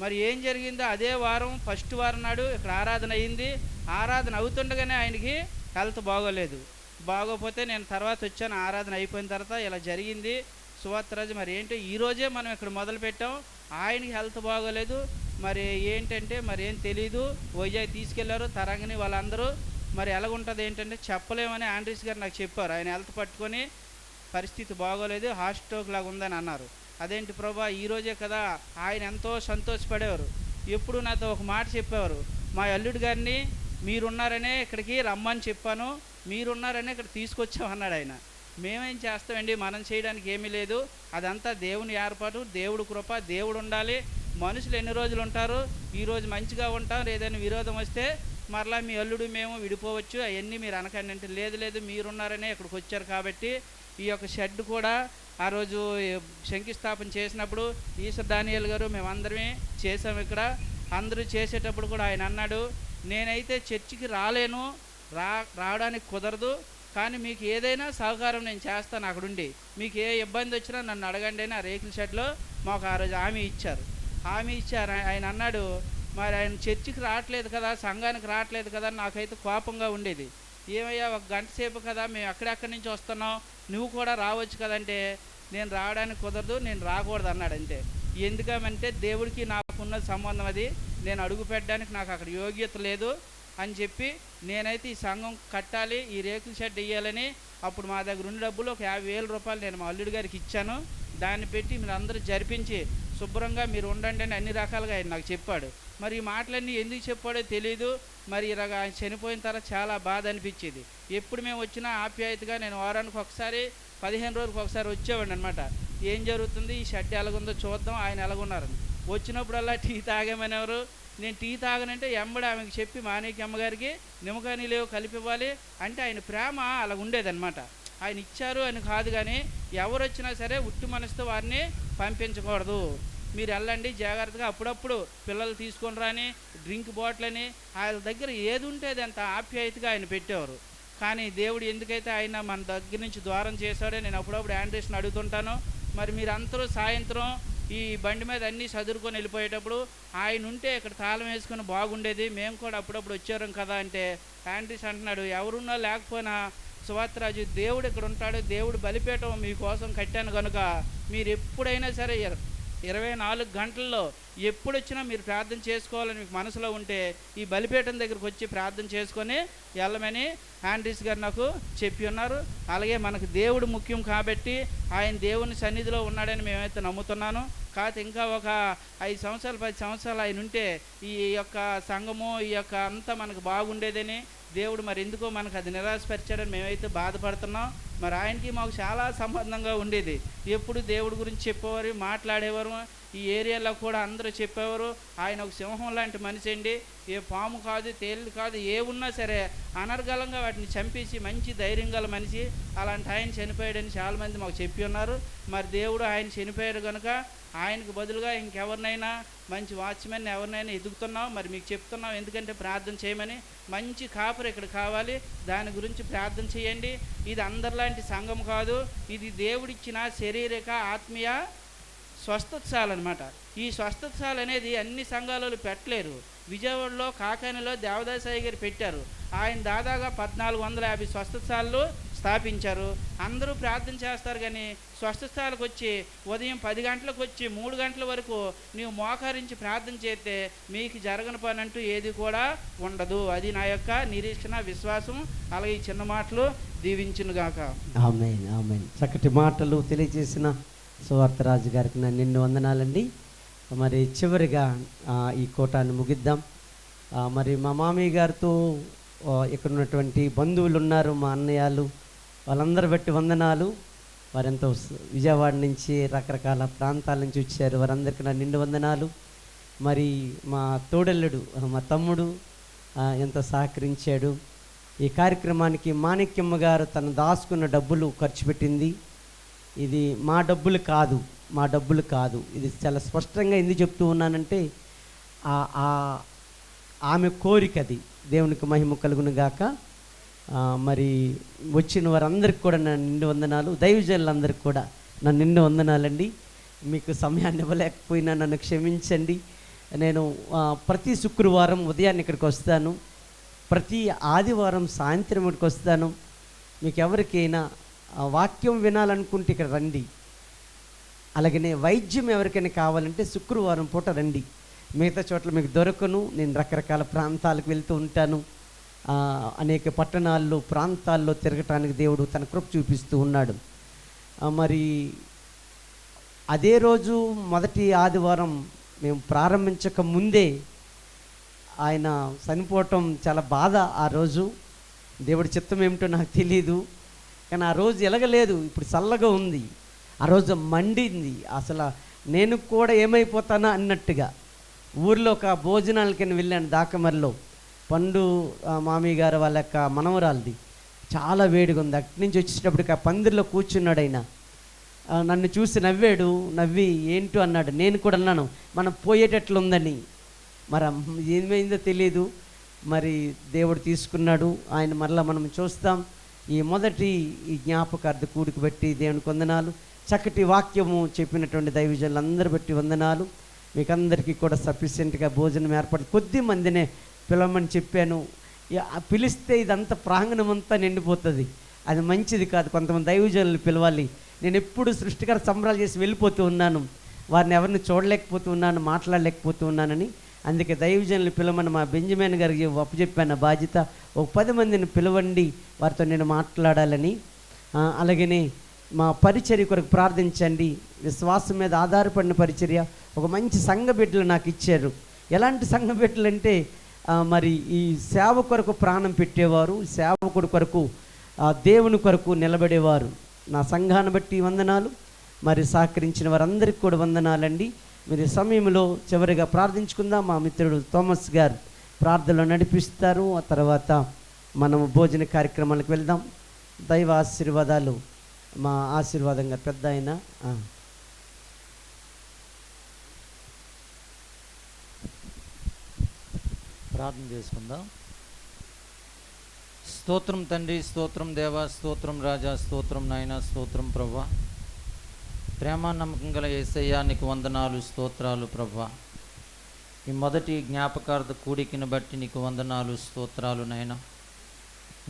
మరి ఏం జరిగిందో అదే వారం ఫస్ట్ వారం నాడు ఇక్కడ ఆరాధన అయింది. ఆరాధన అవుతుండగానే ఆయనకి హెల్త్ బాగోపోతే నేను తర్వాత వచ్చాను. ఆరాధన అయిపోయిన తర్వాత ఇలా జరిగింది. సువార్తరాజు, మరి ఏంటో ఈరోజే మనం ఇక్కడ మొదలు పెట్టాం. ఆయనకి హెల్త్ బాగోలేదు. మరి ఏంటంటే మరి ఏం తెలీదు. వైజాగ్ తీసుకెళ్లారు తరంగిని వాళ్ళందరూ. మరి ఎలాగుంటుంది ఏంటంటే చెప్పలేమని యాండ్రీస్ గారు నాకు చెప్పారు. ఆయన హెల్త్ పట్టుకొని పరిస్థితి బాగోలేదు, హార్ట్ స్ట్రోక్ లాగా ఉందని అన్నారు. అదేంటి ప్రభా, ఈరోజే కదా. ఆయన ఎంతో సంతోషపడేవారు. ఎప్పుడు నాతో ఒక మాట చెప్పేవారు, మా అల్లుడు గారిని మీరున్నారనే ఇక్కడికి రమ్మని చెప్పాను, మీరున్నారనే ఇక్కడ తీసుకొచ్చామన్నాడు ఆయన. మేమేం చేస్తామండి, మనం చేయడానికి ఏమీ లేదు. అదంతా దేవుని ఏర్పాటు, దేవుడు కృప, దేవుడు ఉండాలి. మనుషులు ఎన్ని రోజులు ఉంటారు, ఈరోజు మంచిగా ఉంటాం, ఏదైనా విరోధం వస్తే మరలా మీ అల్లుడు మేము విడిపోవచ్చు, అవన్నీ మీరు అనకండి అంటే, లేదు మీరున్నారనే ఇక్కడికి వచ్చారు కాబట్టి. ఈ యొక్క షెడ్ కూడా ఆ రోజు శంకుస్థాపన చేసినప్పుడు ఈశ్వర్ దానియేల్ గారు మేమందరమే చేసాం. ఇక్కడ అందరూ చేసేటప్పుడు కూడా ఆయన అన్నాడు, నేనైతే చర్చికి రాలేను, రావడానికి కుదరదు, కానీ మీకు ఏదైనా సహకారం నేను చేస్తాను అక్కడుండి. మీకు ఏ ఇబ్బంది వచ్చినా నన్ను అడగండి అని ఆ రేకుల షెడ్లో మాకు ఆ రోజు హామీ ఇచ్చారు. ఆయన అన్నాడు, మరి ఆయన చర్చికి రావట్లేదు కదా, సంఘానికి రావట్లేదు కదా, నాకైతే కోపంగా ఉండేది. ఏమయ్యా, 1 గంట సేపు కదా, మేము ఎక్కడెక్కడి నుంచి వస్తున్నాం, నువ్వు కూడా రావచ్చు కదంటే, నేను రావడానికి కుదరదు, నేను రాకూడదు అన్నాడు. అంతే. ఎందుకంటే దేవుడికి నాకున్న సంబంధం అది, నేను అడుగు పెట్టడానికి నాకు అక్కడ యోగ్యత లేదు అని చెప్పి, నేనైతే ఈ సంఘం కట్టాలి, ఈ రేకుల షెడ్ వేయాలని. అప్పుడు మా దగ్గర ఉన్న డబ్బులు ఒక 50,000 రూపాయలు నేను మా అల్లుడి గారికి ఇచ్చాను. దాన్ని పెట్టి మీరు అందరూ జరిపించి శుభ్రంగా మీరు ఉండండి అని అన్ని రకాలుగా ఆయన నాకు చెప్పాడు. మరి ఈ మాటలన్నీ ఎందుకు చెప్పాడో తెలియదు. మరి ఇలాగ ఆయన చనిపోయిన తర్వాత చాలా బాధ అనిపించేది. ఎప్పుడు మేము వచ్చినా ఆప్యాయతగా నేను వారానికి ఒకసారి 15 రోజులకు ఒకసారి వచ్చేవాడిని అనమాట. ఏం జరుగుతుంది, ఈ షెడ్ ఎలాగుందో చూద్దాం, ఆయన ఎలాగున్నారని. వచ్చినప్పుడల్లా టీ తాగమనేవారు. నేను టీ తాగనంటే ఎంబడి ఆమెకి చెప్పి మానేకి అమ్మగారికి నిమ్మకాయ నీళ్ళు కలిపి ఇవ్వాలి అంటే ఆయన ప్రేమ అలా ఉండేదన్నమాట. ఆయన ఇచ్చారు అని కాదు, కానీ ఎవరు వచ్చినా సరే ఉట్టి మనసుతో వారిని పంపించకూడదు. మీరు వెళ్ళండి జాగ్రత్తగా, అప్పుడప్పుడు పిల్లలు తీసుకొని రాని డ్రింక్ బాటిల్ అని ఆయన దగ్గర ఏది ఉంటే అది అంత ఆప్యాయతగా ఆయన పెట్టేవారు. కానీ దేవుడు ఎందుకైతే ఆయన మన దగ్గర నుంచి దూరం చేశాడో నేను అప్పుడప్పుడు ఆండ్రీస్ని అడుగుతుంటాను. మరి మీరందరూ సాయంత్రం ఈ బండి మీద అన్నీ చదువుకొని వెళ్ళిపోయేటప్పుడు ఆయన ఉంటే ఇక్కడ తాళం వేసుకొని బాగుండేది, మేము కూడా అప్పుడప్పుడు వచ్చారం కదా అంటే ఆండ్రీస్ అంటున్నాడు, ఎవరున్నా లేకపోయినా సువార్తరాజు దేవుడు ఇక్కడ ఉంటాడు, దేవుడు బలిపీఠం మీకోసం కట్టాను కనుక మీరు ఎప్పుడైనా సరే 24 గంటల్లో ఎప్పుడు వచ్చినా మీరు ప్రార్థన చేసుకోవాలని మీకు మనసులో ఉంటే ఈ బలిపీఠం దగ్గరకు వచ్చి ప్రార్థన చేసుకొని వెళ్ళమని ఆండ్రీస్ గారు నాకు చెప్పి ఉన్నారు. అలాగే మనకు దేవుడు ముఖ్యం కాబట్టి ఆయన దేవుని సన్నిధిలో ఉన్నాడని మేమైతే నమ్ముతున్నాను. కాకపోతే ఇంకా ఒక 5 సంవత్సరాలు 10 సంవత్సరాలు ఆయన ఉంటే ఈ యొక్క సంఘము ఈ యొక్క అంతా మనకు బాగుండేదని దేవుడు మరి ఎందుకో మనకు అది నిరాశపరిచాడని మేమైతే బాధపడుతున్నాం. మరి ఆయనకి మాకు చాలా సంబంధంగా ఉండేది. ఎప్పుడు దేవుడి గురించి చెప్పేవారు, మాట్లాడేవారు. ఈ ఏరియాలో కూడా అందరూ చెప్పేవారు ఆయన ఒక సింహం లాంటి మనిషి అండి, ఏ పాము కాదు తేలు కాదు ఏ ఉన్నా సరే అనర్గళంగా వాటిని చంపేసి మంచి ధైర్యం గల మనిషి, అలాంటి ఆయన చనిపోయాడని చాలామంది మాకు చెప్పి ఉన్నారు. మరి దేవుడు ఆయన చనిపోయాడు కనుక ఆయనకు బదులుగా ఇంకెవరినైనా మంచి వాచ్మెన్ ఎవరినైనా ఎదుగుతున్నాం. మరి మీకు చెప్తున్నాం ఎందుకంటే ప్రార్థన చేయమని. మంచి కాపరి ఇక్కడ కావాలి, దాని గురించి ప్రార్థన చేయండి. ఇది అందరిలాంటి సంఘం కాదు, ఇది దేవుడిచ్చిన శారీరక ఆత్మీయ స్వస్థతశాల అనమాట. ఈ స్వస్థతశాల అనేది అన్ని సంఘాలలో పెట్టలేరు. విజయవాడలో కాకానిలో దేవదాసాయి గారు పెట్టారు. ఆయన దాదాగా 1450 స్వస్థతశాలలు స్థాపించారు. అందరూ ప్రార్థన చేస్తారు, కానీ స్వస్థతశాలకు వచ్చి ఉదయం 10 గంటలకు వచ్చి 3 గంటల వరకు నీవు మోకరించి ప్రార్థన చేస్తే మీకు జరగని పని అంటూ ఏది కూడా ఉండదు. అది నా యొక్క నిరీక్షణ, విశ్వాసం. అలాగే ఈ చిన్న మాటలు దీవించునుగాక. ఆమేన్ ఆమేన్. చక్కటి మాటలు తెలియజేసిన సువార్తరాజు గారికి నా నిన్ను వందనాలండి. మరి చివరిగా ఈ కోటాన్ని ముగిద్దాం. మరి మా మామయ్య గారితో ఇక్కడ ఉన్నటువంటి బంధువులు ఉన్నారు, మా అన్నయ్యలు, వాళ్ళందరూ బట్టి వందనాలు. వారెంతో విజయవాడ నుంచి రకరకాల ప్రాంతాల నుంచి వచ్చారు, వారందరికీ నా నిండు వందనాలు. మరి మా తోడల్లుడు మా తమ్ముడు ఎంతో సహకరించాడు. ఈ కార్యక్రమానికి మాణిక్యమ్మ గారు తను దాచుకున్న డబ్బులు ఖర్చు పెట్టింది. ఇది మా డబ్బులు కాదు, మా డబ్బులు కాదు. ఇది చాలా స్పష్టంగా ఎందుకు చెప్తూ ఉన్నానంటే ఆమె కోరికది. దేవునికి మహిమ కలుగును గాక. మరి వచ్చిన వారందరికి కూడా నా నిండు వందనాలు. దైవజనులందరికీ కూడా నా నిండు వందనాలండి. మీకు సమయాన్ని ఇవ్వలేకపోయినా నన్ను క్షమించండి. నేను ప్రతి శుక్రవారం ఉదయాన్నే ఇక్కడికి వస్తాను, ప్రతి ఆదివారం సాయంత్రం ఇక్కడికి వస్తాను. మీకు ఎవరికైనా వాక్యం వినాలనుకుంటే ఇక్కడ రండి. అలాగనే వైద్యం ఎవరికైనా కావాలంటే శుక్రవారం పూట రండి. మిగతా చోట్ల మీకు దొరకను. నేను రకరకాల ప్రాంతాలకు వెళ్తూ ఉంటాను. అనేక పట్టణాల్లో ప్రాంతాల్లో తిరగటానికి దేవుడు తన కృప చూపిస్తూ ఉన్నాడు. మరి అదే రోజు మొదటి ఆదివారం మేము ప్రారంభించక ముందే ఆయన చనిపోవటం చాలా బాధ. ఆ రోజు దేవుడి చిత్తం ఏమిటో నాకు తెలీదు, కానీ ఆ రోజు ఎలగలేదు. ఇప్పుడు చల్లగా ఉంది. ఆ రోజు మండింది. అసలు నేను కూడా ఏమైపోతానా అన్నట్టుగా. ఊర్లో ఒక భోజనాలకి వెళ్ళాను దాకమర్లో. పండు మామయ్య గారు వాళ్ళ యొక్క మనవరాలది. చాలా వేడిగా ఉంది. అక్కడి నుంచి వచ్చేటప్పటికి ఆ పందిరిలో కూర్చున్నాడు ఆయన. నన్ను చూసి నవ్వాడు. నవ్వి ఏంటో అన్నాడు. నేను కూడా అన్నాను మనం పోయేటట్లుందని. మరి ఏమైందో తెలియదు. మరి దేవుడు తీసుకున్నాడు. ఆయన మరలా మనం చూస్తాం. ఈ మొదటి ఈ జ్ఞాపకార్థ కూడికి బట్టి దేవునికి వందనాలు. చక్కటి వాక్యము చెప్పినటువంటి దైవజనులందరూ బట్టి వందనాలు. మీకు అందరికీ కూడా సఫిషియెంట్గా భోజనం ఏర్పడి కొద్ది మందినే పిలవమని చెప్పాను. పిలిస్తే ఇదంతా ప్రాంగణం అంతా నిండిపోతుంది. అది మంచిది కాదు. కొంతమంది దైవజనులు పిలవాలి. నేను ఎప్పుడు సృష్టికర సంబరాలు చేసి వెళ్ళిపోతూ ఉన్నాను. వారిని ఎవరిని చూడలేకపోతూ ఉన్నాను, మాట్లాడలేకపోతూ ఉన్నానని. అందుకే దైవజనులు పిలవమని మా బెంజమిన్ గారికి అప్పచెప్పాను బాధ్యత. ఒక 10 మందిని పిలవండి, వారితో నేను మాట్లాడాలని. అలాగనే మా పరిచర్య కొరకు ప్రార్థించండి. విశ్వాసం మీద ఆధారపడిన పరిచర్య. ఒక మంచి సంఘ బిడ్డలు నాకు ఇచ్చారు. ఎలాంటి సంఘం పెట్టాలంటే మరి ఈ సేవ కొరకు ప్రాణం పెట్టేవారు, సేవకుడి కొరకు దేవుని కొరకు నిలబడేవారు. నా సంఘాన్ని బట్టి వందనాలు. మరి సహకరించిన వారందరికీ కూడా వందనాలండి. మీరు ఈ సమయంలో చివరిగా ప్రార్థించుకుందాం. మా మిత్రుడు థామస్ గారు ప్రార్థనలో నడిపిస్తారు. ఆ తర్వాత మనము భోజన కార్యక్రమాలకు వెళ్దాం. దైవ ఆశీర్వాదాలు మా ఆశీర్వాదంగా పెద్ద ఆయన ప్రార్థన చేసుకుందాం. స్తోత్రం తండ్రి, స్తోత్రం దేవా, స్తోత్రం రాజా, స్తోత్రం నాయన, స్తోత్రం ప్రభా. ప్రేమ నమ్మకం గల యేసయ్యా నీకు వందనాలు, స్తోత్రాలు ప్రభా. ఈ మొదటి జ్ఞాపకార్థ కూడికను బట్టి నీకు వందనాలు, స్తోత్రాలు నాయన.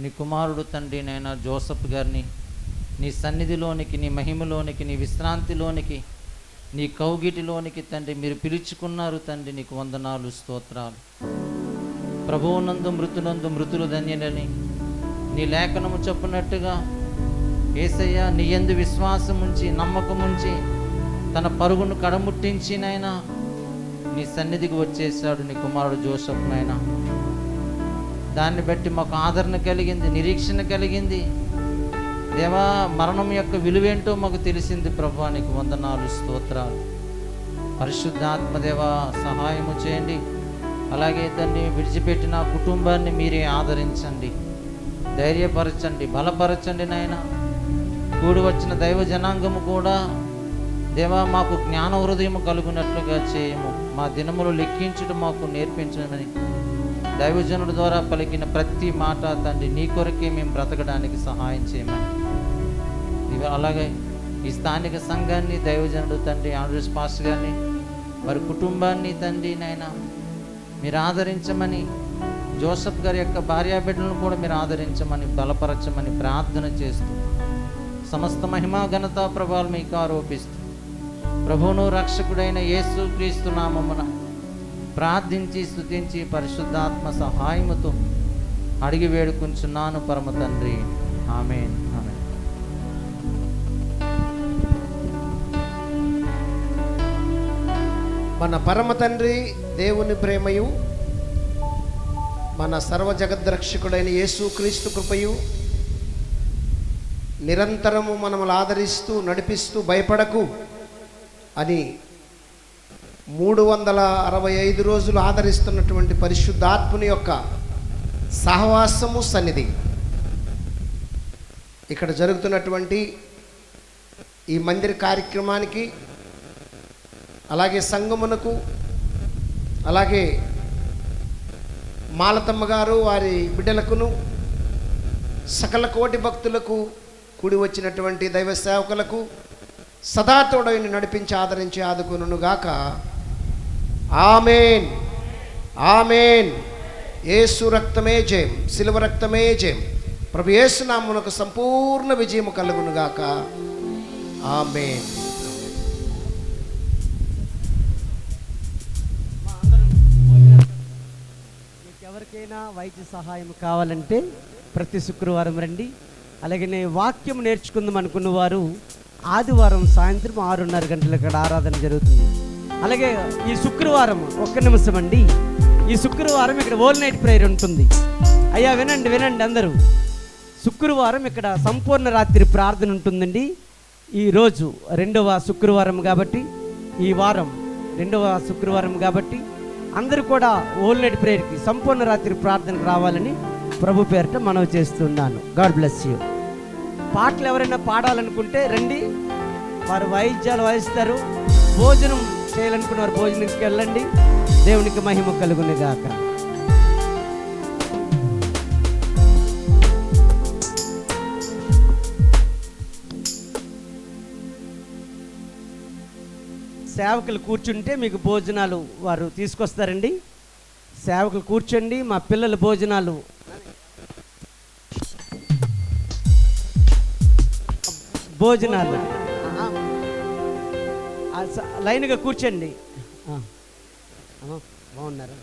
నీ కుమారుడు తండ్రి నాయన జోసఫ్ గారిని నీ సన్నిధిలోనికి, నీ మహిమలోనికి, నీ విశ్రాంతిలోనికి, నీ కౌగిటిలోనికి తండ్రి మీరు పిలుచుకున్నారు తండ్రి. నీకు వందనాలు, స్తోత్రాలు. ప్రభువునందు మృతునందు మృతులు ధన్యులని నీ లేఖనము చెప్పినట్టుగా యేసయ్య నీ యందు విశ్వాసం ఉంచి, నమ్మకం ఉంచి, తన పరుగును కడముట్టించి నాయన నీ సన్నిధికి వచ్చేసాడు నీ కుమారుడు జోసఫ్ నాయన. దాన్ని బట్టి మాకు ఆదరణ కలిగింది, నిరీక్షణ కలిగింది దేవా. మరణం యొక్క విలువేంటో మాకు తెలిసింది ప్రభా. నీకు వందనాలు, స్తోత్రాలు. పరిశుద్ధాత్మదేవా సహాయము చేయండి. అలాగే తండ్రి విడిచిపెట్టిన కుటుంబాన్ని మీరే ఆదరించండి, ధైర్యపరచండి, బలపరచండి నాయన. కూడి వచ్చిన దైవ జనాంగము కూడా దేవా మాకు జ్ఞాన హృదయము కలుగునట్లుగా చేయము. మా దినములు లెక్కించుట మాకు నేర్పించమని దైవజనుడి ద్వారా పలికిన ప్రతి మాట తండ్రి నీ కొరకే మేము బ్రతకడానికి సహాయం చేయమని. అలాగే ఈ స్థానిక సంఘాన్ని, దైవజనుడు తండ్రి ఆండ్రూస్ పాస్టర్ గారిని, వారి కుటుంబాన్ని తండ్రి నాయన మీరు ఆదరించమని, జోసఫ్ గారి యొక్క భార్యాబిడ్డలను కూడా మీరు ఆదరించమని, బలపరచమని ప్రార్థన చేస్తూ సమస్త మహిమా ఘనత ప్రభావాలు మీకు ఆరోపిస్తూ ప్రభువును రక్షకుడైన యేసు క్రీస్తు నామమున ప్రార్థించి స్తుతించి పరిశుద్ధాత్మ సహాయముతో అడిగి వేడుకుంటున్నాను పరమ తండ్రి. ఆమేన్, ఆమేన్. మన పరమ తండ్రి దేవుని ప్రేమయు, మన సర్వ జగద్రక్షకుడైన యేసు క్రీస్తు కృపయు, నిరంతరము మనములు ఆదరిస్తూ నడిపిస్తూ భయపడకు అని 365 రోజులు ఆదరిస్తున్నటువంటి పరిశుద్ధాత్ముని యొక్క సహవాసము, సన్నిధి ఇక్కడ జరుగుతున్నటువంటి ఈ మందిర కార్యక్రమానికి, అలాగే సంగమునకు, అలాగే మాలతమ్మ గారు వారి బిడ్డలకును, సకల కోటి భక్తులకు, కూడి వచ్చినటువంటి దైవ సేవకులకు సదా తోడైన నడిపించి ఆదరించి ఆదుకొనును గాక. ఆమేన్, ఆమేన్. యేసు రక్తమే జయం, శిలువ రక్తమే జయం. ప్రభు యేసు నామమునకు సంపూర్ణ విజయము కలుగును గాక. ఆమేన్. ఎవరికైనా వైద్య సహాయం కావాలంటే ప్రతి శుక్రవారం రండి. అలాగే వాక్యం నేర్చుకుందాం అనుకున్న వారు ఆదివారం సాయంత్రం 6:30 గంటలకు ఇక్కడ ఆరాధన జరుగుతుంది. అలాగే ఈ శుక్రవారం ఒక్క నిమిషం అండి, ఈ శుక్రవారం ఇక్కడ ఓల్ నైట్ ప్రేయర్ ఉంటుంది. అయ్యా వినండి, వినండి అందరూ. శుక్రవారం ఇక్కడ సంపూర్ణ రాత్రి ప్రార్థన ఉంటుందండి. ఈరోజు 2వ శుక్రవారం కాబట్టి, ఈ వారం 2వ శుక్రవారం కాబట్టి అందరూ కూడా ఓల్ నైట్ ప్రేయర్కి సంపూర్ణ రాత్రి ప్రార్థనకు రావాలని ప్రభు పేరిట మనవి చేస్తున్నాను. God bless you. పాటలు ఎవరైనా పాడాలనుకుంటే రండి, వారు వాయిద్యాలు వాయిస్తారు. భోజనం చేయాలనుకున్న వారు భోజనంకి వెళ్ళండి. దేవునికి మహిమ కలుగును గాక. సేవకులు కూర్చుంటే మీకు భోజనాలు వారు తీసుకొస్తారండి. సేవకులు కూర్చోండి. మా పిల్లల భోజనాలు లైన్గా కూర్చోండి. బాగున్నారా?